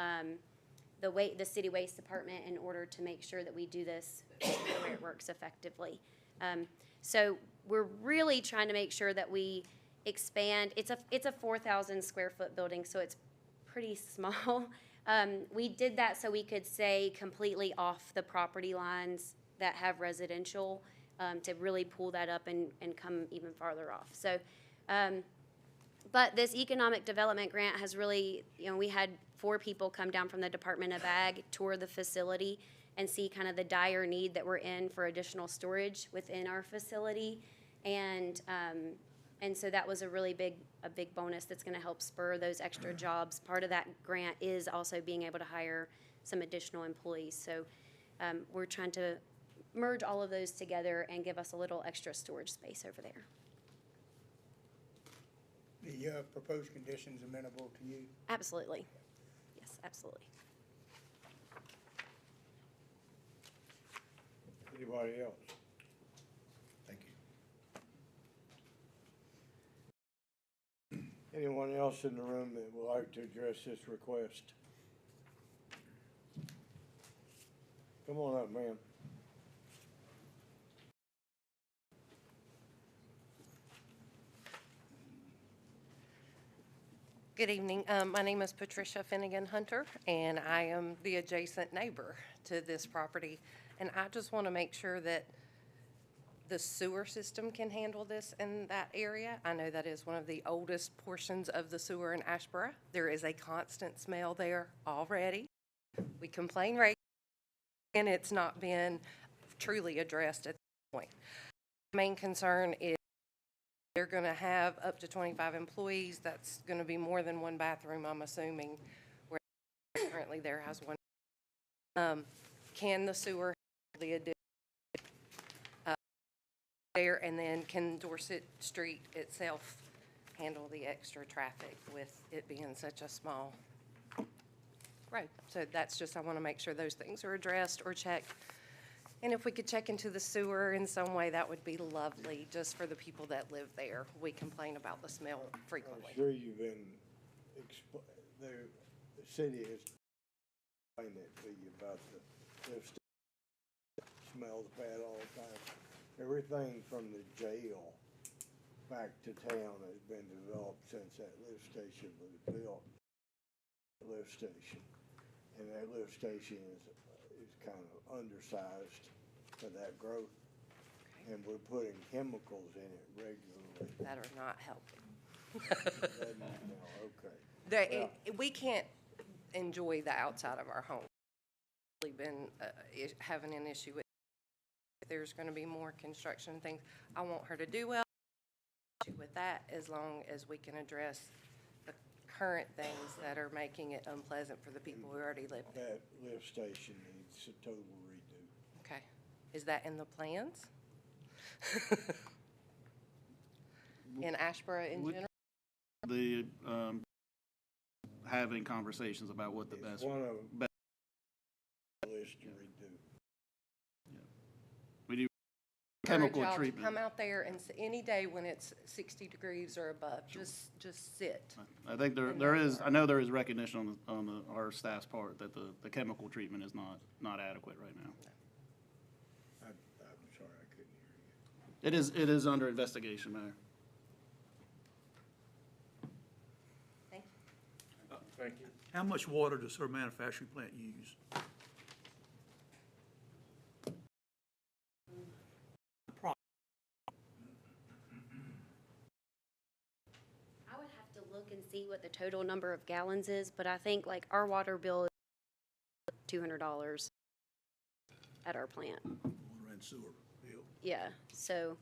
city waste department in order to make sure that we do this the way it works effectively. So we're really trying to make sure that we expand. It's a 4,000 square foot building, so it's pretty small. We did that so we could stay completely off the property lines that have residential, to really pull that up and come even farther off. So, but this economic development grant has really, we had 4 people come down from the Department of Ag, tour the facility, and see kind of the dire need that we're in for additional storage within our facility. And so that was a really big bonus that's going to help spur those extra jobs. Part of that grant is also being able to hire some additional employees. So we're trying to merge all of those together and give us a little extra storage space over there. The proposed conditions amenable to you? Absolutely. Yes, absolutely. Anybody else? Thank you. Anyone else in the room that would like to address this request? Come on up, ma'am. Good evening. My name is Patricia Finnegan Hunter, and I am the adjacent neighbor to this property. And I just want to make sure that the sewer system can handle this in that area. I know that is one of the oldest portions of the sewer in Asheboro. There is a constant smell there already. We complain regularly, and it's not been truly addressed at this point. The main concern is they're going to have up to 25 employees. That's going to be more than one bathroom, I'm assuming, where currently there has one. Can the sewer handle the addition there, and then can Dorset Street itself handle the extra traffic with it being such a small road? So that's just, I want to make sure those things are addressed or checked. And if we could check into the sewer in some way, that would be lovely, just for the people that live there. We complain about the smell frequently. I'm sure you've been, the city has explained that to you about the smell the bad all the time. Everything from the jail back to town has been developed since that lift station was built. Lift station, and that lift station is kind of undersized for that growth, and we're putting chemicals in it regularly. That are not helping. Okay. We can't enjoy the outside of our home. We've been having an issue with. If there's going to be more construction and things, I want her to do well with that, as long as we can address the current things that are making it unpleasant for the people who already live there. That lift station needs a total redo. Okay. Is that in the plans? In Asheboro in general? The, having conversations about what the best. One of the list to redo. We do Encourage chemical y'all to treatment. come out there and any day when it's 60 degrees or above, just sit. I think there is, I know there is recognition on our staff's part that the chemical treatment is not adequate right now. I'm sorry, I couldn't hear you. It is under investigation, Mayor. Thank you. Thank you. How much water does her manufacturing plant use? I would have to look and see what the total number of gallons is, but I think like our water bill is $200 at our plant. Water and sewer bill. Yeah, so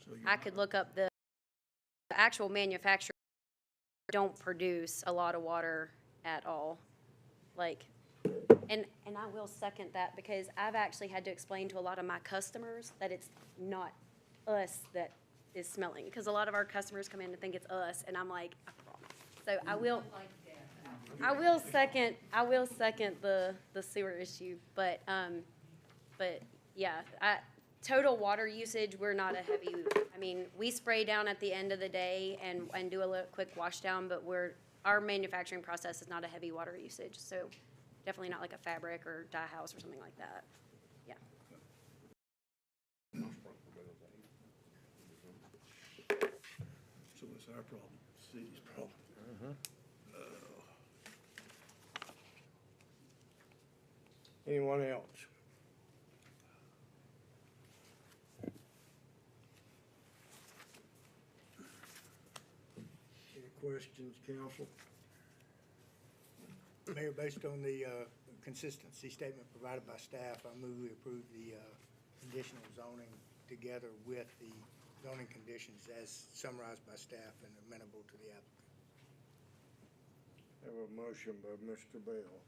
So I could look up the actual manufacturer don't produce a lot of water at all. Like, and I will second that because I've actually had to explain to a lot of my customers that it's not us that is smelling. Because a lot of our customers come in and think it's us, and I'm like, I promise. So I will second the sewer issue, but yeah, total water usage, we're not a heavy, I mean, we spray down at the end of the day and do a little quick wash down, but our manufacturing process is not a heavy water usage, so definitely not like a fabric or dye house or something like that. Yeah. So it's our problem, city's problem. Anyone else? Any questions, council? Mayor, based on the consistency statement provided by staff, I move we approve the conditional zoning together with the zoning conditions as summarized by staff and amenable to the applicant. Have a motion by Mr. Bell.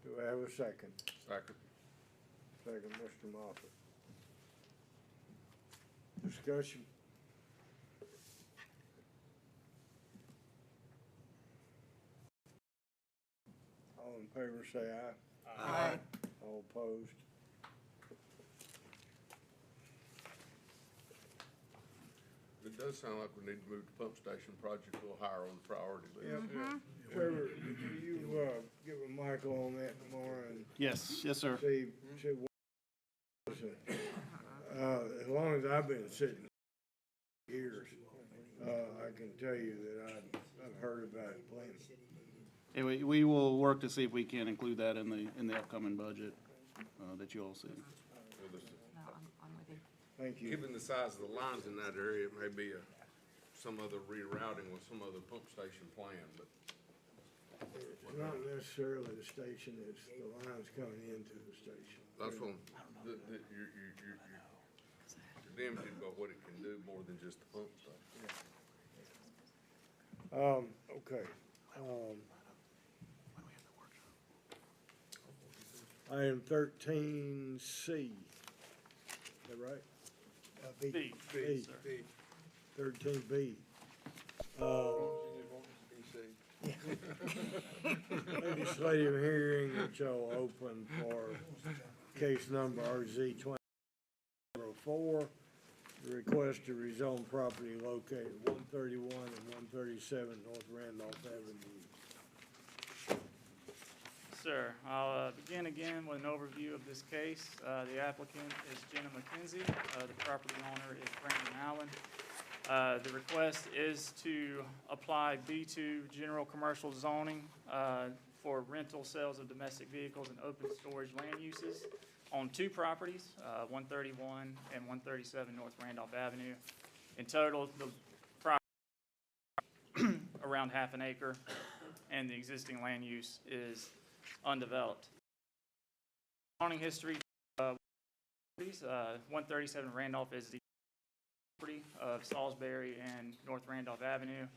Do I have a second? Second. Second, Mr. Moffett. Discussion? All in favor say aye. Aye. All opposed? It does sound like we need to move the pump station project a little higher on the priority list. Trevor, you get with Michael on that tomorrow and Yes, yes, sir. see what, as long as I've been sitting years, I can tell you that I've heard about it plenty. And we will work to see if we can include that in the upcoming budget, that you all see. Thank you. Given the size of the lines in that area, it may be some other rerouting with some other pump station plan, but. It's not necessarily the station, it's the lines coming into the station. That's what, you're limited by what it can do more than just the pump station. Okay. Item 13C, is that right? B. B. 13B. Legislative hearing that shall open for case number RZ 2004. The request to rezone property located 131 and 137 North Randolph Avenue. Sir, I'll begin again with an overview of this case. The applicant is Jenna McKenzie. The property owner is Brandon Allen. The request is to apply B2 general commercial zoning for rental sales of domestic vehicles and open storage land uses on two properties, 131 and 137 North Randolph Avenue. In total, the property around half an acre, and the existing land use is undeveloped. Zoning history, 137 Randolph is the property of Salisbury and North Randolph Avenue.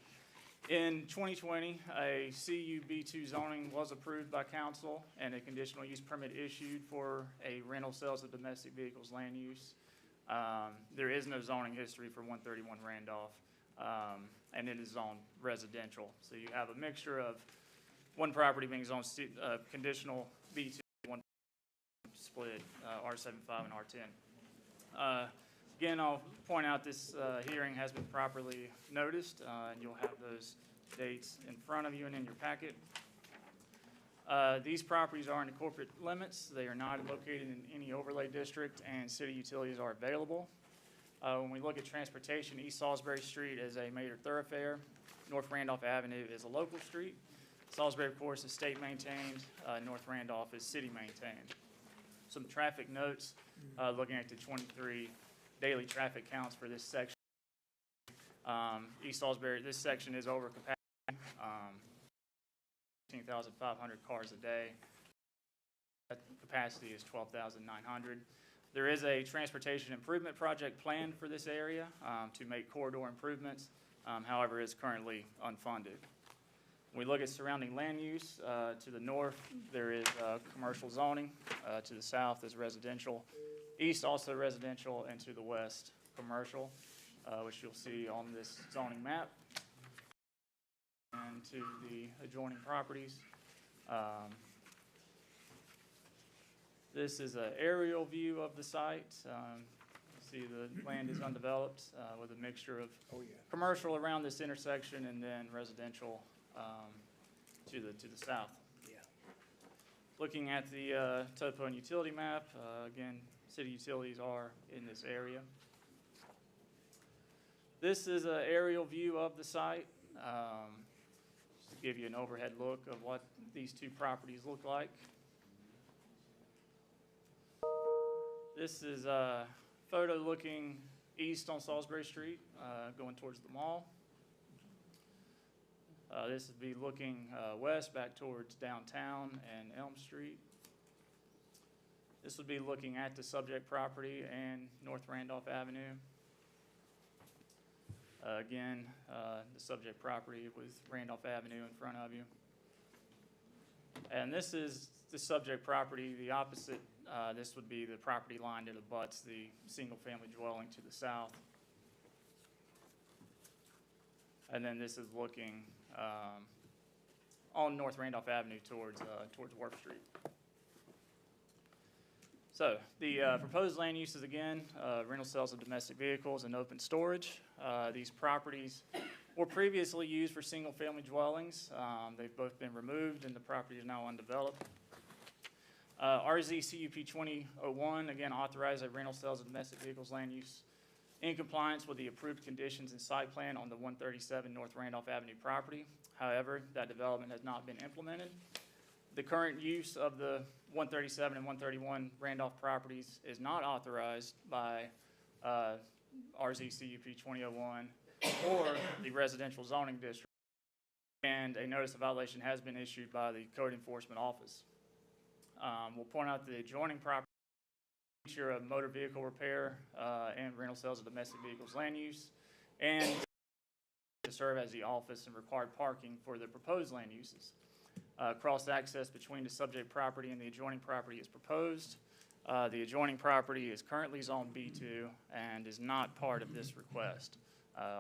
In 2020, a CUB2 zoning was approved by council and a conditional use permit issued for a rental sales of domestic vehicles land use. There is no zoning history for 131 Randolph, and it is zoned residential. So you have a mixture of one property being zoned conditional B2, one split R75 and R10. Again, I'll point out this hearing has been properly noticed, and you'll have those dates in front of you and in your packet. These properties are in the corporate limits. They are not located in any overlay district, and city utilities are available. When we look at transportation, East Salisbury Street is a major thoroughfare. North Randolph Avenue is a local street. Salisbury, of course, is state maintained. North Randolph is city maintained. Some traffic notes, looking at the 23 daily traffic counts for this section. East Salisbury, this section is over capacity, 15,500 cars a day. That capacity is 12,900. There is a transportation improvement project planned for this area to make corridor improvements. however, is currently unfunded. When we look at surrounding land use, to the north, there is commercial zoning. To the south is residential. East also residential, and to the west, commercial, which you'll see on this zoning map. And to the adjoining properties. This is an aerial view of the site. You see the land is undeveloped with a mixture of commercial around this intersection and then residential to the south. Looking at the topo and utility map, again, city utilities are in this area. This is an aerial view of the site. Just to give you an overhead look of what these two properties look like. This is a photo looking east on Salisbury Street, going towards the mall. This would be looking west back towards downtown and Elm Street. This would be looking at the subject property and North Randolph Avenue. Again, the subject property with Randolph Avenue in front of you. And this is the subject property, the opposite. This would be the property line that abuts the single-family dwelling to the south. And then this is looking on North Randolph Avenue towards Warp Street. So the proposed land uses, again, rental sales of domestic vehicles and open storage. These properties were previously used for single-family dwellings. They've both been removed and the property is now undeveloped. RZ CUP 2001, again, authorized a rental sales of domestic vehicles land use in compliance with the approved conditions and site plan on the 137 North Randolph Avenue property. However, that development has not been implemented. The current use of the 137 and 131 Randolph properties is not authorized by RZ CUP 2001 or the residential zoning district, and a notice of violation has been issued by the Code Enforcement Office. We'll point out the adjoining property feature of motor vehicle repair and rental sales of domestic vehicles land use, and to serve as the office and required parking for the proposed land uses. Cross access between the subject property and the adjoining property is proposed. The adjoining property is currently zoned B2 and is not part of this request,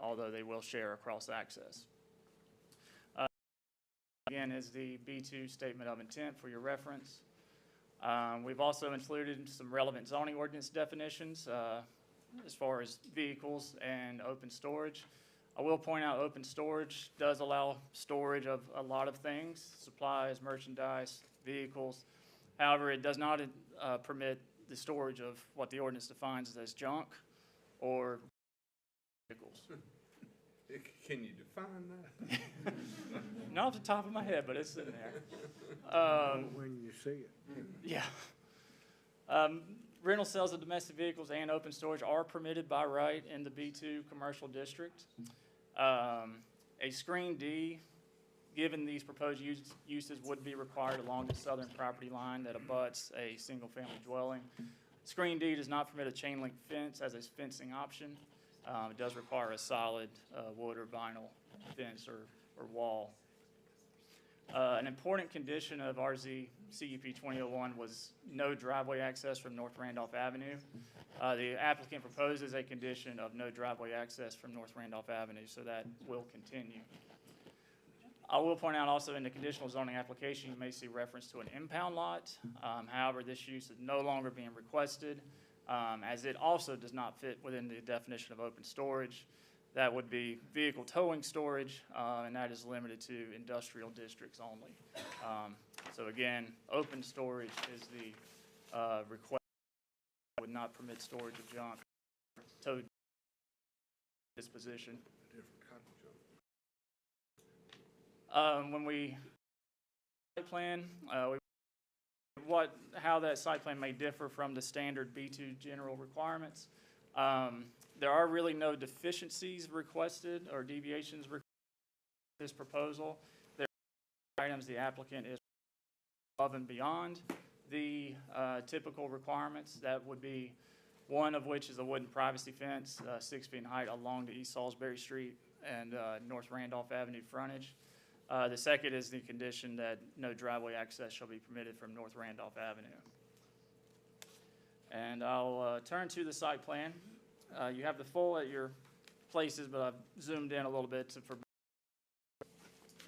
although they will share a cross access. Again, is the B2 statement of intent for your reference. We've also included some relevant zoning ordinance definitions as far as vehicles and open storage. I will point out open storage does allow storage of a lot of things, supplies, merchandise, vehicles. However, it does not permit the storage of what the ordinance defines as junk or vehicles. Can you define that? Not off the top of my head, but it's in there. When you see it. Yeah. Rental sales of domestic vehicles and open storage are permitted by right in the B2 commercial district. A screen D, given these proposed uses, would be required along the southern property line that abuts a single-family dwelling. Screen D does not permit a chain link fence as a fencing option. It does require a solid wood or vinyl fence or wall. An important condition of RZ CUP 2001 was no driveway access from North Randolph Avenue. The applicant proposes a condition of no driveway access from North Randolph Avenue, so that will continue. I will point out also in the conditional zoning application, you may see reference to an impound lot. However, this use is no longer being requested, as it also does not fit within the definition of open storage. That would be vehicle towing storage, and that is limited to industrial districts only. So again, open storage is the request. Would not permit storage of junk, towed disposition. When we site plan, how that site plan may differ from the standard B2 general requirements. There are really no deficiencies requested or deviations requested in this proposal. There are items the applicant is above and beyond the typical requirements. That would be one of which is a wooden privacy fence, 6 feet in height along the East Salisbury Street and North Randolph Avenue frontage. The second is the condition that no driveway access shall be permitted from North Randolph Avenue. And I'll turn to the site plan. You have the full at your places, but I've zoomed in a little bit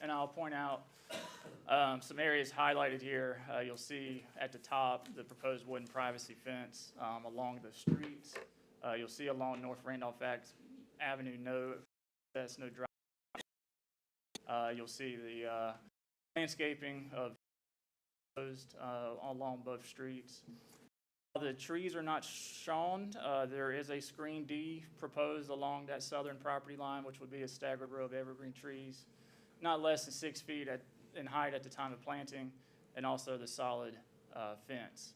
and I'll point out some areas highlighted here. You'll see at the top the proposed wooden privacy fence along the streets. You'll see along North Randolph Avenue, no access, no drive. You'll see the landscaping of proposed along both streets. The trees are not shown. There is a screen D proposed along that southern property line, which would be a staggered row of evergreen trees, not less than 6 feet in height at the time of planting, and also the solid fence.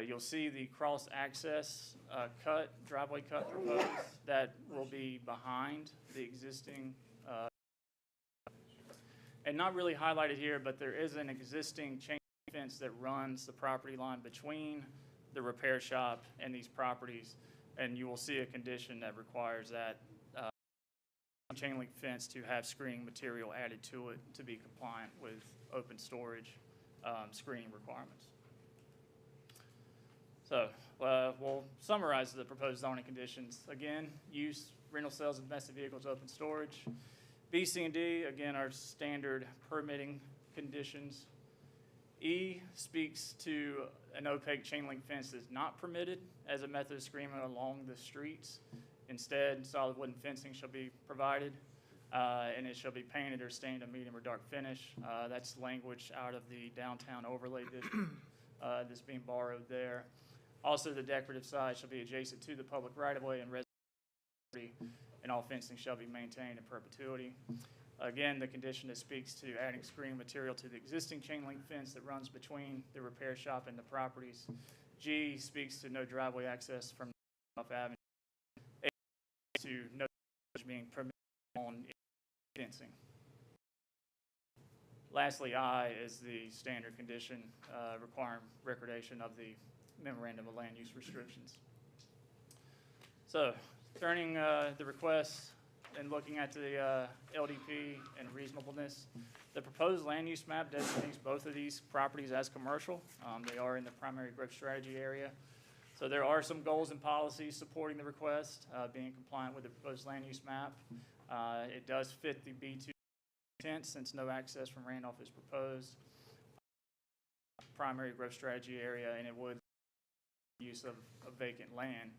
You'll see the cross-access driveway cut proposed that will be behind the existing, and not really highlighted here, but there is an existing chain fence that runs the property line between the repair shop and these properties, and you will see a condition that requires that chain link fence to have screening material added to it to be compliant with open storage screening requirements. So we'll summarize the proposed zoning conditions. Again, use, rental sales of domestic vehicles, open storage. B, C, and D, again, are standard permitting conditions. E speaks to an opaque chain link fence is not permitted as a method of screening along the streets. Instead, solid wooden fencing shall be provided, and it shall be painted or stained a medium or dark finish. That's language out of the downtown overlay district that's being borrowed there. Also, the decorative side shall be adjacent to the public right-of-way and residential, and all fencing shall be maintained in perpetuity. Again, the condition that speaks to adding screening material to the existing chain link fence that runs between the repair shop and the properties. G speaks to no driveway access from North Avenue. A to no being permitted on fencing. Lastly, I is the standard condition requiring recordation of the memorandum of land use restrictions. So, turning the request and looking at the LDP and reasonableness, the proposed land use map designates both of these properties as commercial. They are in the primary growth strategy area. So there are some goals and policies supporting the request, being compliant with the proposed land use map. It does fit the B2 intent since no access from Randolph is proposed. Primary growth strategy area, and it would use of vacant land.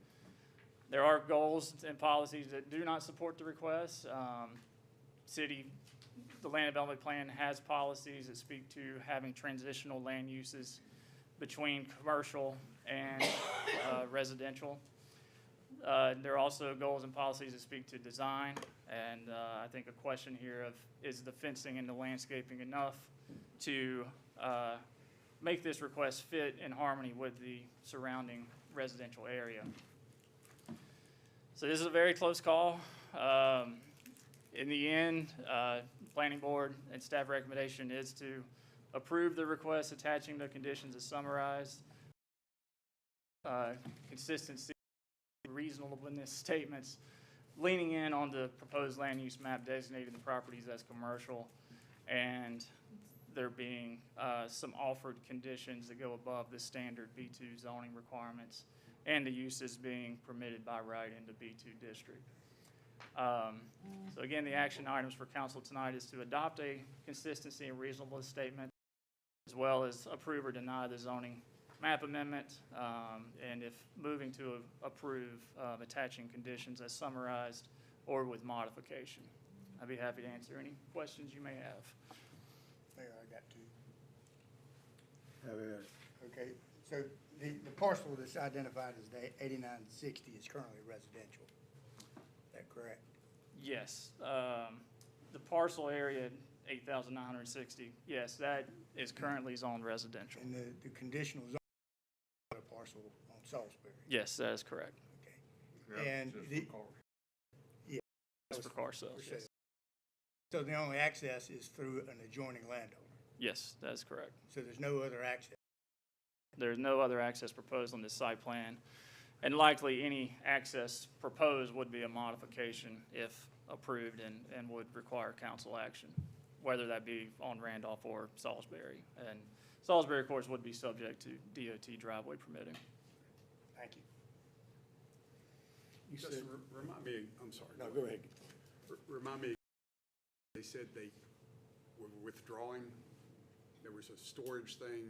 There are goals and policies that do not support the request. The land development plan has policies that speak to having transitional land uses between commercial and residential. There are also goals and policies that speak to design, and I think a question here of is the fencing and the landscaping enough to make this request fit in harmony with the surrounding residential area. So this is a very close call. In the end, planning board and staff recommendation is to approve the request attaching the conditions as summarized. Consistency, reasonableness statements, leaning in on the proposed land use map designating the properties as commercial, and there being some offered conditions that go above the standard B2 zoning requirements, and the uses being permitted by right in the B2 district. So again, the action items for council tonight is to adopt a consistency and reasonableness statement, as well as approve or deny the zoning map amendment, and if moving to approve, attaching conditions as summarized or with modification. I'd be happy to answer any questions you may have. Mayor, I got two. Have it. Okay, so the parcel that's identified as the 8960 is currently residential. Is that correct? Yes. The parcel area, 8,960, yes, that is currently zoned residential. And the conditional zone parcel on Salisbury? Yes, that is correct. Okay. And yeah. It's for car sales, yes. So the only access is through an adjoining landowner? Yes, that is correct. So there's no other access? There's no other access proposed on this site plan, and likely any access proposed would be a modification if approved and would require council action, whether that be on Randolph or Salisbury. And Salisbury, of course, would be subject to DOT driveway permitting. Thank you. Just remind me, I'm sorry. No, go ahead. Remind me, they said they were withdrawing, there was a storage thing,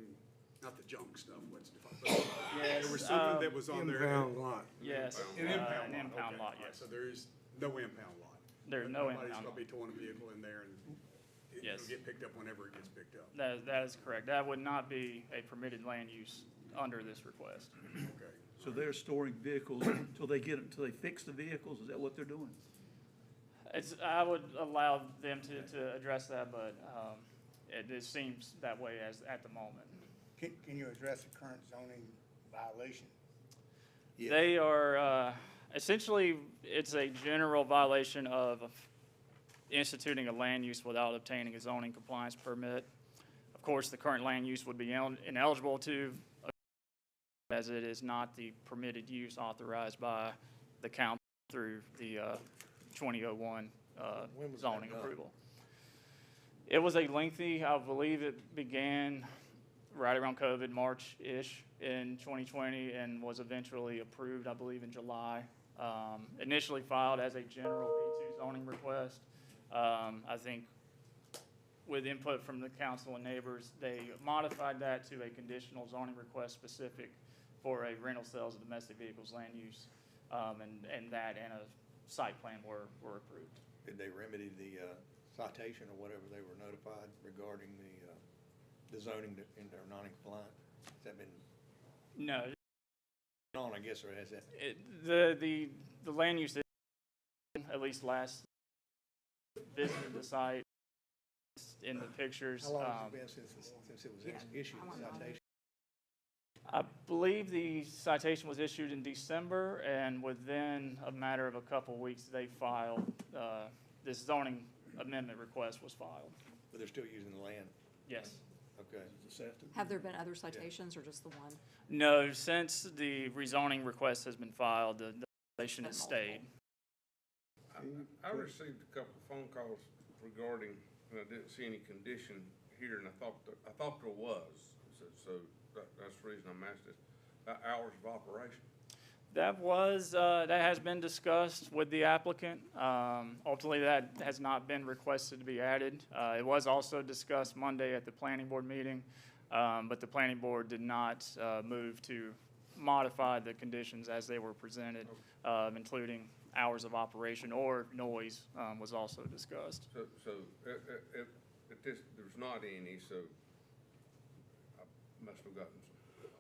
not the junk stuff, what's defined, but there was something that was on there. Impound lot. Yes, An impound an impound okay. lot, All right, yes. So there is no impound lot. There's no Nobody's impound gonna lot. be towing a vehicle in there and Yes. it'll get picked up whenever it gets picked up. That is correct. That would not be a permitted land use under this request. Okay. So they're storing vehicles until they fix the vehicles? Is that what they're doing? I would allow them to address that, but it seems that way at the moment. Can you address the current zoning violation? They are, essentially, it's a general violation of instituting a land use without obtaining a zoning compliance permit. Of course, the current land use would be ineligible to, as it is not the permitted use authorized by the council through the 2001 zoning approval. It was a lengthy, I believe it began right around COVID, March-ish in 2020, and was eventually approved, I believe, in July. Initially filed as a general P2 zoning request. I think with input from the council and neighbors, they modified that to a conditional zoning request specific for a rental sales of domestic vehicles land use, and that and a site plan were approved. Did they remedy the citation or whatever they were notified regarding the zoning in their non-compliant? Has that been No. on, I guess, or has that? The land use, at least last visited the site in the pictures. How long has it been since it was issued, the citation? I believe the citation was issued in December, and within a matter of a couple of weeks, they filed, this zoning amendment request was filed. But they're still using the land? Yes. Okay. Have there been other citations or just the one? No, since the rezoning request has been filed, the violation has stayed. I received a couple of phone calls regarding, and I didn't see any condition here, and I thought there was. So that's the reason I'm asking this, about hours of operation. That has been discussed with the applicant. Ultimately, that has not been requested to be added. It was also discussed Monday at the planning board meeting, but the planning board did not move to modify the conditions as they were presented, including hours of operation or noise was also discussed. So if there's not any, so I must have gotten some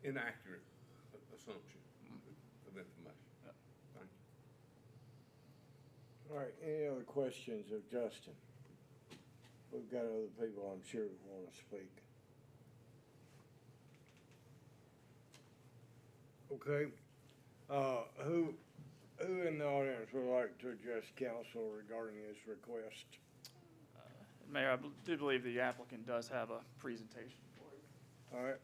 inaccurate assumption of information. Thank you. All right, any other questions of Justin? We've got other people I'm sure want to speak. Okay, who in the audience would like to address council regarding this request? Mayor, I do believe the applicant does have a presentation for you. All right.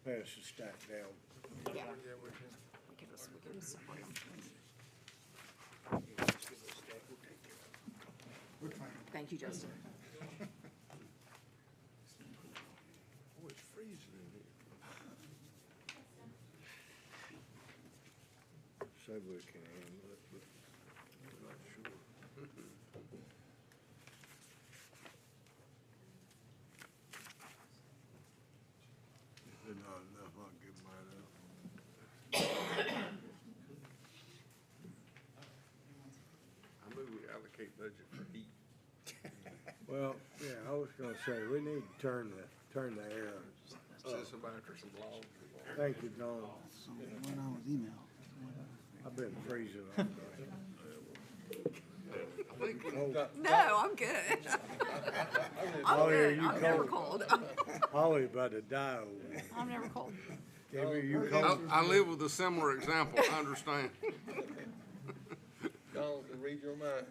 Pass the stack down. Yeah. We can just separate them. Thank you, Justin. Oh, it's freezing in here. So we can handle it, but I'm not sure. If there's not enough, I'll give mine up. I move we allocate budget for heat. Well, yeah, I was gonna say, we need to turn the turn the air Says somebody after some logs. Thank you, Don. Went on with email. I've been freezing all day. I think we got. No, I'm good. I'm Holly, are good. you I'm never cold. Holly about to die over there. I'm never cold. Maybe you cold? I live with a similar example, I understand. Donald can read your mind.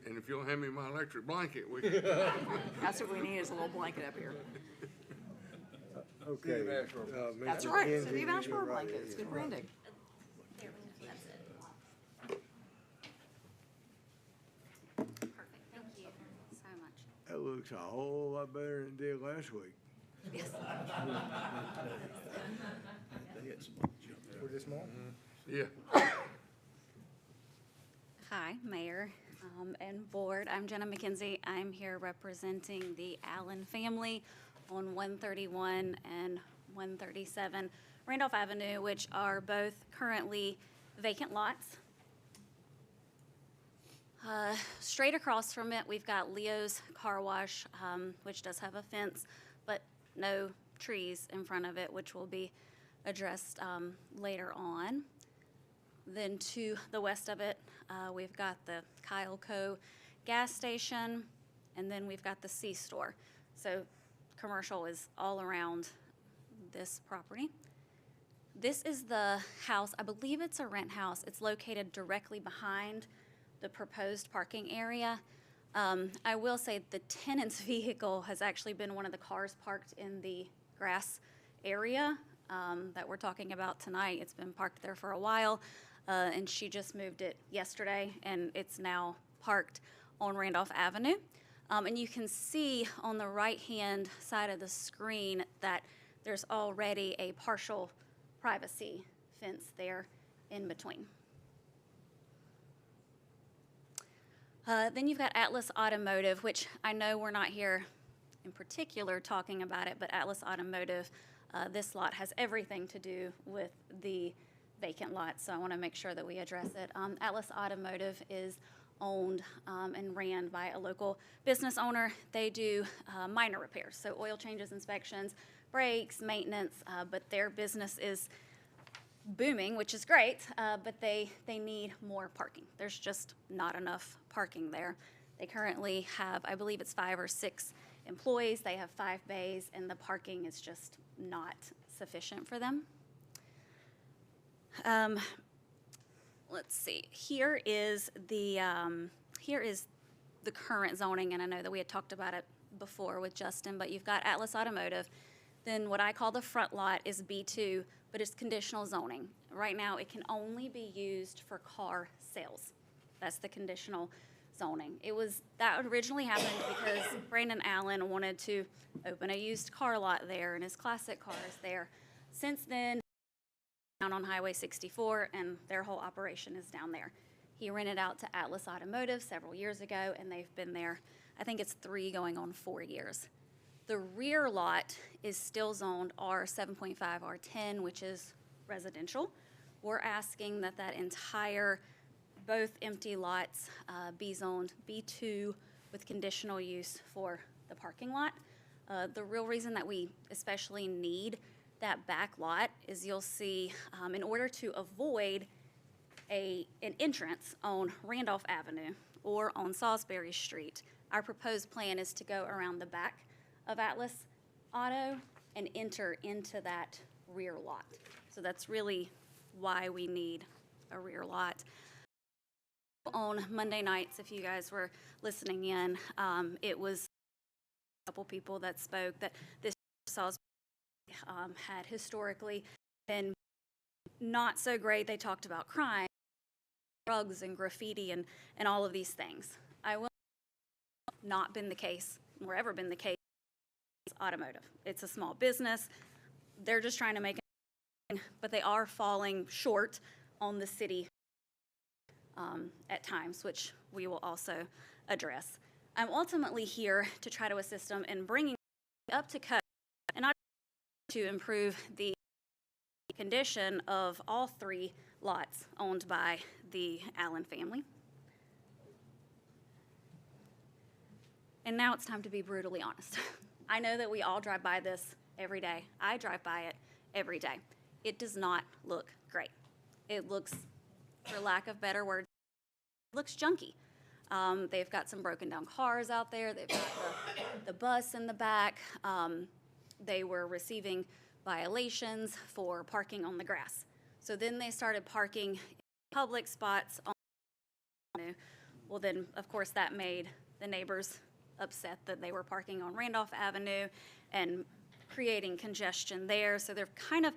And if you'll hand me my electric blanket, we can. That's what we need is a little blanket up here. Okay. That's Mr. right, Kinsey, City of you're Asheboro right. blanket. It's good branding. Perfect, thank you so much. That looks a whole lot better than it did last week. Yes. For this month? Yeah. Hi, Mayor and Board. I'm Jenna McKenzie. I'm here representing the Allen family on 131 and 137 Randolph Avenue, which are both currently vacant lots. Straight across from it, we've got Leo's Car Wash, which does have a fence, but no trees in front of it, which will be addressed later on. Then to the west of it, we've got the Kyle Co. gas station, and then we've got the C-store. So commercial is all around this property. This is the house, I believe it's a rent house. It's located directly behind the proposed parking area. I will say the tenant's vehicle has actually been one of the cars parked in the grass area that we're talking about tonight. It's been parked there for a while, and she just moved it yesterday, and it's now parked on Randolph Avenue. And you can see on the right-hand side of the screen that there's already a partial privacy fence there in between. Then you've got Atlas Automotive, which I know we're not here in particular talking about it, but Atlas Automotive, this lot has everything to do with the vacant lot, so I want to make sure that we address it. Atlas Automotive is owned and ran by a local business owner. They do minor repairs, so oil changes, inspections, brakes, maintenance, but their business is booming, which is great, but they need more parking. There's just not enough parking there. They currently have, I believe it's 5 or 6 employees. They have 5 bays, and the parking is just not sufficient for them. Let's see. Here is the current zoning, and I know that we had talked about it before with Justin, but you've got Atlas Automotive. Then what I call the front lot is B2, but it's conditional zoning. Right now, it can only be used for car sales. That's the conditional zoning. That originally happened because Brandon Allen wanted to open a used car lot there and his classic cars there. Since then, down on Highway 64, and their whole operation is down there. He rented out to Atlas Automotive several years ago, and they've been there, I think it's 3 going on 4 years. The rear lot is still zoned R7.5, R10, which is residential. We're asking that that entire, both empty lots, be zoned B2 with conditional use for the parking lot. The real reason that we especially need that back lot is you'll see, in order to avoid an entrance on Randolph Avenue or on Salisbury Street, our proposed plan is to go around the back of Atlas Auto and enter into that rear lot. So that's really why we need a rear lot. On Monday nights, if you guys were listening in, it was a couple people that spoke that this Salisbury had historically been not so great. They talked about crime, drugs, and graffiti, and all of these things. I will not been the case, nor ever been the case. Automotive. It's a small business. They're just trying to make it, but they are falling short on the city at times, which we will also address. I'm ultimately here to try to assist them in bringing up to code and not to improve the condition of all 3 lots owned by the Allen family. And now it's time to be brutally honest. I know that we all drive by this every day. I drive by it every day. It does not look great. It looks, for lack of better words, it looks junky. They've got some broken down cars out there. They've got the bus in the back. They were receiving violations for parking on the grass. So then they started parking in public spots on the avenue. Well, then, of course, that made the neighbors upset that they were parking on Randolph Avenue and creating congestion there. So they're kind of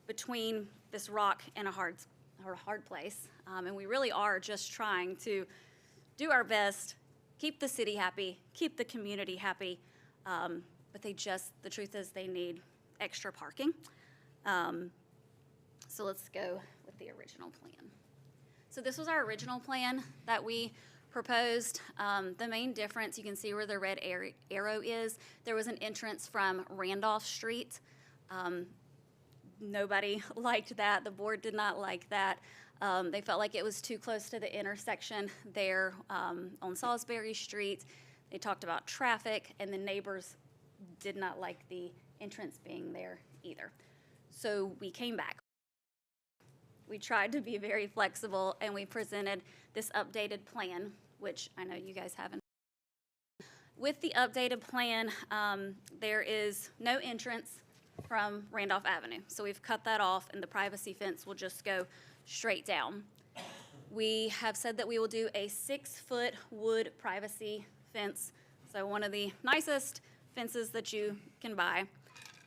between this rock and a hard place. And we really are just trying to do our best, keep the city happy, keep the community happy. But the truth is they need extra parking. So let's go with the original plan. So this was our original plan that we proposed. The main difference, you can see where the red arrow is. There was an entrance from Randolph Street. Nobody liked that. The board did not like that. They felt like it was too close to the intersection there on Salisbury Street. They talked about traffic, and the neighbors did not like the entrance being there either. So we came back. We tried to be very flexible, and we presented this updated plan, which I know you guys haven't. With the updated plan, there is no entrance from Randolph Avenue. So we've cut that off, and the privacy fence will just go straight down. We have said that we will do a 6-foot wood privacy fence, so one of the nicest fences that you can buy.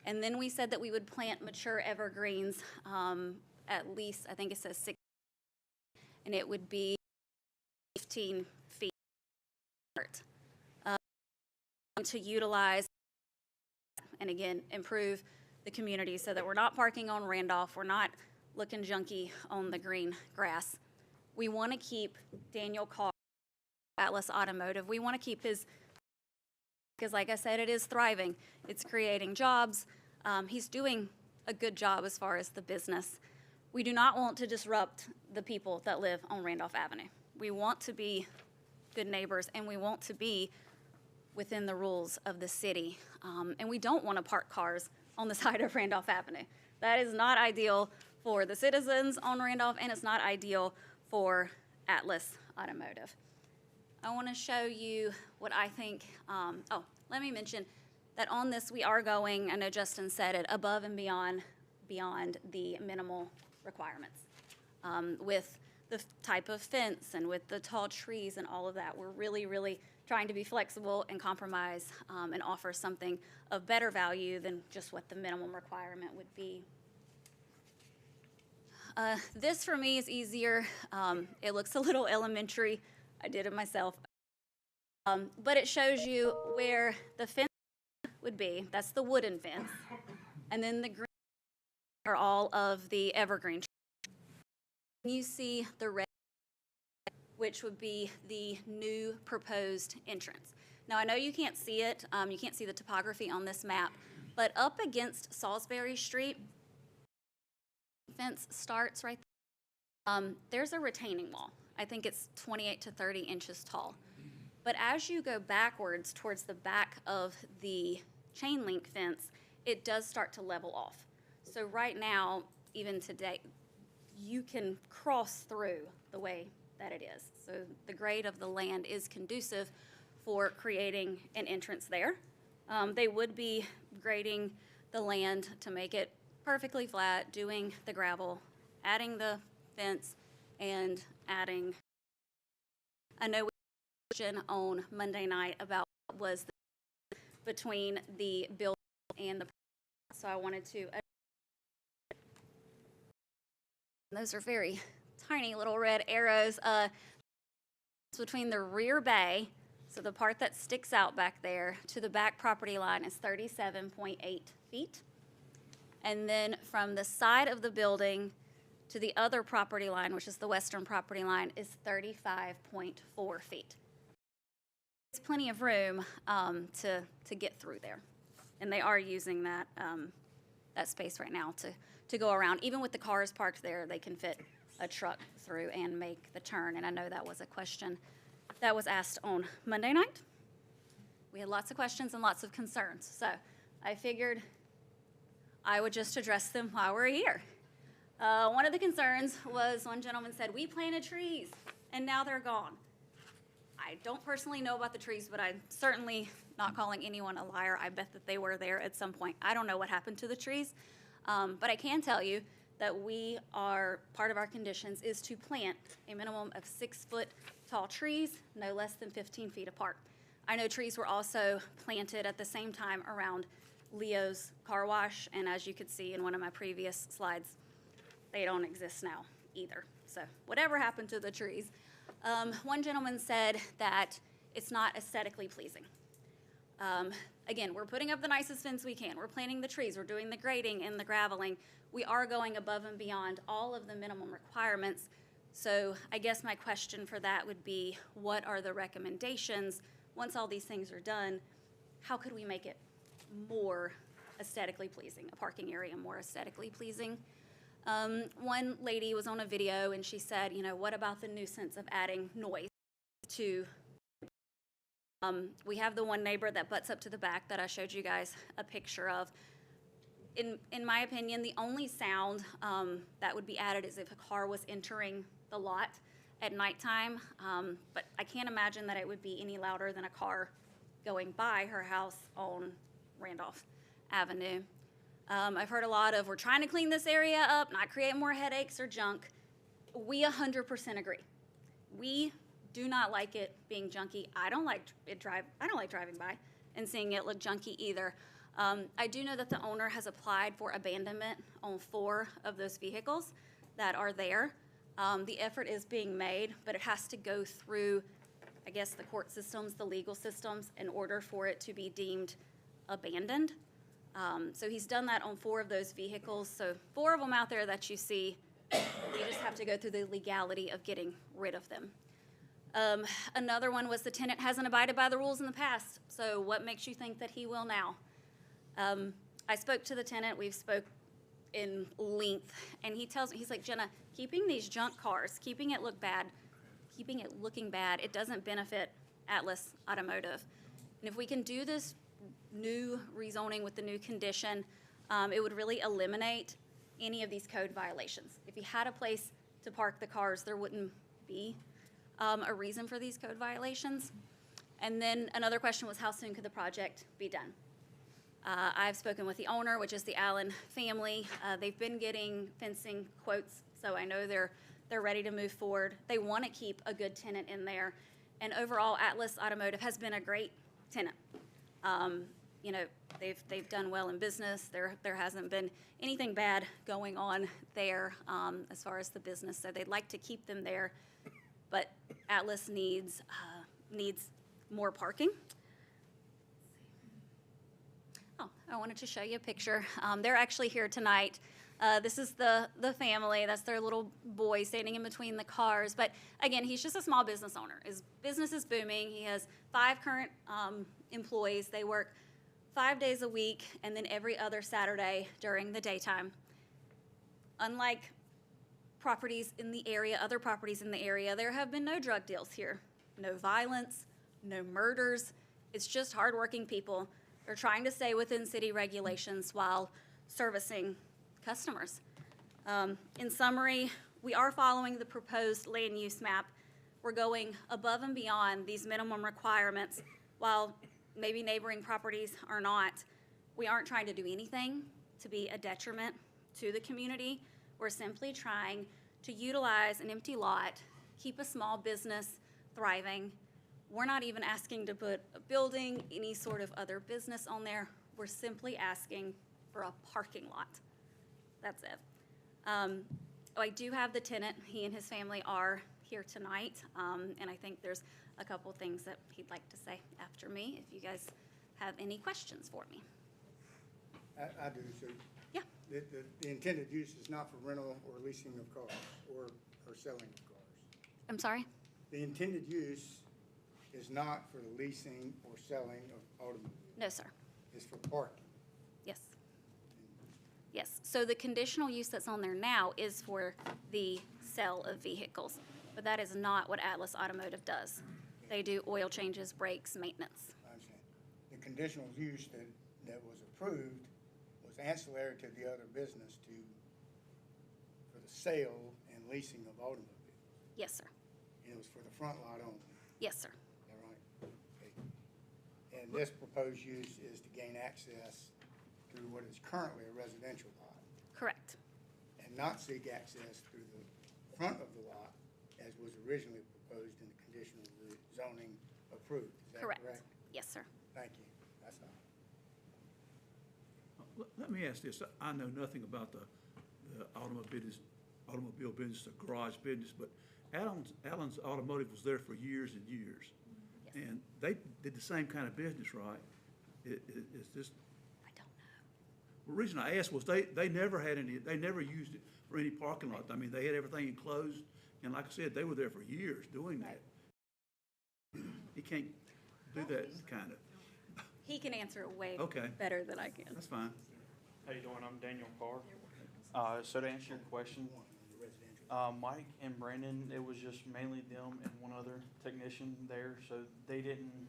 And then we said that we would plant mature evergreens, at least, I think it says 6, and it would be 15 feet apart. To utilize, and again, improve the community so that we're not parking on Randolph, we're not looking junky on the green grass. We want to keep Daniel Carr, Atlas Automotive. We want to keep his, because like I said, it is thriving. It's creating jobs. He's doing a good job as far as the business. We do not want to disrupt the people that live on Randolph Avenue. We want to be good neighbors, and we want to be within the rules of the city. And we don't want to park cars on the side of Randolph Avenue. That is not ideal for the citizens on Randolph, and it's not ideal for Atlas Automotive. I want to show you what I think, let me mention that on this we are going, I know Justin said it, above and beyond the minimal requirements. With the type of fence and with the tall trees and all of that, we're really, really trying to be flexible and compromise and offer something of better value than just what the minimum requirement would be. This for me is easier. It looks a little elementary. I did it myself. But it shows you where the fence would be. That's the wooden fence. And then the green are all of the evergreen trees. You see the red, which would be the new proposed entrance. Now, I know you can't see it. You can't see the topography on this map, but up against Salisbury Street, fence starts right there. There's a retaining wall. I think it's 28 to 30 inches tall. But as you go backwards towards the back of the chain link fence, it does start to level off. So right now, even today, you can cross through the way that it is. So the grade of the land is conducive for creating an entrance there. They would be grading the land to make it perfectly flat, doing the gravel, adding the fence, and adding. I know we had a question on Monday night about what was between the building and the, so I wanted to. Those are very tiny little red arrows. Between the rear bay, so the part that sticks out back there, to the back property line is 37.8 feet. And then from the side of the building to the other property line, which is the western property line, is 35.4 feet. It's plenty of room to get through there. And they are using that, that space right now to go around. Even with the cars parked there, they can fit a truck through and make the turn. And I know that was a question that was asked on Monday night. We had lots of questions and lots of concerns, so I figured I would just address them while we're here. One of the concerns was one gentleman said, "We planted trees and now they're gone." I don't personally know about the trees, but I'm certainly not calling anyone a liar. I bet that they were there at some point. I don't know what happened to the trees, but I can tell you that part of our conditions is to plant a minimum of 6-foot tall trees, no less than 15 feet apart. I know trees were also planted at the same time around Leo's car wash, and as you could see in one of my previous slides, they don't exist now either. So whatever happened to the trees? One gentleman said that it's not aesthetically pleasing. Again, we're putting up the nicest fence we can. We're planting the trees. We're doing the grading and the graveling. We are going above and beyond all of the minimum requirements. So I guess my question for that would be, what are the recommendations? Once all these things are done, how could we make it more aesthetically pleasing, a parking area more aesthetically pleasing? One lady was on a video and she said, you know, what about the nuisance of adding noise to, we have the one neighbor that butts up to the back that I showed you guys a picture of. In my opinion, the only sound that would be added is if a car was entering the lot at nighttime, but I can't imagine that it would be any louder than a car going by her house on Randolph Avenue. I've heard a lot of, we're trying to clean this area up, not create more headaches or junk. We 100% agree. We do not like it being junky. I don't like driving by and seeing it look junky either. I do know that the owner has applied for abandonment on 4 of those vehicles that are there. The effort is being made, but it has to go through, I guess, the court systems, the legal systems, in order for it to be deemed abandoned. So he's done that on 4 of those vehicles. So 4 of them out there that you see, we just have to go through the legality of getting rid of them. Another one was the tenant hasn't abided by the rules in the past. So what makes you think that he will now? I spoke to the tenant, we've spoke in length, and he tells me, he's like, Jenna, keeping these junk cars, keeping it looking bad, it doesn't benefit Atlas Automotive. And if we can do this new rezoning with the new condition, it would really eliminate any of these code violations. If you had a place to park the cars, there wouldn't be a reason for these code violations. And then another question was, how soon could the project be done? I've spoken with the owner, which is the Allen family. They've been getting fencing quotes, so I know they're ready to move forward. They want to keep a good tenant in there. And overall, Atlas Automotive has been a great tenant. You know, they've done well in business. There hasn't been anything bad going on there as far as the business, so they'd like to keep them there. But Atlas needs more parking. Oh, I wanted to show you a picture. They're actually here tonight. This is the family. That's their little boy standing in between the cars. But again, he's just a small business owner. His business is booming. He has 5 current employees. They work 5 days a week and then every other Saturday during the daytime. Unlike properties in the area, other properties in the area, there have been no drug deals here. No violence, no murders. It's just hardworking people. They're trying to stay within city regulations while servicing customers. In summary, we are following the proposed land use map. We're going above and beyond these minimum requirements. While maybe neighboring properties are not, we aren't trying to do anything to be a detriment to the community. We're simply trying to utilize an empty lot, keep a small business thriving. We're not even asking to put a building, any sort of other business on there. We're simply asking for a parking lot. That's it. I do have the tenant. He and his family are here tonight, and I think there's a couple things that he'd like to say after me, if you guys have any questions for me. I do, so. Yeah. The intended use is not for rental or leasing of cars or selling of cars. I'm sorry? The intended use is not for the leasing or selling of automobiles. No, sir. It's for parking. Yes. Yes, so the conditional use that's on there now is for the sale of vehicles, but that is not what Atlas Automotive does. They do oil changes, brakes, maintenance. I understand. conditional use that was approved was ancillary to the other business for the sale and leasing of automobiles. Yes, sir. And it was for the front lot only, Yes, sir. is that right? Okay. And this proposed use is to gain access through what is currently a residential lot, Correct. and not seek access through the front of the lot as was originally proposed in the conditional zoning approved. Is that correct? Yes, sir. Thank you. That's all. Let me ask this. I know nothing about the automobile business, the garage business, but Allen's Automotive was there for years and years. Yes. And they did the same kind of business, right? Is this? I don't know. The reason I asked was they never used it for any parking lot. I mean, they had everything enclosed, and like I said, they were there for years doing that. You can't do that kind of. He can answer it way Okay. better than I can. That's fine. How you doing? I'm Daniel Carr. So to answer your question, Mike and Brandon, it was just mainly them and one other technician there, so they didn't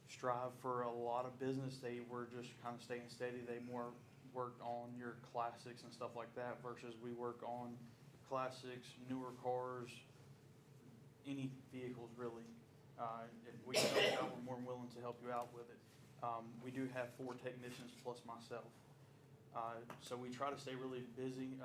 strive for a lot of business. They were just kind of staying steady. They more worked on your classics and stuff like that versus we work on classics, newer cars, any vehicles really. If we can help you out, we're more than willing to help you out with it. We do have 4 technicians plus myself. So we try to stay really busy.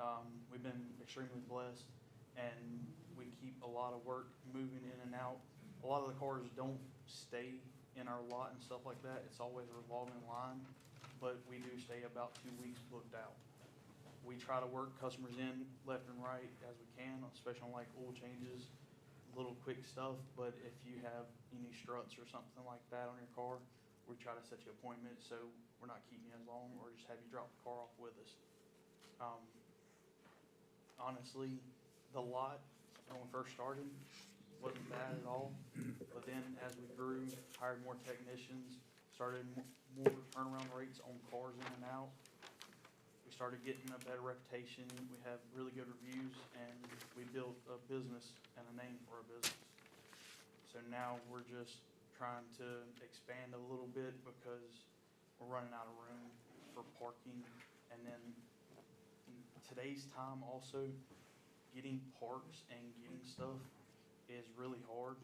We've been extremely blessed, and we keep a lot of work moving in and out. A lot of the cars don't stay in our lot and stuff like that. It's always a revolving line, but we do stay about 2 weeks booked out. We try to work customers in left and right as we can, especially on like oil changes, little quick stuff. But if you have any struts or something like that on your car, we try to set you an appointment so we're not keeping you as long, or just have you drop the car off with us. Honestly, the lot when we first started wasn't bad at all, but then as we grew, hired more technicians, started more turnaround rates on cars in and out. We started getting a better reputation. We have really good reviews, and we built a business and a name for a business. So now we're just trying to expand a little bit because we're running out of room for parking. And then in today's time also, getting parks and getting stuff is really hard.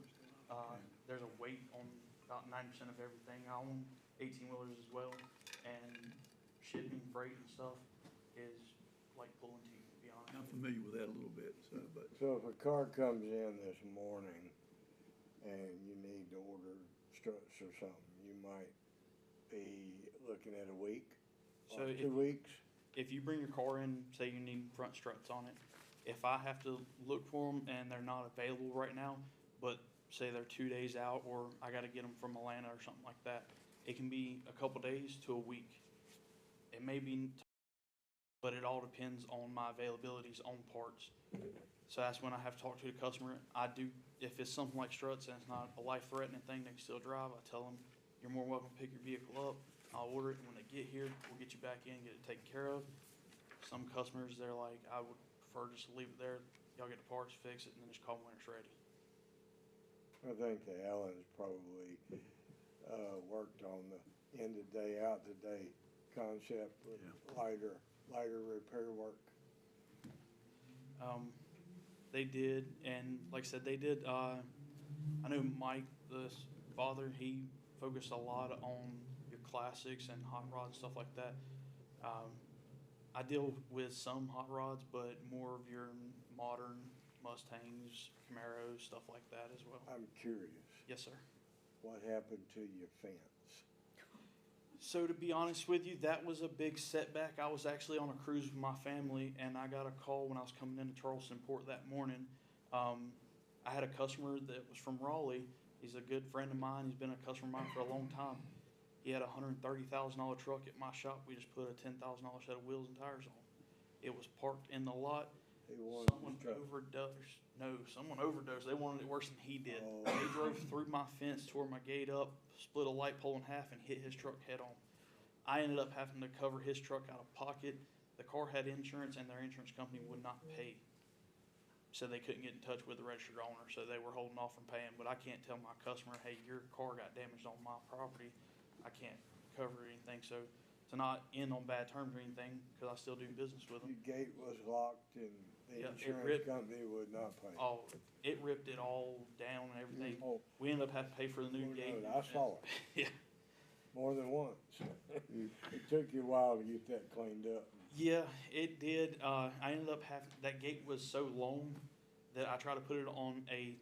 There's a wait on about 90% of everything. I own 18-wheelers as well, and shipping freight and stuff is like pulling teeth, to be honest. I'm familiar with that a little bit, so, but. So if a car comes in this morning and you need to order struts or something, you might be looking at a week or 2 weeks? If you bring your car in, say you need front struts on it, if I have to look for them and they're not available right now, but say they're 2 days out, or I gotta get them from Atlanta or something like that, it can be a couple days to a week. It may be, but it all depends on my availabilities on parts. So that's when I have to talk to the customer. If it's something like struts and it's not a life-threatening thing, they can still drive, I tell them, you're more welcome to pick your vehicle up. I'll order it, and when they get here, we'll get you back in, get it taken care of. Some customers, they're like, I would prefer just to leave it there. Y'all get the parts, fix it, and then just call when it's ready. I think the Allens probably worked on the end of day, out the day concept with lighter repair work. They did, and like I said, they did. I know Mike, the father, he focused a lot on your classics and hot rods, stuff like that. I deal with some hot rods, but more of your modern Mustangs, Camaros, stuff like that as well. I'm curious. Yes, sir. What happened to your fence? So to be honest with you, that was a big setback. I was actually on a cruise with my family, and I got a call when I was coming into Charleston Port that morning. I had a customer that was from Raleigh. He's a good friend of mine. He's been a customer of mine for a long time. He had a $130,000 truck at my shop. We just put a $10,000 set of wheels and tires on. It was parked in the lot. Someone overdosed. No, someone overdosed. They wanted it worse than he did. They drove through my fence, tore my gate up, split a light pole in half, and hit his truck head on. I ended up having to cover his truck out of pocket. The car had insurance, and their insurance company would not pay. said they couldn't get in touch with the registered owner, so they were holding off from paying. But I can't tell my customer, hey, your car got damaged on my property. I can't cover anything. So to not end on bad terms or anything, because I still do business with them. The gate was locked and the Yeah, it insurance ripped- company would not pay. Oh, it ripped it all down and everything. Oh. We ended up having to pay for the new Oh, no, gate. I saw it. Yeah. More than once. It took you a while to get that cleaned up. Yeah, it did. I ended up having, that gate was so long that I tried to put it on a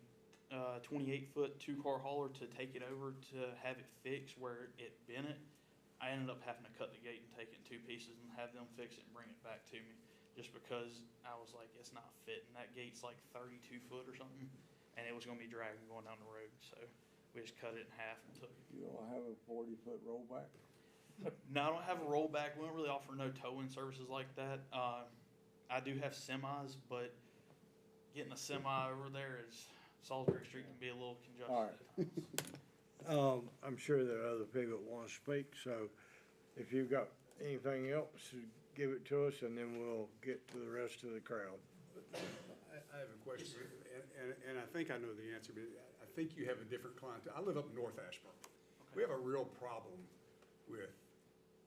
28-foot two-car hauler to take it over to have it fixed where it bent it. I ended up having to cut the gate and take it in two pieces and have them fix it and bring it back to me, just because I was like, it's not fitting. That gate's like 32 foot or something, and it was gonna be dragging going down the road, so we just cut it in half and took it. You don't have a 40-foot rollback? No, I don't have a rollback. We don't really offer no towing services like that. I do have semis, but getting a semi over there is, Salisbury Street can be a little congested All right. at times. I'm sure there are other people that want to speak, so if you've got anything else, give it to us, and then we'll get to the rest of the crowd. I have a question, and I think I know the answer, but I think you have a different clientele. I live up in North Asheboro. We have a real problem with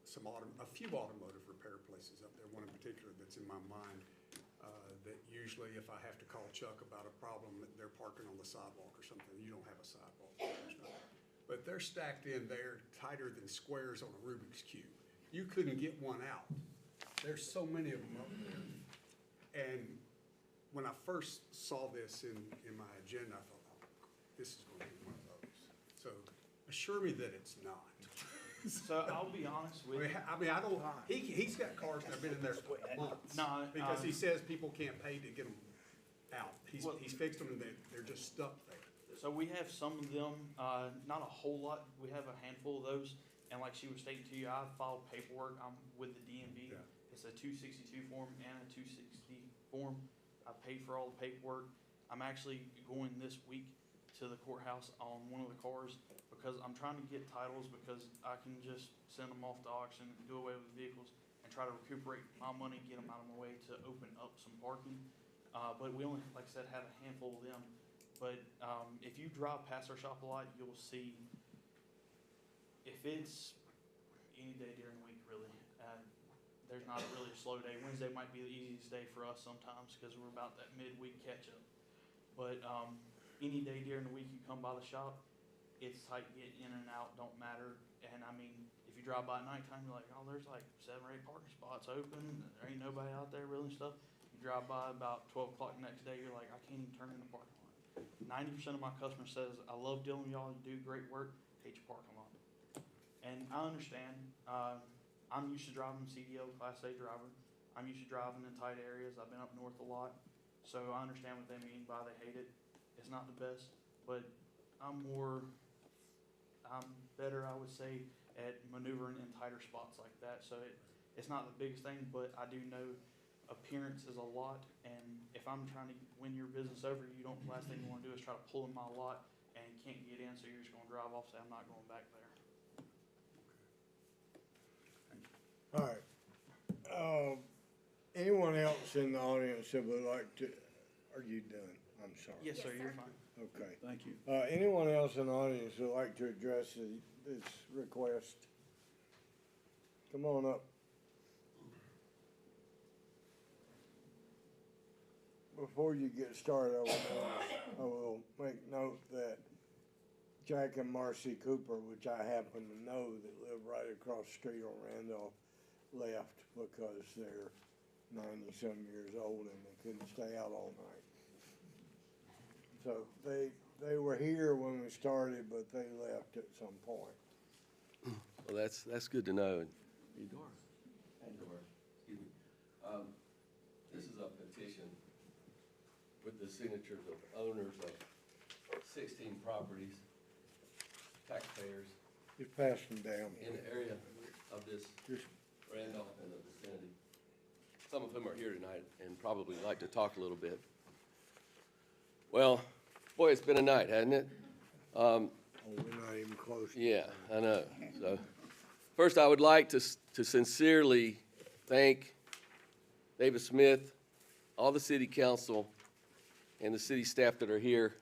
a few automotive repair places up there, one in particular that's in my mind, that usually if I have to call Chuck about a problem, that they're parking on the sidewalk or something, you don't have a sidewalk. But they're stacked in there tighter than squares on a Rubik's Cube. You couldn't get one out. There's so many of them up there. And when I first saw this in my agenda, I thought, oh, this is going to be one of those. So assure me that it's not. So I'll be honest with you. I mean, I don't, he's got cars that have been in there for months. No, Because he says people can't pay to get them out. He's fixed them and they're just stuck there. So we have some of them, not a whole lot. We have a handful of those. And like she was stating to you, I filed paperwork. I'm with the DMV. Yeah. It's a 262 form and a 260 form. I paid for all the paperwork. I'm actually going this week to the courthouse on one of the cars because I'm trying to get titles because I can just send them off to auction and do away with the vehicles and try to recuperate my money, get them out of my way to open up some parking. But we only, like I said, have a handful of them. But if you drive past our shop a lot, you'll see if it's any day during the week, really. There's not really a slow day. Wednesday might be the easiest day for us sometimes because we're about that midweek catch-up. But any day during the week you come by the shop, it's tight, get in and out, don't matter. And I mean, if you drive by at nighttime, you're like, oh, there's like 7 or 8 parking spots open. There ain't nobody out there really and stuff. You drive by about 12 o'clock the next day, you're like, I can't even turn in the parking lot. 90% of my customers says, I love dealing with y'all, you do great work, hate your parking lot. And I understand, I'm used to driving CDL, Class A driver. I'm used to driving in tight areas. I've been up north a lot. So I understand what they mean by they hate it. It's not the best, but I'm better, I would say, at maneuvering in tighter spots like that. So it's not the biggest thing, but I do know appearance is a lot. And if I'm trying to win your business over, the last thing you want to do is try to pull in my lot and can't get in, so you're just going to drive off and say, I'm not going back there. All right. Anyone else in the audience that would like to, are you done? I'm sorry. Yes, sir, you're fine. Okay. Thank you. Anyone else in the audience who would like to address this request? Come on up. Before you get started, I will make note that Jack and Marcy Cooper, which I happen to know that live right across the street on Randolph, left because they're 90-some years old and they couldn't stay out all night. So they were here when we started, but they left at some point. Well, that's good to know. Hey, Doris. Excuse me. This is a petition with the signatures of owners of 16 properties, taxpayers. Just pass them down. In the area of this Randolph and the vicinity. Some of them are here tonight and probably like to talk a little bit. Well, boy, it's been a night, hasn't it? We're not even close. Yeah, I know. So, first, I would like to sincerely thank David Smith, all the city council, and the city staff that are here.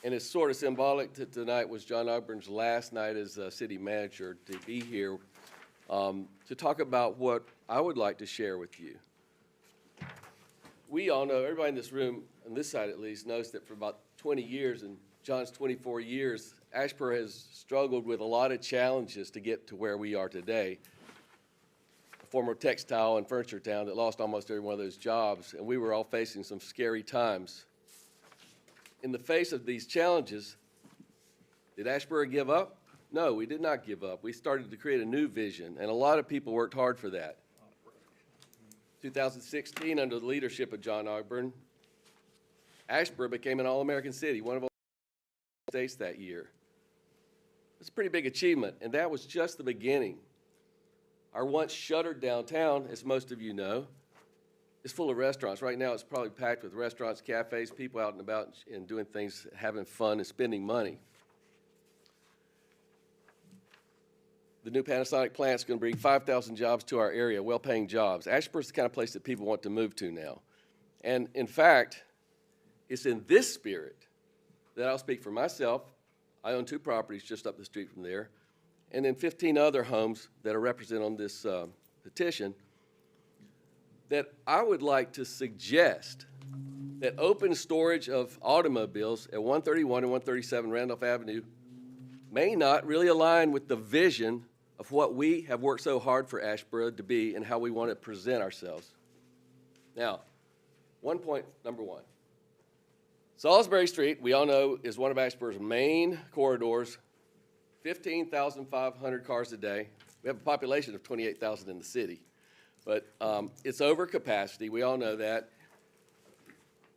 And it's sort of symbolic that tonight was John Ogburn's last night as city manager to be here to talk about what I would like to share with you. We all know, everybody in this room, on this side at least, knows that for about 20 years, and John's 24 years, Asheboro has struggled with a lot of challenges to get to where we are today. A former textile and furniture town that lost almost every one of those jobs, and we were all facing some scary times. In the face of these challenges, did Asheboro give up? No, we did not give up. We started to create a new vision, and a lot of people worked hard for that. 2016, under the leadership of John Ogburn, Asheboro became an all-American city, one of all states that year. It's a pretty big achievement, and that was just the beginning. Our once shuttered downtown, as most of you know, is full of restaurants. Right now, it's probably packed with restaurants, cafes, people out and about and doing things, having fun and spending money. The new Panasonic plant is going to bring 5,000 jobs to our area, well-paying jobs. Asheboro is the kind of place that people want to move to now. And in fact, it's in this spirit that I'll speak for myself. I own 2 properties just up the street from there, and then 15 other homes that are represented on this petition, that I would like to suggest that open storage of automobiles at 131 and 137 Randolph Avenue may not really align with the vision of what we have worked so hard for Asheboro to be and how we want to present ourselves. Now, number one. Salisbury Street, we all know, is one of Asheboro's main corridors, 15,500 cars a day. We have a population of 28,000 in the city, but it's over capacity. We all know that.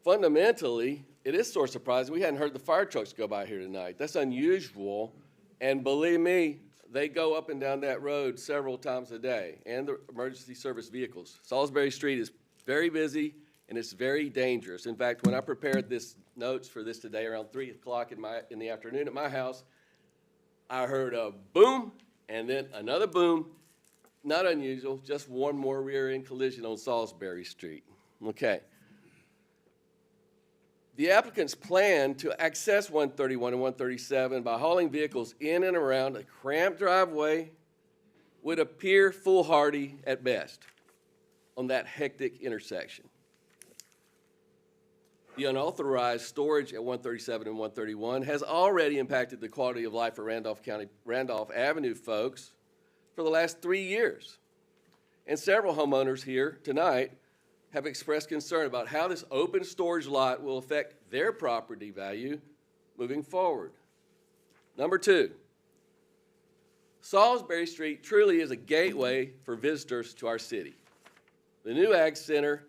Fundamentally, it is sort of surprising. We hadn't heard the fire trucks go by here tonight. That's unusual, and believe me, they go up and down that road several times a day, and the emergency service vehicles. Salisbury Street is very busy, and it's very dangerous. In fact, when I prepared this notes for this today around 3 o'clock in the afternoon at my house, I heard a boom and then another boom. Not unusual, just one more rear-end collision on Salisbury Street. Okay. The applicant's plan to access 131 and 137 by hauling vehicles in and around a cramped driveway would appear foolhardy at best on that hectic intersection. The unauthorized storage at 137 and 131 has already impacted the quality of life for Randolph Avenue folks for the last 3 years. And several homeowners here tonight have expressed concern about how this open storage lot will affect their property value moving forward. Number 2, Salisbury Street truly is a gateway for visitors to our city. The new Ag Center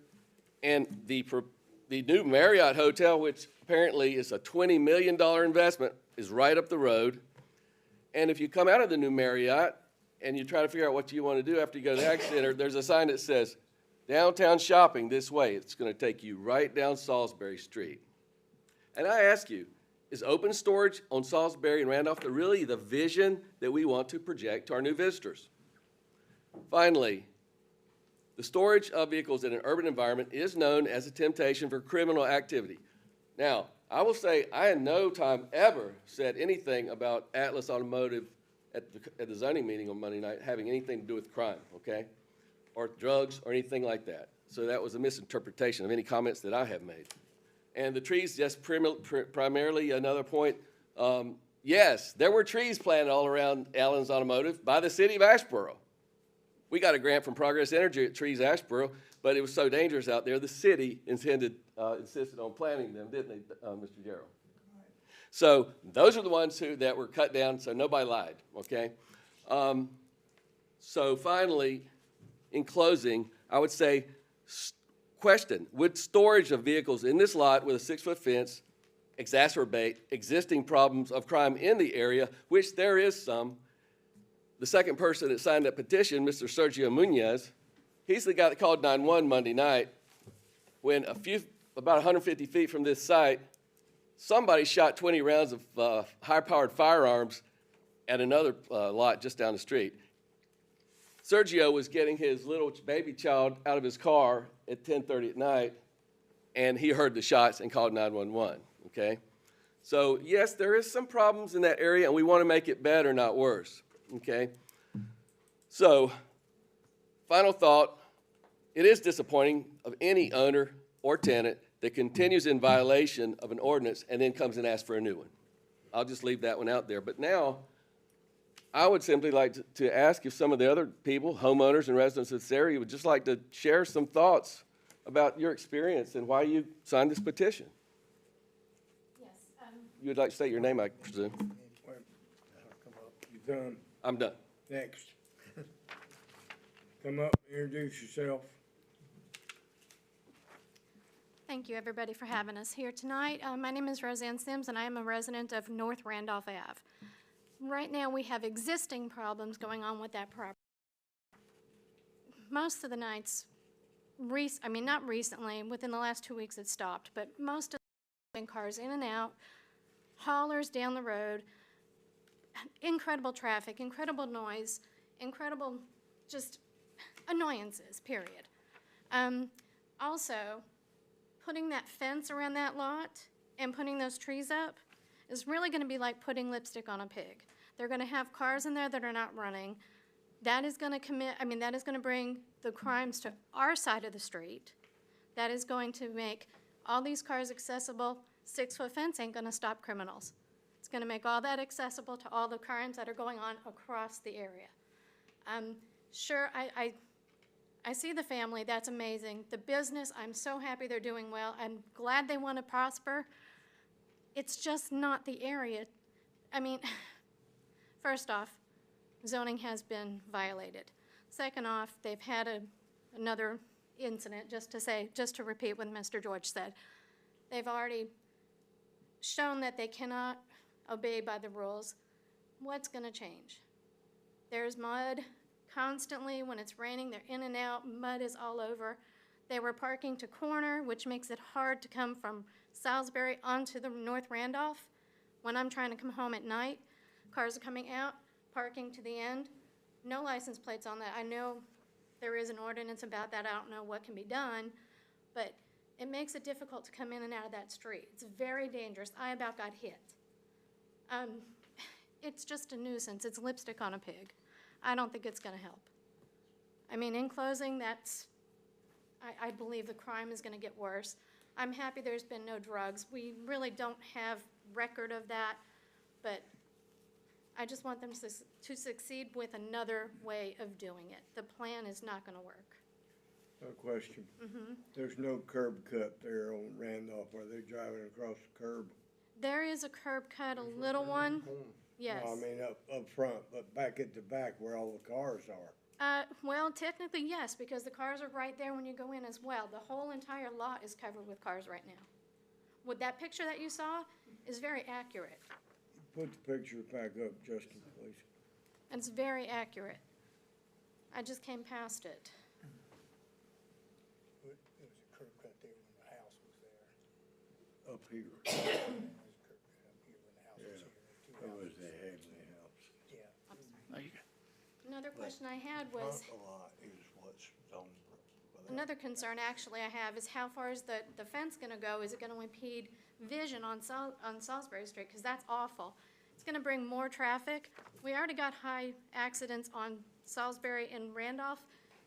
and the new Marriott Hotel, which apparently is a $20 million investment, is right up the road. And if you come out of the new Marriott and you try to figure out what you want to do after you go to the Ag Center, there's a sign that says, downtown shopping this way. It's going to take you right down Salisbury Street. And I ask you, is open storage on Salisbury and Randolph really the vision that we want to project to our new visitors? Finally, the storage of vehicles in an urban environment is known as a temptation for criminal activity. Now, I will say I in no time ever said anything about Atlas Automotive at the zoning meeting on Monday night having anything to do with crime, okay? Or drugs or anything like that. So that was a misinterpretation of any comments that I have made. And the trees, just primarily another point, yes, there were trees planted all around Allen's Automotive by the city of Asheboro. We got a grant from Progress Energy at Trees Asheboro, but it was so dangerous out there, the city insisted on planting them, didn't they, Mr. Jarrell? So those are the ones that were cut down, so nobody lied, okay? So finally, in closing, I would say, question, would storage of vehicles in this lot with a 6-foot fence exacerbate existing problems of crime in the area, which there is some? The second person that signed that petition, Mr. Sergio Munoz, he's the guy that called 911 Monday night when about 150 feet from this site, somebody shot 20 rounds of high-powered firearms at another lot just down the street. Sergio was getting his little baby child out of his car at 10:30 at night and he heard the shots and called 911, okay? So yes, there is some problems in that area, and we want to make it better, not worse, okay? So, final thought, it is disappointing of any owner or tenant that continues in violation of an ordinance and then comes and asks for a new one. I'll just leave that one out there. But now, I would simply like to ask if some of the other people, homeowners and residents of this area, would just like to share some thoughts about your experience and why you signed this petition. Yes. You would like to state your name, I presume? You done? I'm done. Next. Come up, introduce yourself. Thank you, everybody, for having us here tonight. My name is Roseanne Sims, and I am a resident of North Randolph Ave. Right now, we have existing problems going on with that property. Most of the nights, not recently, within the last 2 weeks it stopped, but most of the cars in and out, haulers down the road, incredible traffic, incredible noise, incredible just annoyances, period. Also, putting that fence around that lot and putting those trees up is really going to be like putting lipstick on a pig. They're going to have cars in there that are not running. That is going to bring the crimes to our side of the street. That is going to make all these cars accessible. 6-foot fence ain't going to stop criminals. It's going to make all that accessible to all the crimes that are going on across the area. Sure, I see the family, that's amazing. The business, I'm so happy they're doing well. I'm glad they want to prosper. It's just not the area. First off, zoning has been violated. Second off, they've had another incident, just to repeat what Mr. George said. They've already shown that they cannot obey by the rules. What's going to change? There's mud. Constantly, when it's raining, they're in and out, mud is all over. They were parking to corner, which makes it hard to come from Salisbury onto the North Randolph. When I'm trying to come home at night, cars are coming out, parking to the end. No license plates on that. I know there is an ordinance about that. I don't know what can be done, but it makes it difficult to come in and out of that street. It's very dangerous. I about got hit. It's just a nuisance. It's lipstick on a pig. I don't think it's going to help. In closing, I believe the crime is going to get worse. I'm happy there's been no drugs. We really don't have record of that, but I just want them to succeed with another way of doing it. The plan is not going to work. A question. There's no curb cut there on Randolph. Are they driving across the curb? There is a curb cut, a little one. Yes. No, up front, but back at the back where all the cars are. Well, technically, yes, because the cars are right there when you go in as well. The whole entire lot is covered with cars right now. With that picture that you saw is very accurate. Put the picture back up, Justin, please. It's very accurate. I just came past it. There was a curb cut there when the house was there. Up here. There was a curb cut up here when the house was here. That was the Hadley house. Yeah. There you go. Another question I had was, A lot is what's zoned. another concern actually I have is how far is the fence going to go? Is it going to impede vision on Salisbury Street? Because that's awful. It's going to bring more traffic. We already got high accidents on Salisbury and Randolph.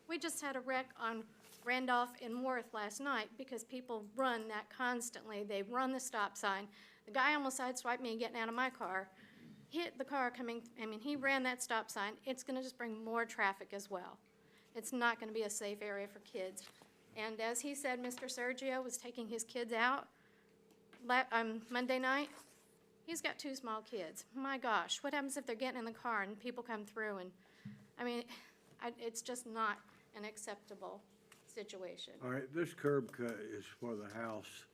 We just had a wreck on Randolph and Worth last night because people run that constantly. They run the stop sign. The guy almost sideswiped me getting out of my car, hit the car coming, he ran that stop sign. It's going to just bring more traffic as well. It's not going to be a safe area for kids. And as he said, Mr. Sergio was taking his kids out Monday night. He's got 2 small kids. My gosh, what happens if they're getting in the car and people come through? And it's just not an acceptable situation. All right, this curb cut is for the house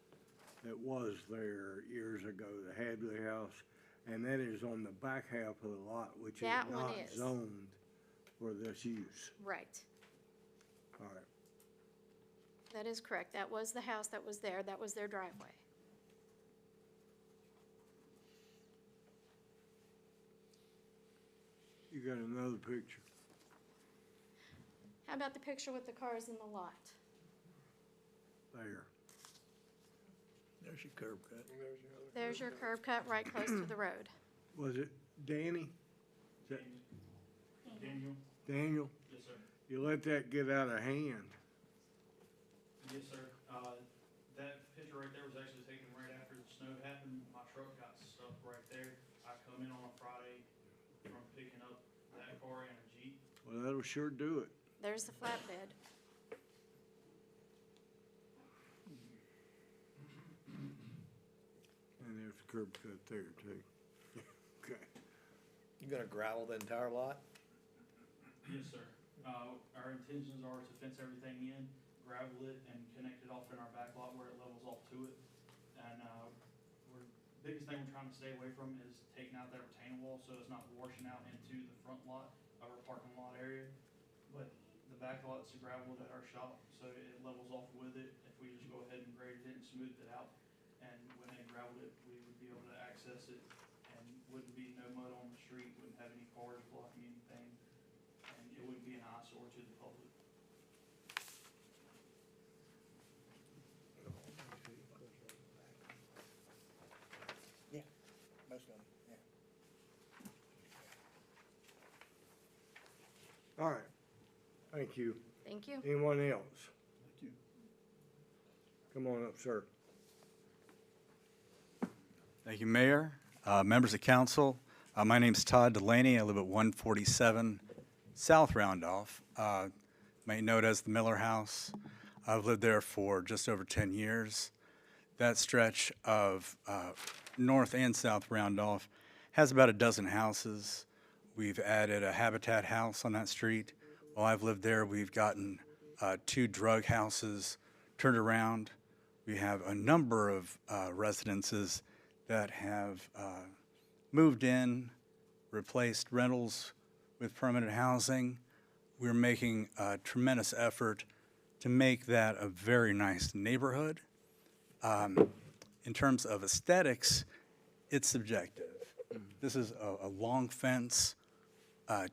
that was there years ago, the Hadley house, and that is on the back half of the lot, which is That one not is. zoned for this use. Right. All right. That is correct. That was the house that was there. That was their driveway. You got another picture. How about the picture with the cars in the lot? There. There's your curb cut. There's your curb cut right close to the road. Was it Danny? Is that Daniel? Daniel? Yes, sir. You let that get out of hand. Yes, sir. That picture right there was actually taken right after the snow happened. My truck got stuck right there. I come in on a Friday from picking up that car and a Jeep. Well, that'll sure do it. There's the flatbed. And there's the curb cut there too. Okay. You gonna gravel the entire lot? Yes, sir. Our intentions are to fence everything in, gravel it, and connect it off in our back lot where it levels off to it. And, biggest thing we're trying to stay away from is taking out that retaining wall so it's not washing out into the front lot of our parking lot area. But the back lot's gravelled at our shop, so it levels off with it. If we just go ahead and grade it and smooth it out, and when they gravelled it, we would be able to access it and wouldn't be no mud on the street, wouldn't have any cars blocking anything, and it wouldn't be an eyesore to the public. Yeah, most of them, yeah. All right. Thank you. Thank you. Anyone else? Thank you. Come on up, sir. Thank you, Mayor, members of council. My name's Todd Delaney. I live at 147 South Roundoff. May know it as the Miller House. I've lived there for just over 10 years. That stretch of North and South Roundoff has about a dozen houses. We've added a Habitat house on that street. While I've lived there, we've gotten 2 drug houses turned around. We have a number of residences that have moved in, replaced rentals with permanent housing. We're making a tremendous effort to make that a very nice neighborhood. In terms of aesthetics, it's subjective. This is a long fence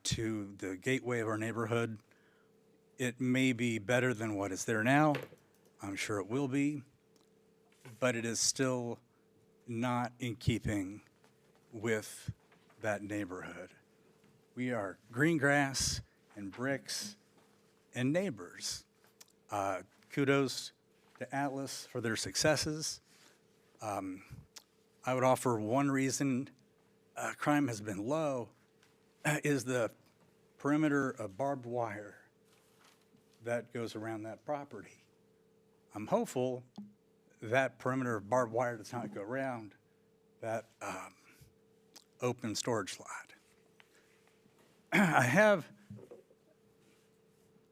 to the gateway of our neighborhood. It may be better than what is there now. I'm sure it will be, but it is still not in keeping with that neighborhood. We are green grass and bricks and neighbors. Kudos to Atlas for their successes. I would offer one reason crime has been low is the perimeter of barbed wire that goes around that property. I'm hopeful that perimeter of barbed wire does not go around that open storage lot. I have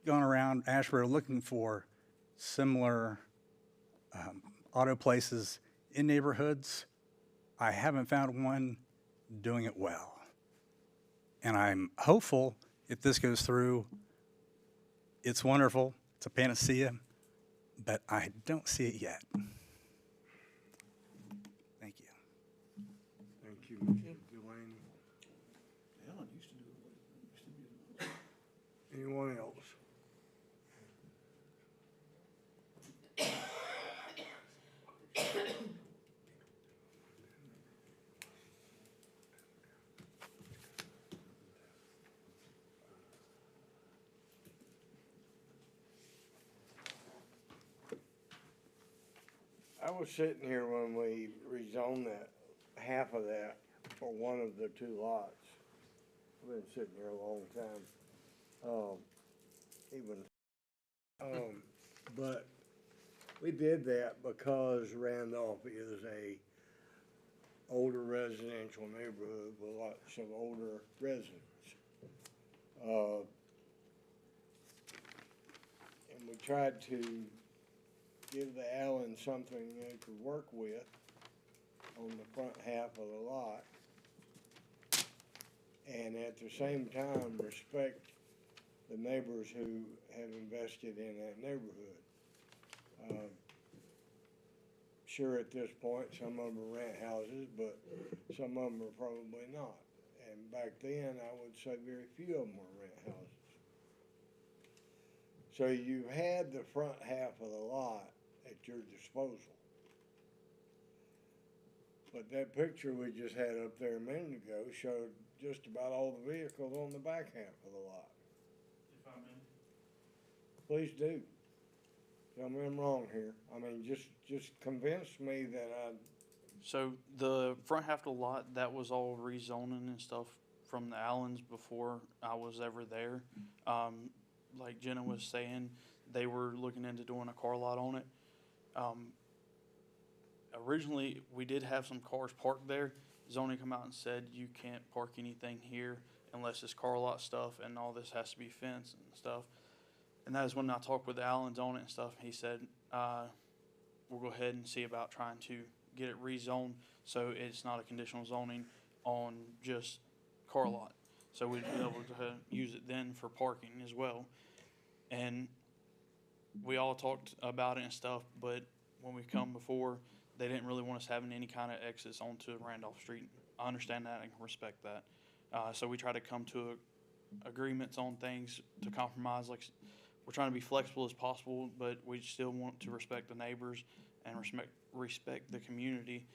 gone around Asheboro looking for similar auto places in neighborhoods. I haven't found one doing it well. And I'm hopeful if this goes through, it's wonderful, it's a panacea, but I don't see it yet. Thank you. Thank you, Mr. Delaney. Ellen used to do it, used to be. Anyone else? I was sitting here when we rezoned that, half of that, for one of the 2 lots. I've been sitting here a long time. But we did that because Randolph is a older residential neighborhood with lots of older residents. And we tried to give the Allen something they could work with on the front half of the lot, and at the same time respect the neighbors who have invested in that neighborhood. Sure, at this point, some of them are rent houses, but some of them are probably not. And back then, I would say very few of them were rent houses. So you had the front half of the lot at your disposal. But that picture we just had up there a minute ago showed just about all the vehicles on the back half of the lot. If I may. Please do. Tell me I'm wrong here. I mean, just convince me that So the front half of the lot, that was all rezoning and stuff from the Allens before I was ever there. Like Jenna was saying, they were looking into doing a car lot on it. Originally, we did have some cars parked there. Zoning come out and said you can't park anything here unless it's car lot stuff and all this has to be fenced and stuff. And that is when I talked with the Allens on it and stuff. He said, we'll go ahead and see about trying to get it rezoned so it's not a conditional zoning on just car lot. So we'd be able to use it then for parking as well. And we all talked about it and stuff, but when we come before, they didn't really want us having any kind of exits onto Randolph Street. I understand that and can respect that. So we try to come to agreements on things to compromise. Like, we're trying to be flexible as possible, but we still want to respect the neighbors and respect the community.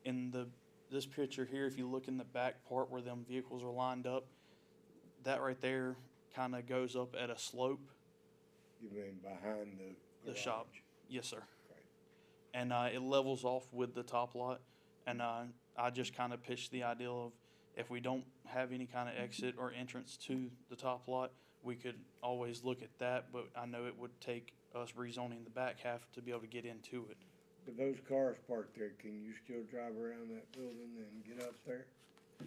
In this picture here, if you look in the back part where them vehicles are lined up, that right there kind of goes up at a slope. you mean behind the shop. garage? Yes, sir. Okay. And it levels off with the top lot. And I just kind of pitched the idea of if we don't have any kind of exit or entrance to the top lot, we could always look at that, but I know it would take us rezoning the back half to be able to get into it. But those cars parked there, can you still drive around that building and get up there?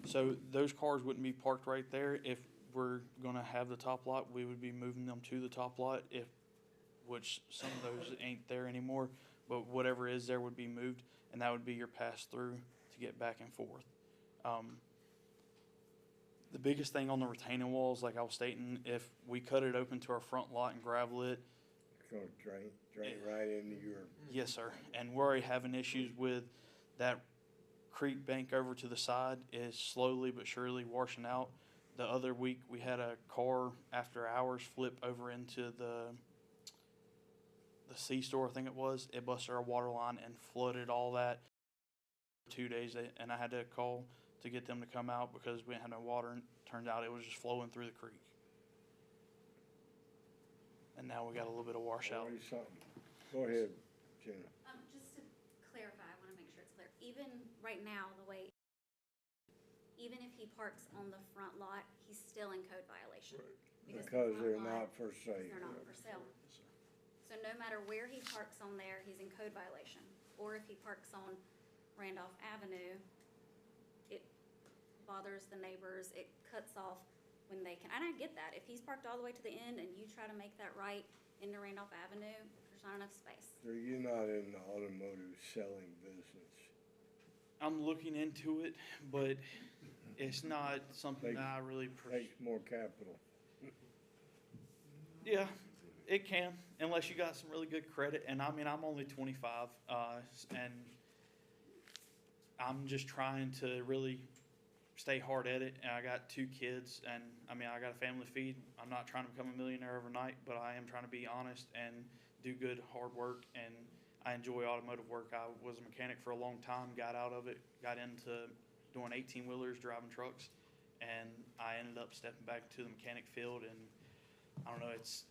So those cars wouldn't be parked right there. If we're gonna have the top lot, we would be moving them to the top lot, which some of those ain't there anymore, but whatever is there would be moved, and that would be your pass-through to get back and forth. The biggest thing on the retaining walls, like I was stating, if we cut it open to our front lot and gravel it. It's gonna drain right into your. Yes, sir. And we're already having issues with that creek bank over to the side is slowly but surely washing out. The other week, we had a car after hours flip over into the C-store, I think it was. It busted our water line and flooded all that for 2 days, and I had to call to get them to come out because we didn't have no water, and it turned out it was just flowing through the creek. And now we got a little bit of washout. Always something. Go ahead, Jenna. Just to clarify, I want to make sure it's clear. Even right now, even if he parks on the front lot, he's still in code violation. Because they're not for sale. They're not for sale. So no matter where he parks on there, he's in code violation. Or if he parks on Randolph Avenue, it bothers the neighbors, it cuts off when they can, and I get that. If he's parked all the way to the end and you try to make that right into Randolph Avenue, there's not enough space. So you're not in the automotive selling business. I'm looking into it, but it's not something that I really. Takes more capital. Yeah, it can, unless you got some really good credit. And I mean, I'm only 25, and I'm just trying to really stay hard at it. And I got 2 kids, and I mean, I got a family to feed. I'm not trying to become a millionaire overnight, but I am trying to be honest and do good, hard work. And I enjoy automotive work. I was a mechanic for a long time, got out of it, got into doing 18-wheelers, driving trucks, and I ended up stepping back into the mechanic field. And I don't know, it's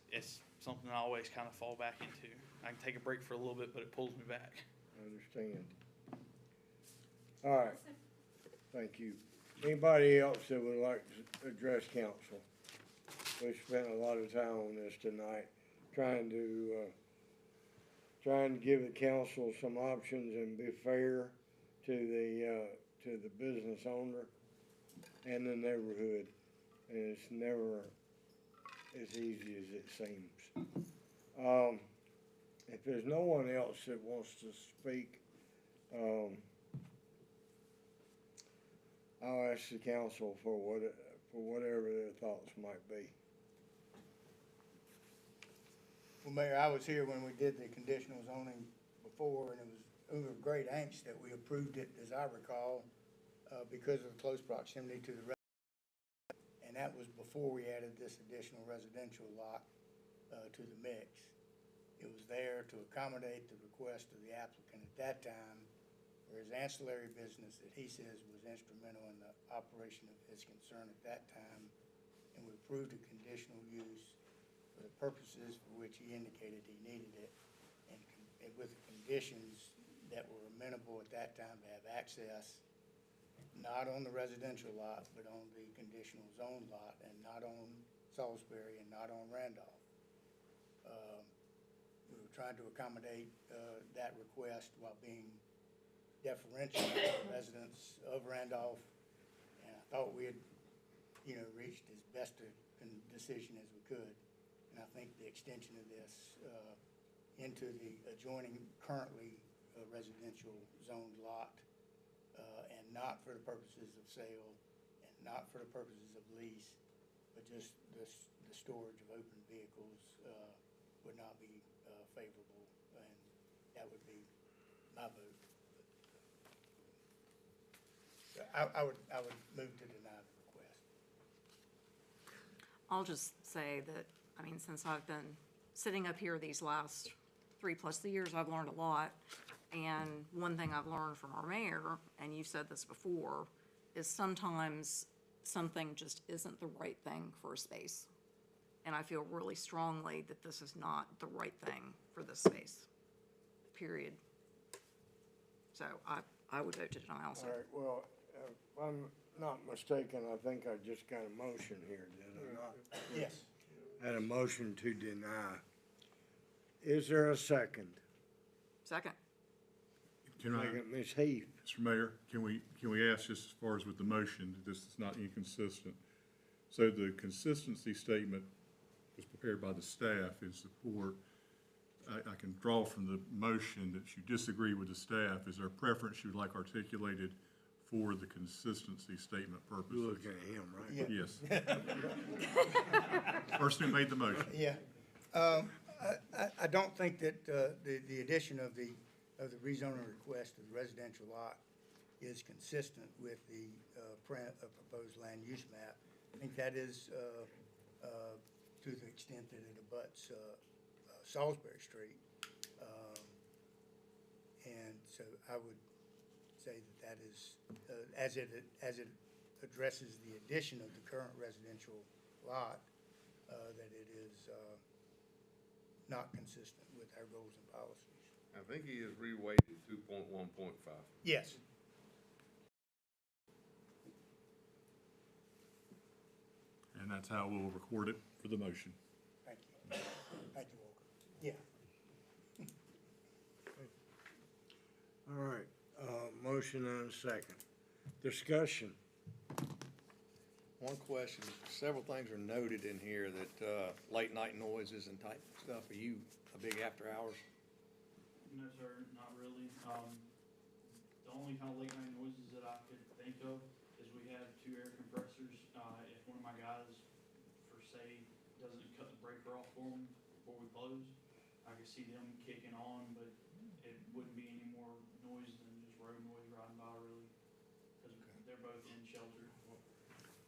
something I always kind of fall back into. I can take a break for a little bit, but it pulls me back. I understand. All right. Thank you. Anybody else that would like to address council? We spent a lot of time on this tonight, trying to give the council some options and be fair to the business owner and the neighborhood. And it's never as easy as it seems. If there's no one else that wants to speak, I'll ask the council for whatever their thoughts might be. Well, Mayor, I was here when we did the conditional zoning before, and it was over great angst that we approved it, as I recall, because of the close proximity to the residential. And that was before we added this additional residential lot to the mix. It was there to accommodate the request of the applicant at that time, for his ancillary business that he says was instrumental in the operation of his concern at that time, and we approved a conditional use for the purposes for which he indicated he needed it, and with the conditions that were amenable at that time to have access, not on the residential lot, but on the conditional zone lot, and not on Salisbury and not on Randolph. We were trying to accommodate that request while being deferential to the residents of Randolph, and I thought we had, reached as best a decision as we could. And I think the extension of this into the adjoining currently residential zoned lot, and not for the purposes of sale, and not for the purposes of lease, but just the storage of open vehicles, would not be favorable, and that would be my vote. I would move to deny the request. I'll just say that, since I've been sitting up here these last 3+ years, I've learned a lot. And one thing I've learned from our mayor, and you've said this before, is sometimes something just isn't the right thing for a space. And I feel really strongly that this is not the right thing for this space, period. So I would vote to deny also. All right, well, if I'm not mistaken, I think I just got a motion here, did I not? Yes. Had a motion to deny. Is there a second? Second. Can I, Second, Ms. Heath. Mr. Mayor, can we ask, just as far as with the motion, that this is not inconsistent? So the consistency statement was prepared by the staff in support. I can draw from the motion that you disagree with the staff. Is there a preference you'd like articulated for the consistency statement purposes? You're looking at him, right? Yes. Person who made the motion. Yeah. I don't think that the addition of the rezoning request to the residential lot is consistent with the proposed land use map. I think that is to the extent that it abuts Salisbury Street. And so I would say that is, as it addresses the addition of the current residential lot, that it is not consistent with our goals and policies. I think he is reweighted 2.1.5. Yes. And that's how we'll record it for the motion. Thank you. Thank you, Walker. Yeah. All right, motion and a second. Discussion. One question, several things are noted in here that late night noises and type stuff. Are you a big after hours? No, sir, not really. The only kind of late night noises that I could think of is we have 2 air compressors. If one of my guys, for say, doesn't cut the breaker off for them before we close, I could see them kicking on, but it wouldn't be any more noise than just road noise riding by, really, because they're both in shelter.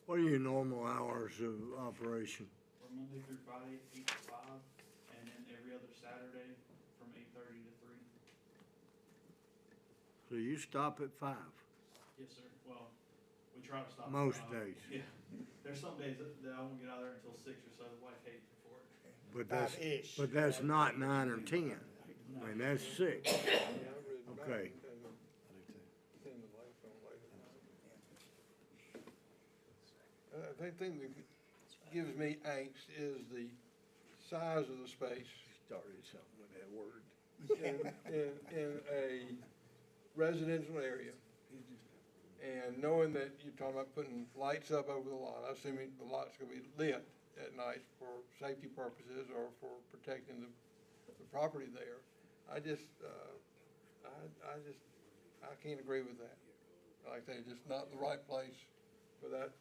What are your normal hours of operation? We're Monday through Friday, 8 to 5, and then every other Saturday from 8:30 to 3. So you stop at 5? Yes, sir. Well, we try to stop. Most days. Yeah. There's some days that I won't get out there until 6 or so. The wife hates me for it. But that's not 9 or 10. I mean, that's 6. Okay. I think the thing that gives me angst is the size of the space. Started something with that word. In a residential area. And knowing that you're talking about putting lights up over the lot, I assume the lot's gonna be lit at night for safety purposes or for protecting the property there. I can't agree with that. Like I say, just not the right place for that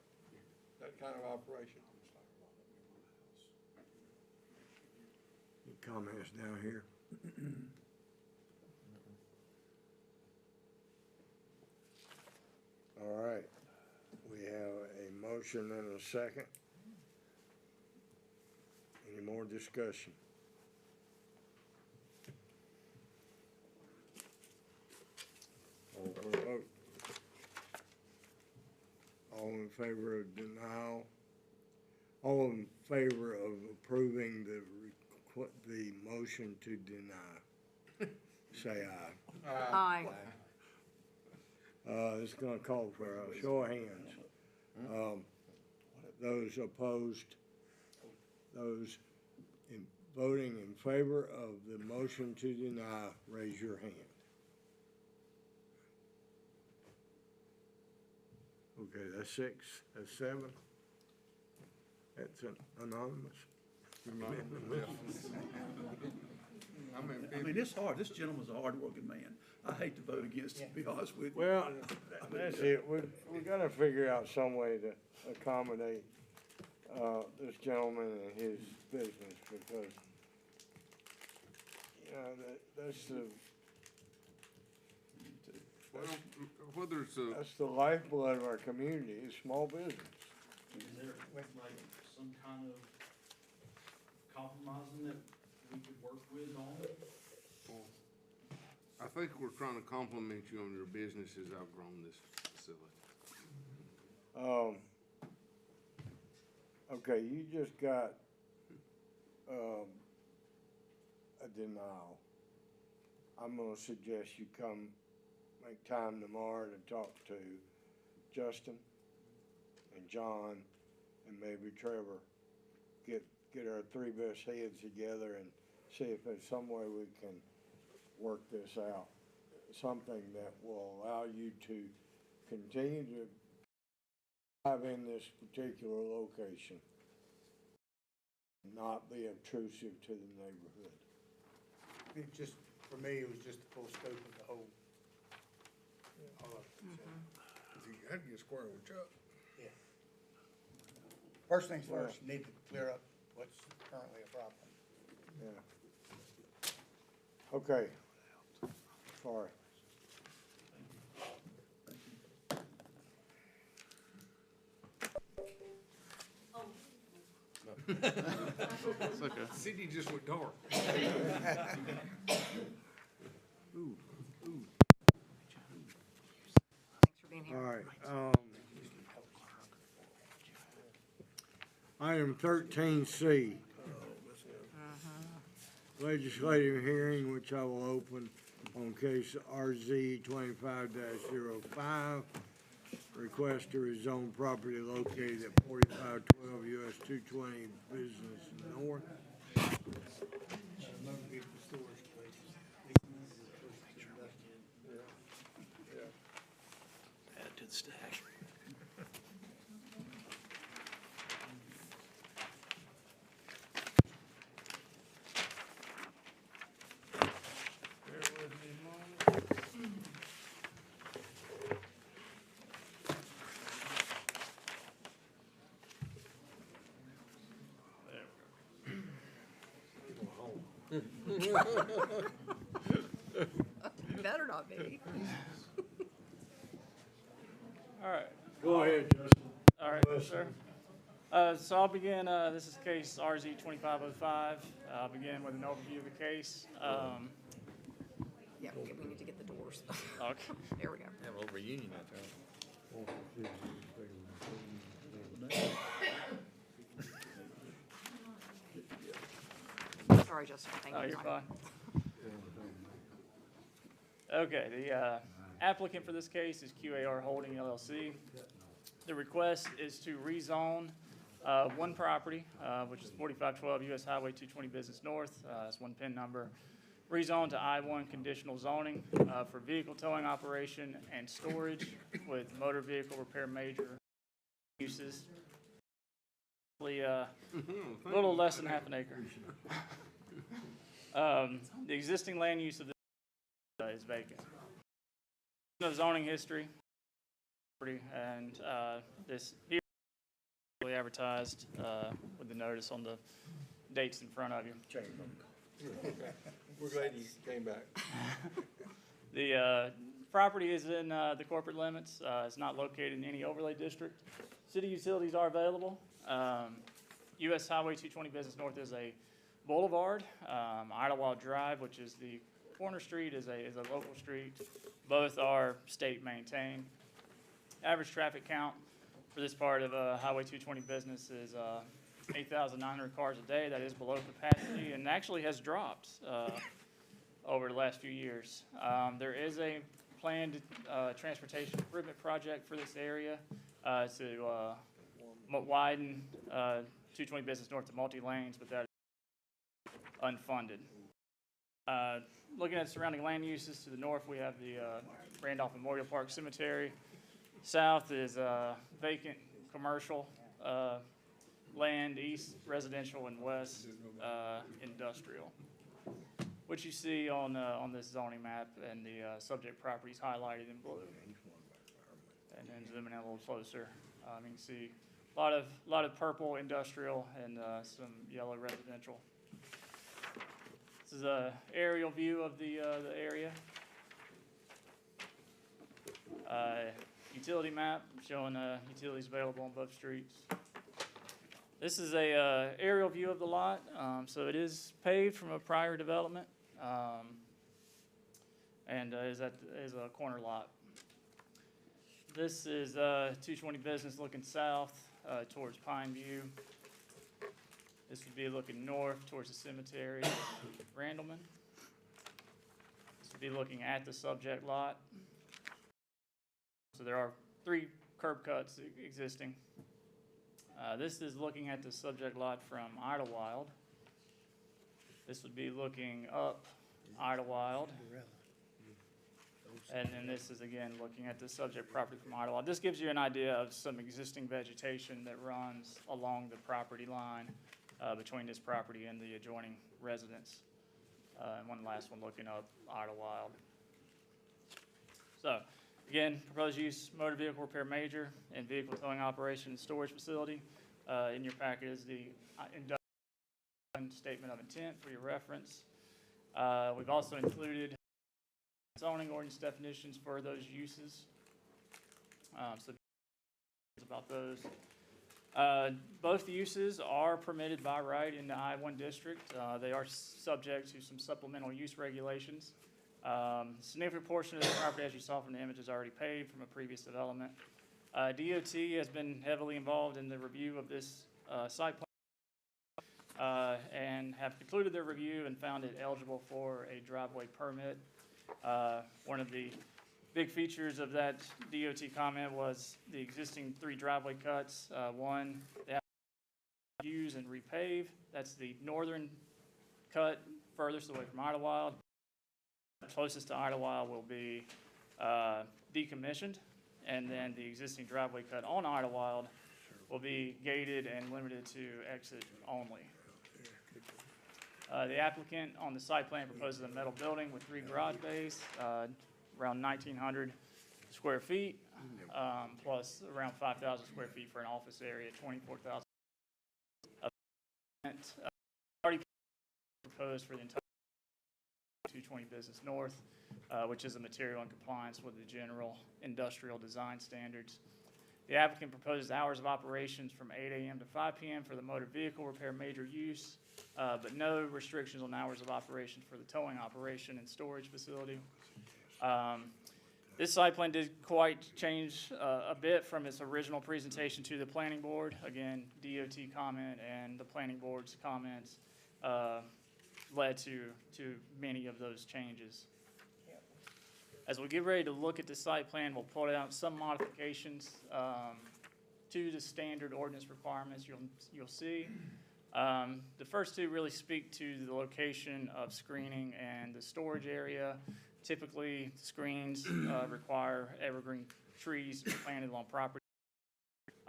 kind of operation. Any comments down here? All right, we have a motion and a second. Any more discussion? Call for a vote. All in favor of denial? All in favor of approving the motion to deny? Say aye. Aye. It's gonna call for a show of hands. Those opposed, those voting in favor of the motion to deny, raise your hand. Okay, that's 6, that's 7. That's anonymous. I mean, it's hard. This gentleman's a hard-working man. I hate to vote against him, to be honest with you. Well, that's it. We gotta figure out some way to accommodate, this gentleman and his business because, you know, that's the, Well, whether it's a, that's the lifeblood of our community, is small business. Is there like some kind of compromising that we could work with on? I think we're trying to compliment you on your business as I've grown this facility. Okay, you just got, a denial. I'm gonna suggest you come make time tomorrow to talk to Justin and John and maybe Trevor. Get our 3 best heads together and see if there's some way we can work this out. Something that will allow you to continue to have in this particular location, not be obtrusive to the neighborhood. It just, for me, it was just the full scope of the whole. All of it, so. You had to get square with Chuck. Yeah. First things first, you need to clear up what's currently a problem. Yeah. Okay. Sorry. It's okay. City just went dark. Thanks for being here. All right, item 13C. Legislative hearing, which I will open on case RZ 25-05. Request to rezone property located at 4512 US 220 Business North. Add to the stack. Better not be. All right. Go ahead, Justin. All right, sir. So I'll begin, this is case RZ 2505. I'll begin with an overview of the case. Yeah, we need to get the doors. Okay. There we go. Have a little reunion out Sorry, Justin. Thank you. Oh, you're fine. Okay, the applicant for this case is QAR Holding LLC. The request is to rezone one property, which is 4512 US Highway 220 Business North. That's one PIN number. Rezone to I-1 conditional zoning for vehicle towing operation and storage with motor vehicle repair major uses. A little less than half an acre. The existing land use of this is vacant. No zoning history, and this here is advertised with the notice on the dates in front of you. We're glad you came back. The property is in the corporate limits. It's not located in any overlay district. City utilities are available. US Highway 220 Business North is a boulevard. Idlewild Drive, which is the corner street, is a local street. Both are state maintained. Average traffic count for this part of Highway 220 business is 8,900 cars a day. That is below capacity and actually has dropped over the last few years. There is a planned transportation improvement project for this area to widen 220 business north to multi-lanes, but that is unfunded. Looking at surrounding land uses, to the north we have the Randolph Memorial Park Cemetery. South is vacant commercial land, east residential, and west industrial. What you see on this zoning map and the subject properties highlighted in blue. And then zooming in a little closer, you can see a lot of purple industrial and some yellow residential. This is an aerial view of the area. Utility map showing utilities available on both streets. This is a aerial view of the lot. So it is paved from a prior development, and is a corner lot. This is 220 business looking south towards Pine View. This would be looking north towards the cemetery, Randleman. This would be looking at the subject lot. So there are 3 curb cuts existing. This is looking at the subject lot from Idlewild. This would be looking up Idlewild. And then this is again looking at the subject property from Idlewild. This gives you an idea of some existing vegetation that runs along the property line between this property and the adjoining residence. And one last one looking up Idlewild. So again, proposed use, motor vehicle repair major and vehicle towing operation and storage facility. In your packet is the statement of intent for your reference. We've also included zoning ordinance definitions for those uses. So about those. Both uses are permitted by right in the I-1 district. They are subject to some supplemental use regulations. Significant portion of the property, as you saw from the image, is already paid from a previous development. DOT has been heavily involved in the review of this site plan and have concluded their review and found it eligible for a driveway permit. One of the big features of that DOT comment was the existing 3 driveway cuts. One, they have to use and repave. That's the northern cut furthest away from Idlewild. Closest to Idlewild will be decommissioned, and then the existing driveway cut on Idlewild will be gated and limited to exit only. The applicant on the site plan proposes a metal building with 3 garage bays, around 1,900 square feet, plus around 5,000 square feet for an office area, 24,000. Already proposed for the entire 220 Business North, which is a material in compliance with the general industrial design standards. The applicant proposes hours of operations from 8 a.m. to 5 p.m. for the motor vehicle repair major use, but no restrictions on hours of operation for the towing operation and storage facility. This site plan did quite change a bit from its original presentation to the planning board. Again, DOT comment and the planning board's comments led to many of those changes. As we get ready to look at the site plan, we'll pull out some modifications to the standard ordinance requirements you'll see. The first 2 really speak to the location of screening and the storage area. Typically, screens require evergreen trees planted on property.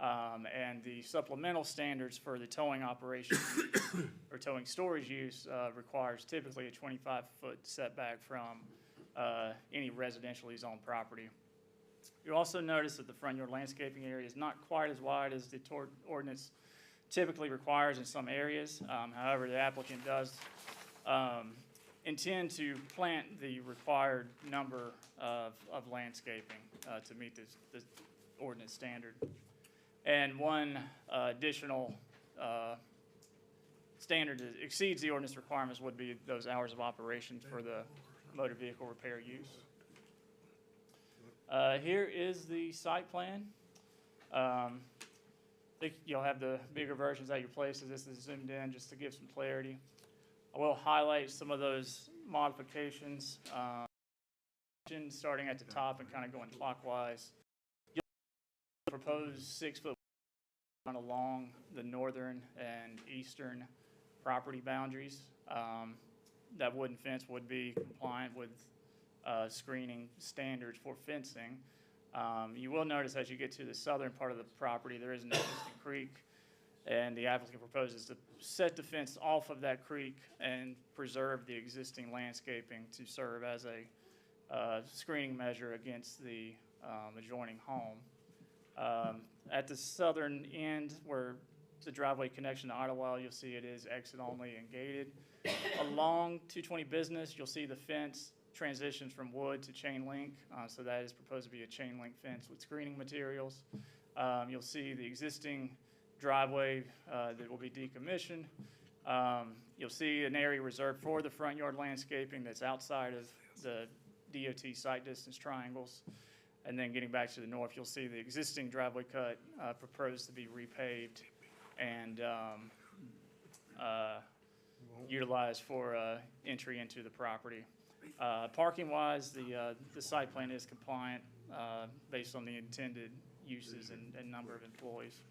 And the supplemental standards for the towing operation or towing storage use requires typically a 25-foot setback from any residentially zoned property. You'll also notice that the front yard landscaping area is not quite as wide as the ordinance typically requires in some areas. However, the applicant does intend to plant the required number of landscaping to meet this ordinance standard. And one additional standard that exceeds the ordinance requirements would be those hours of operations for the motor vehicle repair use. Here is the site plan. I think you'll have the bigger versions at your places. This is zoomed in just to give some clarity. I will highlight some of those modifications, starting at the top and kind of going clockwise. You'll propose 6-foot along the northern and eastern property boundaries. That wooden fence would be compliant with screening standards for fencing. You will notice as you get to the southern part of the property, there is an existing creek, and the applicant proposes to set the fence off of that creek and preserve the existing landscaping to serve as a screening measure against the adjoining home. At the southern end, where the driveway connection to Idlewild, you'll see it is exit only and gated. Along 220 Business, you'll see the fence transitions from wood to chain link, so that is proposed to be a chain link fence with screening materials. You'll see the existing driveway that will be decommissioned. You'll see an area reserved for the front yard landscaping that's outside of the DOT site distance triangles. And then getting back to the north, you'll see the existing driveway cut proposed to be repaved and utilized for entry into the property. Parking-wise, the site plan is compliant based on the intended uses and number of employees.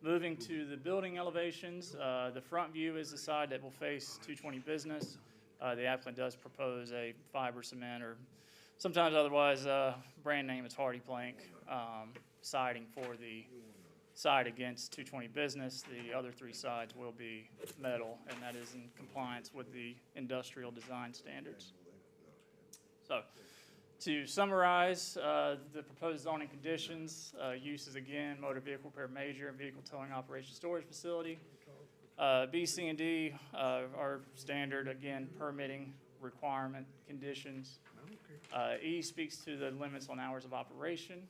Moving to the building elevations, the front view is the side that will face 220 Business. The applicant does propose a fiber cement, or sometimes otherwise brand name is Hardy Plank siding for the side against 220 Business. The other three sides will be metal, and that is in compliance with the industrial design standards. So, to summarize, the proposed zoning conditions, uses again, motor vehicle repair major, vehicle towing operation storage facility. B, C, and D are standard, again, permitting requirement conditions. E speaks to the limits on hours of operation.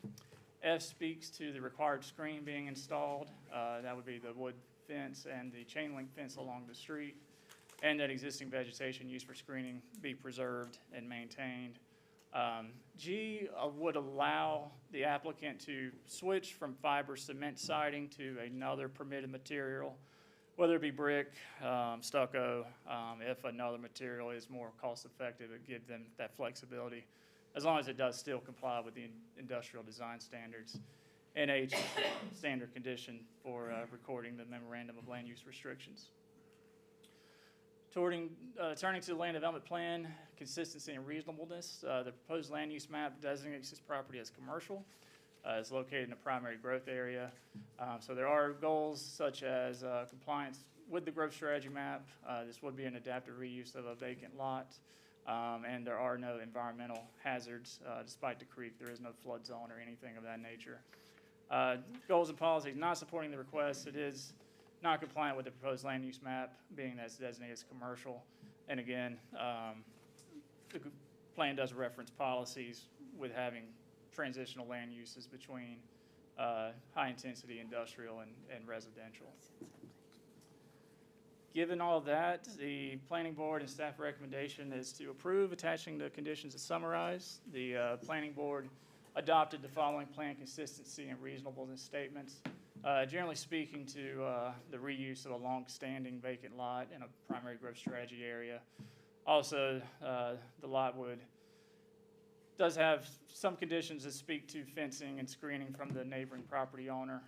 F speaks to the required screen being installed. That would be the wood fence and the chain link fence along the street, and that existing vegetation used for screening be preserved and maintained. G would allow the applicant to switch from fiber cement siding to another permitted material, whether it be brick, stucco. If another material is more cost effective, it gives them that flexibility, as long as it does still comply with the industrial design standards. And H, standard condition for recording the memorandum of land use restrictions. Turning to the land development plan, consistency and reasonableness. The proposed land use map designates this property as commercial. It's located in a primary growth area. So there are goals such as compliance with the growth strategy map. This would be an adaptive reuse of a vacant lot. And there are no environmental hazards. Despite the creek, there is no flood zone or anything of that nature. Goals and policies not supporting the request. It is not compliant with the proposed land use map, being that it's designated as commercial. And again, the plan does reference policies with having transitional land uses between high-intensity industrial and residential. Given all of that, the planning board and staff recommendation is to approve attaching the conditions as summarized. The planning board adopted the following plan consistency and reasonableness statements. Generally speaking, to the reuse of a long-standing vacant lot in a primary growth strategy area. Also, the lot does have some conditions that speak to fencing and screening from the neighboring property owner.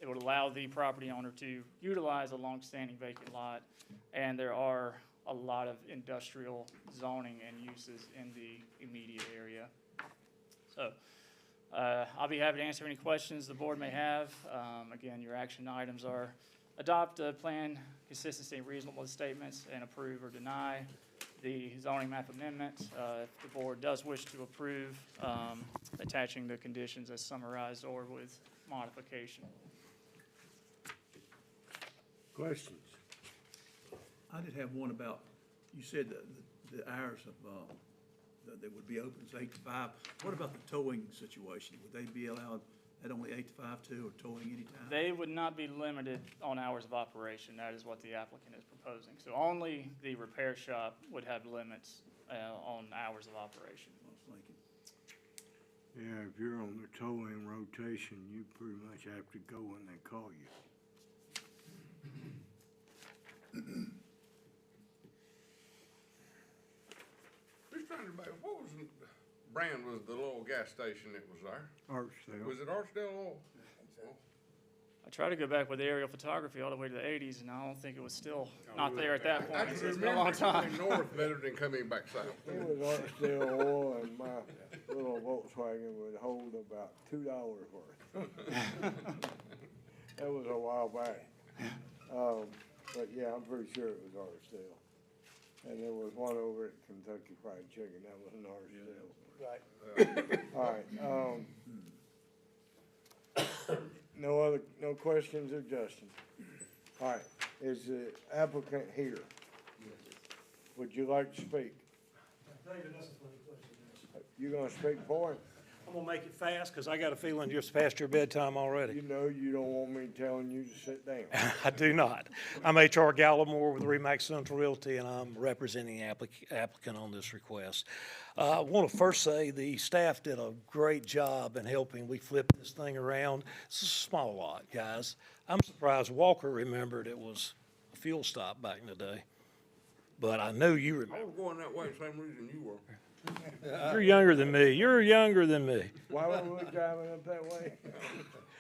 It would allow the property owner to utilize a long-standing vacant lot, and there are a lot of industrial zoning and uses in the immediate area. So I'll be happy to answer any questions the board may have. Again, your action items are adopt a plan, consistency and reasonableness statements, and approve or deny the zoning map amendment. If the board does wish to approve, attaching the conditions as summarized or with modification. Questions? I did have one about, you said that the hours of, that they would be open is 8 to 5. What about the towing situation? Would they be allowed at only 8 to 5 too, or towing anytime? They would not be limited on hours of operation. That is what the applicant is proposing. So only the repair shop would have limits on hours of operation. I was thinking. Yeah, if you're on the towing rotation, you pretty much have to go when they call you. Just trying to, what was, brand was the little gas station that was there? Archdale. Was it Archdale Oil? I tried to go back with aerial photography all the way to the 80s, and I don't think it was still not there at that I point. can So it's been a long remember time. coming north better than coming back south. It was Archdale Oil, and my little Volkswagen would hold about $2 worth. That was a while back. But yeah, I'm pretty sure it was Archdale. And there was one over at Kentucky Fried Chicken, that wasn't Archdale. Right. All right, no questions of Justin? All right, is the applicant here? Would you like to speak? David, that's a funny question. You gonna speak for him? I'm gonna make it fast, because I got a feeling you're past your bedtime already. You know you don't want me telling you to sit down. I do not. I'm H.R. Gallimore with Remax Central Realty, and I'm representing the applicant on this request. I want to first say the staff did a great job in helping. We flipped this thing around. It's a small lot, guys. I'm surprised Walker remembered it was a fuel stop back in the day, but I know you I remember. was going that way, same reason you were. You're younger than me. You're younger than me. Why were we driving up that way?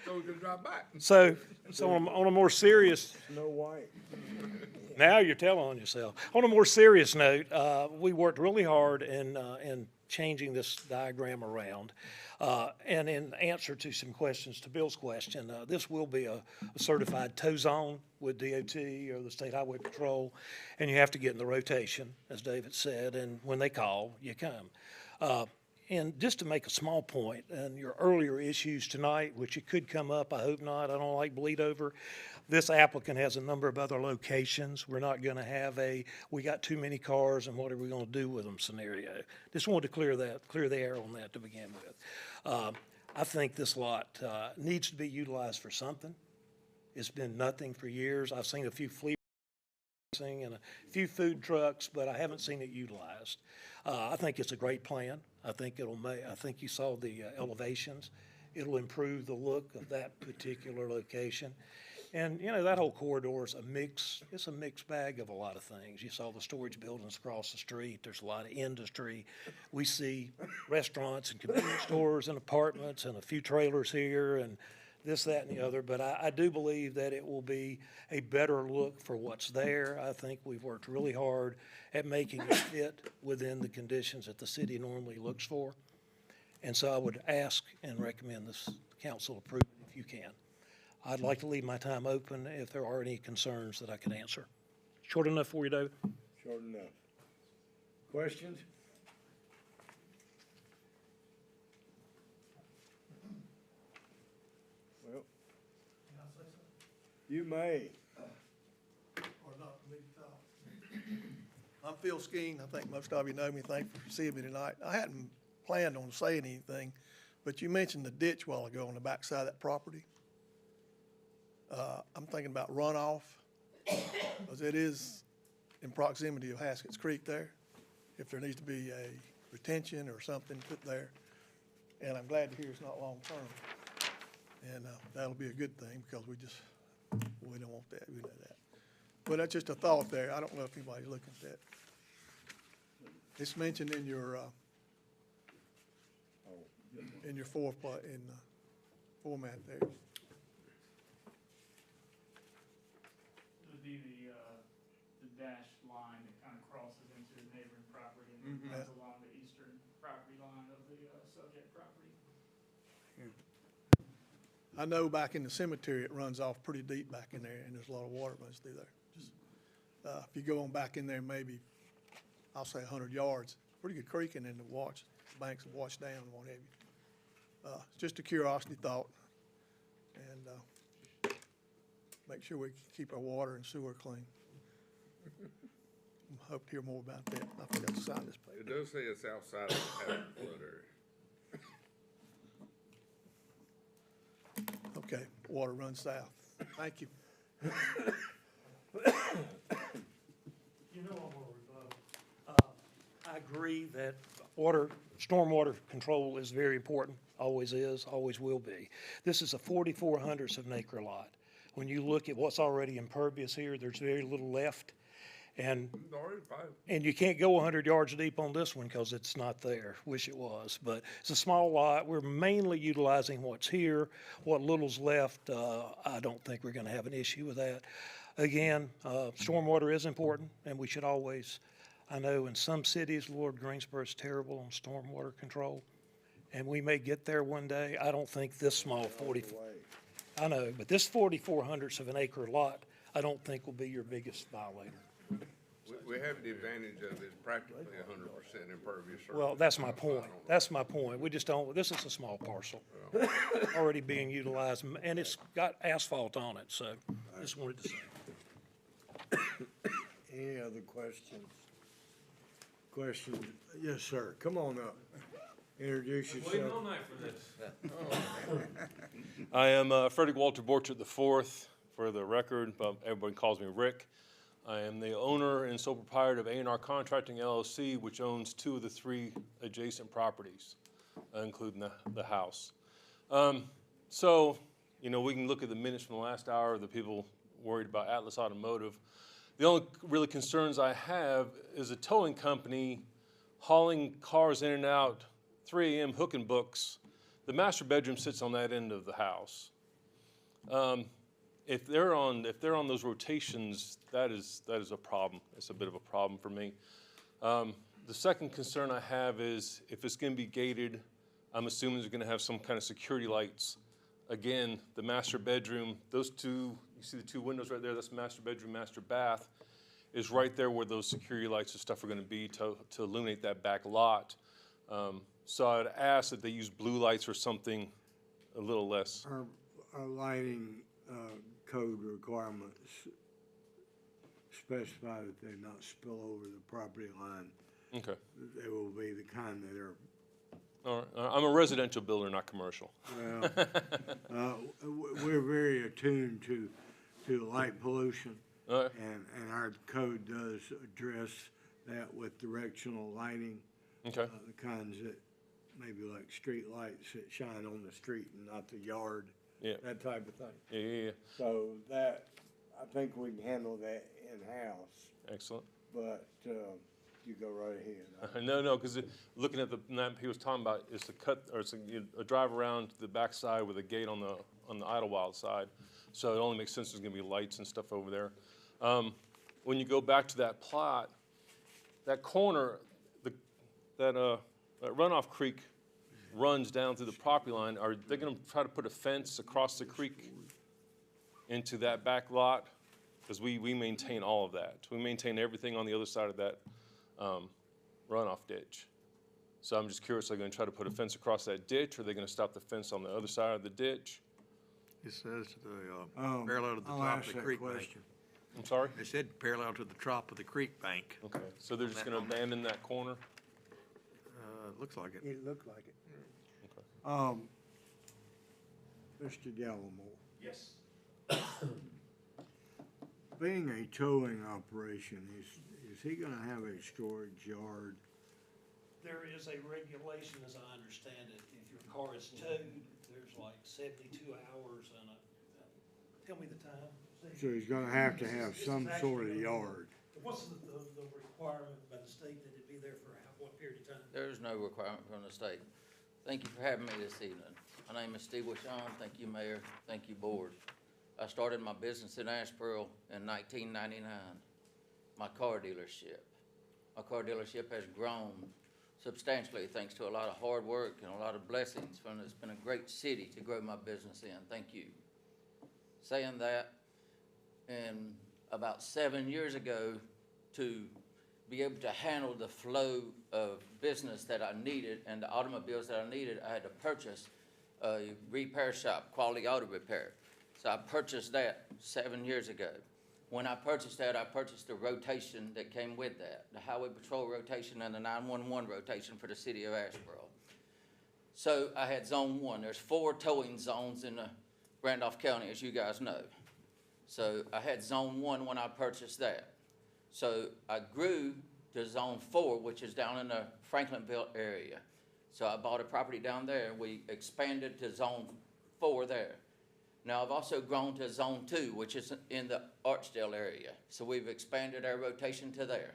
So we can drive back. So on a more serious, Snow White. now you're telling on yourself. On a more serious note, we worked really hard in changing this diagram around. And in answer to some questions, to Bill's question, this will be a certified tow zone with DOT or the State Highway Patrol, and you have to get in the rotation, as David said, and when they call, you come. And just to make a small point, and your earlier issues tonight, which it could come up, I hope not, I don't like bleed over. This applicant has a number of other locations. We're not gonna have we got too many cars and what are we gonna do with them scenario. Just wanted to clear the air on that to begin with. I think this lot, needs to be utilized for something. It's been nothing for years. I've seen a few flea and a few food trucks, but I haven't seen it utilized. I think it's a great plan. I think I think you saw the elevations. It'll improve the look of that particular location. And, you know, that whole corridor is it's a mixed bag of a lot of things. You saw the storage buildings across the street. There's a lot of industry. We see restaurants and convenience stores and apartments and a few trailers here and this, that, and the other. But I do believe that it will be a better look for what's there. I think we've worked really hard at making it fit within the conditions that the city normally looks for. And so I would ask and recommend this council approve it if you can. I'd like to leave my time open if there are any concerns that I can answer. Short enough for you, David? Short enough. Questions? Well, you may. Or not for me to talk. I'm Phil Skeen. I think most of you know me. Thanks for seeing me tonight. I hadn't planned on saying anything, but you mentioned the ditch a while ago on the backside of that property. I'm thinking about runoff, because it is in proximity of Haskins Creek there. If there needs to be a retention or something put there, and I'm glad to hear it's not long-term. And that'll be a good thing, because we don't want that, we know that. But that's just a thought there. I don't know if anybody's looking at that. It's mentioned in your format there. Would be the dashed line that kind of crosses into the neighboring property and runs along the eastern property line of the subject property. I know back in the cemetery, it runs off pretty deep back in there, and there's a lot of water runs through there. Just, if you go on back in there, maybe, I'll say 100 yards, pretty good creeking in the banks have washed down and what have you. Just a curiosity thought, and make sure we keep our water and sewer clean. Hope to hear more about that. I forgot to sign this paper. It does say it's outside of the flood area. Okay, water runs south. Thank you. You know, I'm gonna rebuttal. I agree that water stormwater control is very important, always is, always will be. This is a 44/100 of an acre lot. When you look at what's already impervious here, there's very little left. And you can't go 100 yards deep on this one because it's not there. Wish it was, but it's a small lot. We're mainly utilizing what's here. What little's left, I don't think we're going to have an issue with that. Again, stormwater is important, and we should always, I know in some cities, Lord, Greensboro's terrible on stormwater control, and we may get there one day. I don't think this small 40, I know, but this 44/100 of an acre lot, I don't think will be your biggest violator. We have the advantage of it's practically 100% impervious surface. Well, that's my point. That's my point. We just don't, this is a small parcel already being utilized, and it's got asphalt on it, so just wanted to say. Any other questions? Questions? Yes, sir. Come on up. Introduce yourself. Waiting all night for this. I am Frederick Walter Borchert IV, for the record, but everybody calls me Rick. I am the owner and sole proprietor of A&R Contracting LLC, which owns 2 of the 3 adjacent properties, including the house. So, you know, we can look at the minutes from the last hour of the people worried about Atlas Automotive. The only really concerns I have is a towing company hauling cars in and out, 3 a.m. hooking books. The master bedroom sits on that end of the house. If they're on those rotations, that is a problem. It's a bit of a problem for me. The second concern I have is if it's going to be gated, I'm assuming they're going to have some kind of security lights. Again, the master bedroom, those 2, you see the 2 windows right there, that's master bedroom, master bath, is right there where those security lights and stuff are going to be to illuminate that back lot. So I'd ask that they use blue lights or something a little less. Our lighting code requirements specify that they not spill over the property line. Okay. They will be the kind that are. All right. I'm a residential builder, not commercial. Well, we're very attuned to light pollution, All right. and our code does address that with directional lighting. Okay. The kinds that maybe like street lights that shine on the street and not the yard. Yeah. That type of thing. Yeah. So that, I think we can handle that in-house, Excellent. but you go right ahead. No, because looking at the map he was talking about, it's a cut, or it's a drive around to the backside with a gate on the Idlewild side. So it only makes sense there's going to be lights and stuff over there. When you go back to that plot, that corner, that runoff creek runs down through the property line. Are they going to try to put a fence across the creek into that back lot? Because we maintain all of that. We maintain everything on the other side of that runoff ditch. So I'm just curious, are they going to try to put a fence across that ditch, or are they going to stop the fence on the other side of the ditch? It says parallel to the top of the creek bank. I'm sorry? It said parallel to the top of the creek bank. Okay, so they're just going to abandon that corner? Looks like it. It looked like it. Okay. Mr. Gallimore, Yes. being a towing operation, is he gonna have a storage yard? There is a regulation, as I understand it, if your car is towed, there's like 72 hours and tell me the time. So he's gonna have to have some sort of yard. What's the requirement by the state that it be there for what period of time? There is no requirement from the state. Thank you for having me this evening. My name is Steve Wishon. Thank you, Mayor. Thank you, Board. I started my business in Asheboro in 1999, my car dealership. My car dealership has grown substantially thanks to a lot of hard work and a lot of blessings. It's been a great city to grow my business in. Thank you. Saying that, and about 7 years ago, to be able to handle the flow of business that I needed and the automobiles that I needed, I had to purchase a repair shop, Quality Auto Repair. So I purchased that 7 years ago. When I purchased that, I purchased the rotation that came with that, the Highway Patrol rotation and the 911 rotation for the city of Asheboro. So I had Zone 1. There's 4 towing zones in Randolph County, as you guys know. So I had Zone 1 when I purchased that. So I grew to Zone 4, which is down in the Franklinville area. So I bought a property down there, and we expanded to Zone 4 there. Now, I've also grown to Zone 2, which is in the Archdale area. So we've expanded our rotation to there.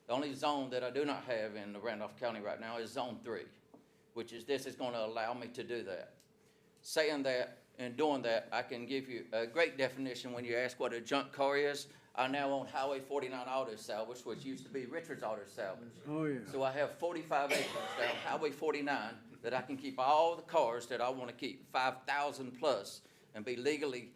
The only zone that I do not have in Randolph County right now is Zone 3, which is this is going to allow me to do that. Saying that and doing that, I can give you a great definition when you ask what a junk car is. I now own Highway 49 Auto Salvage, which used to be Richard's Auto Salvage. Oh, yeah. So I have 45 acres down Highway 49 that I can keep all the cars that I want to keep, 5,000 plus, and be legally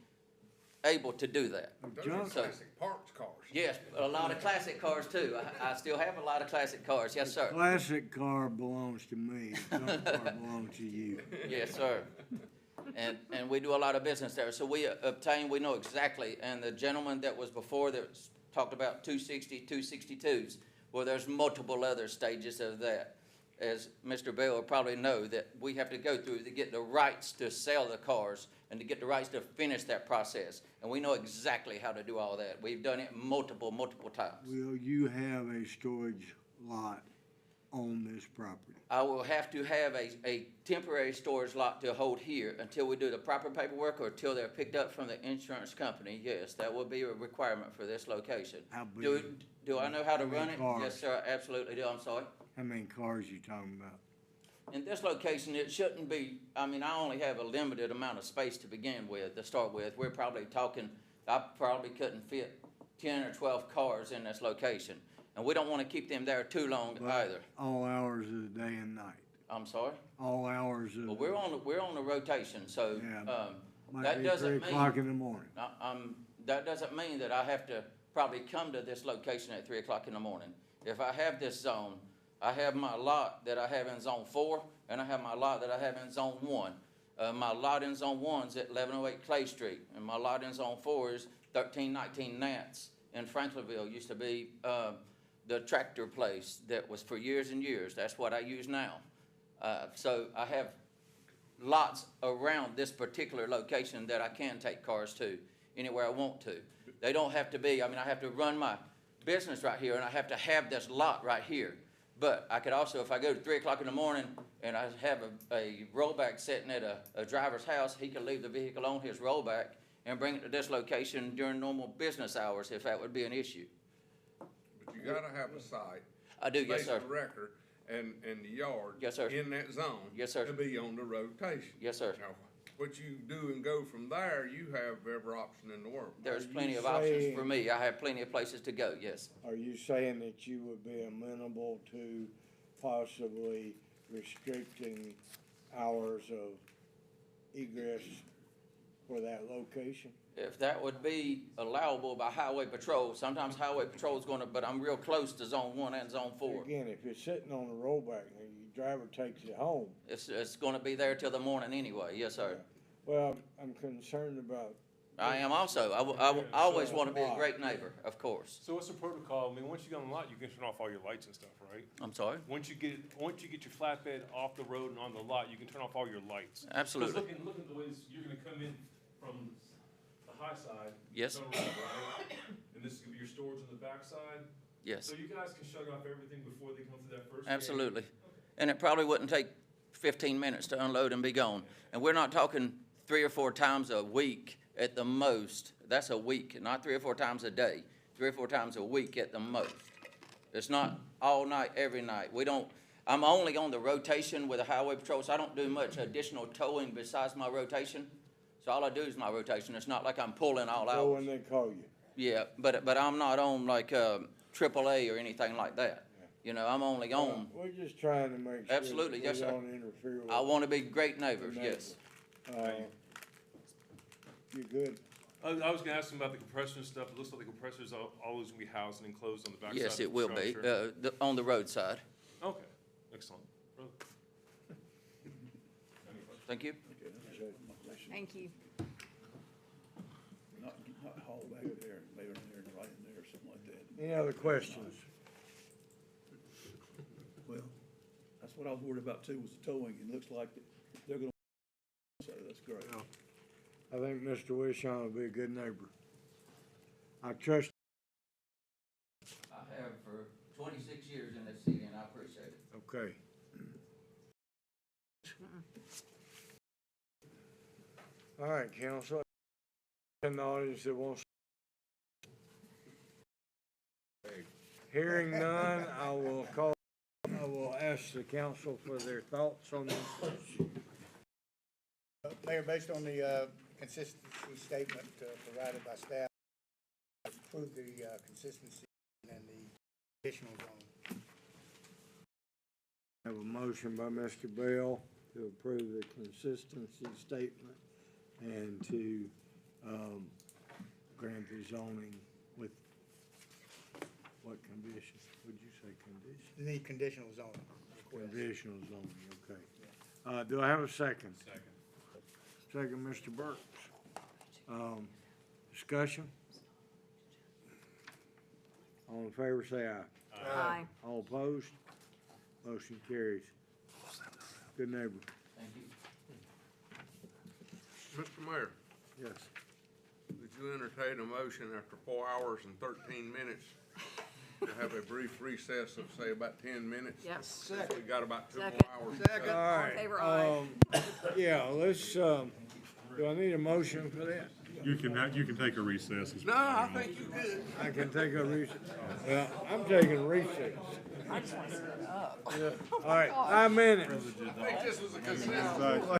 able to do that. Those are classic parts cars. Yes, a lot of classic cars too. I still have a lot of classic cars. Yes, sir. Classic car belongs to me, junk car belongs to you. Yes, sir. And we do a lot of business there. So we know exactly, and the gentleman that was before that talked about 260, 262s, well, there's multiple other stages of that. As Mr. Bell will probably know, that we have to go through to get the rights to sell the cars and to get the rights to finish that process. And we know exactly how to do all that. We've done it multiple times. Will you have a storage lot on this property? I will have to have a temporary storage lot to hold here until we do the proper paperwork or until they're picked up from the insurance company. Yes, that will be a requirement for this location. How big? Do I know how to run it? cars? Yes, sir, I absolutely do. I'm sorry. How many cars you talking about? In this location, it shouldn't be, I mean, I only have a limited amount of space to begin with, to start with. We're probably talking, I probably couldn't fit 10 or 12 cars in this location. And we don't want to keep them there too long either. All hours of the day and night? I'm sorry? All hours of. Well, we're on a rotation, so, Yeah, Might that be doesn't 3 mean. o'clock in the morning. That doesn't mean that I have to probably come to this location at 3 o'clock in the morning. If I have this zone, I have my lot that I have in Zone 4, and I have my lot that I have in Zone 1. My lot in Zone 1 is at 1108 Clay Street, and my lot in Zone 4 is 1319 Nance in Franklinville. Used to be the tractor place that was for years and years. That's what I use now. So I have lots around this particular location that I can take cars to anywhere I want to. They don't have to be, I mean, I have to run my business right here, and I have to have this lot right here. But I could also, if I go to 3 o'clock in the morning and I have a rollback sitting at a driver's house, he can leave the vehicle on his rollback and bring it to this location during normal business hours if that would be an issue. But you gotta have a site. I do, yes, sir. Basic record and the yard. Yes, sir. In that zone. Yes, sir. To be on the rotation. Yes, sir. Now, what you do and go from there, you have every option in the world. There's plenty of options for me. I have plenty of places to go, yes. Are you saying that you would be amenable to possibly restricting hours of egress for that location? If that would be allowable by Highway Patrol, sometimes Highway Patrol is gonna, but I'm real close to Zone 1 and Zone 4. Again, if it's sitting on the rollback and your driver takes it home. It's gonna be there till the morning anyway, yes, sir. Well, I'm concerned about. I am also. I always want to be a great neighbor, of course. So what's the protocol? I mean, once you get on the lot, you can turn off all your lights and stuff, right? I'm sorry? Once you get your flatbed off the road and on the lot, you can turn off all your lights. Absolutely. 'Cause look at the way you're gonna come in from the high side. Yes. Turn around, right? And this is gonna be your storage on the back side. Yes. So you guys can shut off everything before they come to that first gate? Absolutely. And it probably wouldn't take 15 minutes to unload and be gone. And we're not talking 3 or 4 times a week at the most. That's a week, not 3 or 4 times a day. 3 or 4 times a week at the most. It's not all night, every night. I'm only on the rotation with the Highway Patrol, so I don't do much additional towing besides my rotation. So all I do is my rotation. It's not like I'm pulling all So out. when they call you. Yeah, but I'm not on like AAA or anything like that. You know, I'm only on. We're just trying to make sure. Absolutely, that yes, we sir. don't interfere with I want to be great neighbors, the yes. You're good. I was gonna ask them about the compressor and stuff. It looks like the compressor's always gonna be housed and enclosed on the backside. Yes, of it the will be, structure. on the roadside. Okay, excellent. Thank you. Thank you. Not haul back there, maybe in there and right in there or something like that. Any other questions? Well, that's what I was worried about too, was the towing, and it looks like they're gonna, so that's great. I think Mr. Wishon will be a good neighbor. I trust. I have for 26 years in this city, and I appreciate it. Okay. All right, council. In the audience that wants. Hearing none, I will ask the council for their thoughts on this. Mayor, based on the consistency statement provided by staff, approve the consistency and the additional zone. I have a motion by Mr. Bell to approve the consistency statement and to grant the zoning with what conditions? Would you say conditions? The conditional zoning request. Conditional zoning, okay. Do I have a second? Second, Mr. Burks. Discussion? All in favor, say aye. Aye. All opposed? Motion carries. Good neighbor. Thank you. Mr. Mayor, Yes. would you entertain a motion after 4 hours and 13 minutes to have a brief recess of, say, about 10 minutes? Yes. Since we got about 2 more Second. hours. Second. All All in right. favor, aye. Yeah, let's, do I need a motion for that? You can take a recess. No, I think you could. I can take a recess. Well, I'm taking recess. I just want to stir it up. All right, 5 minutes. I think this was a consensus.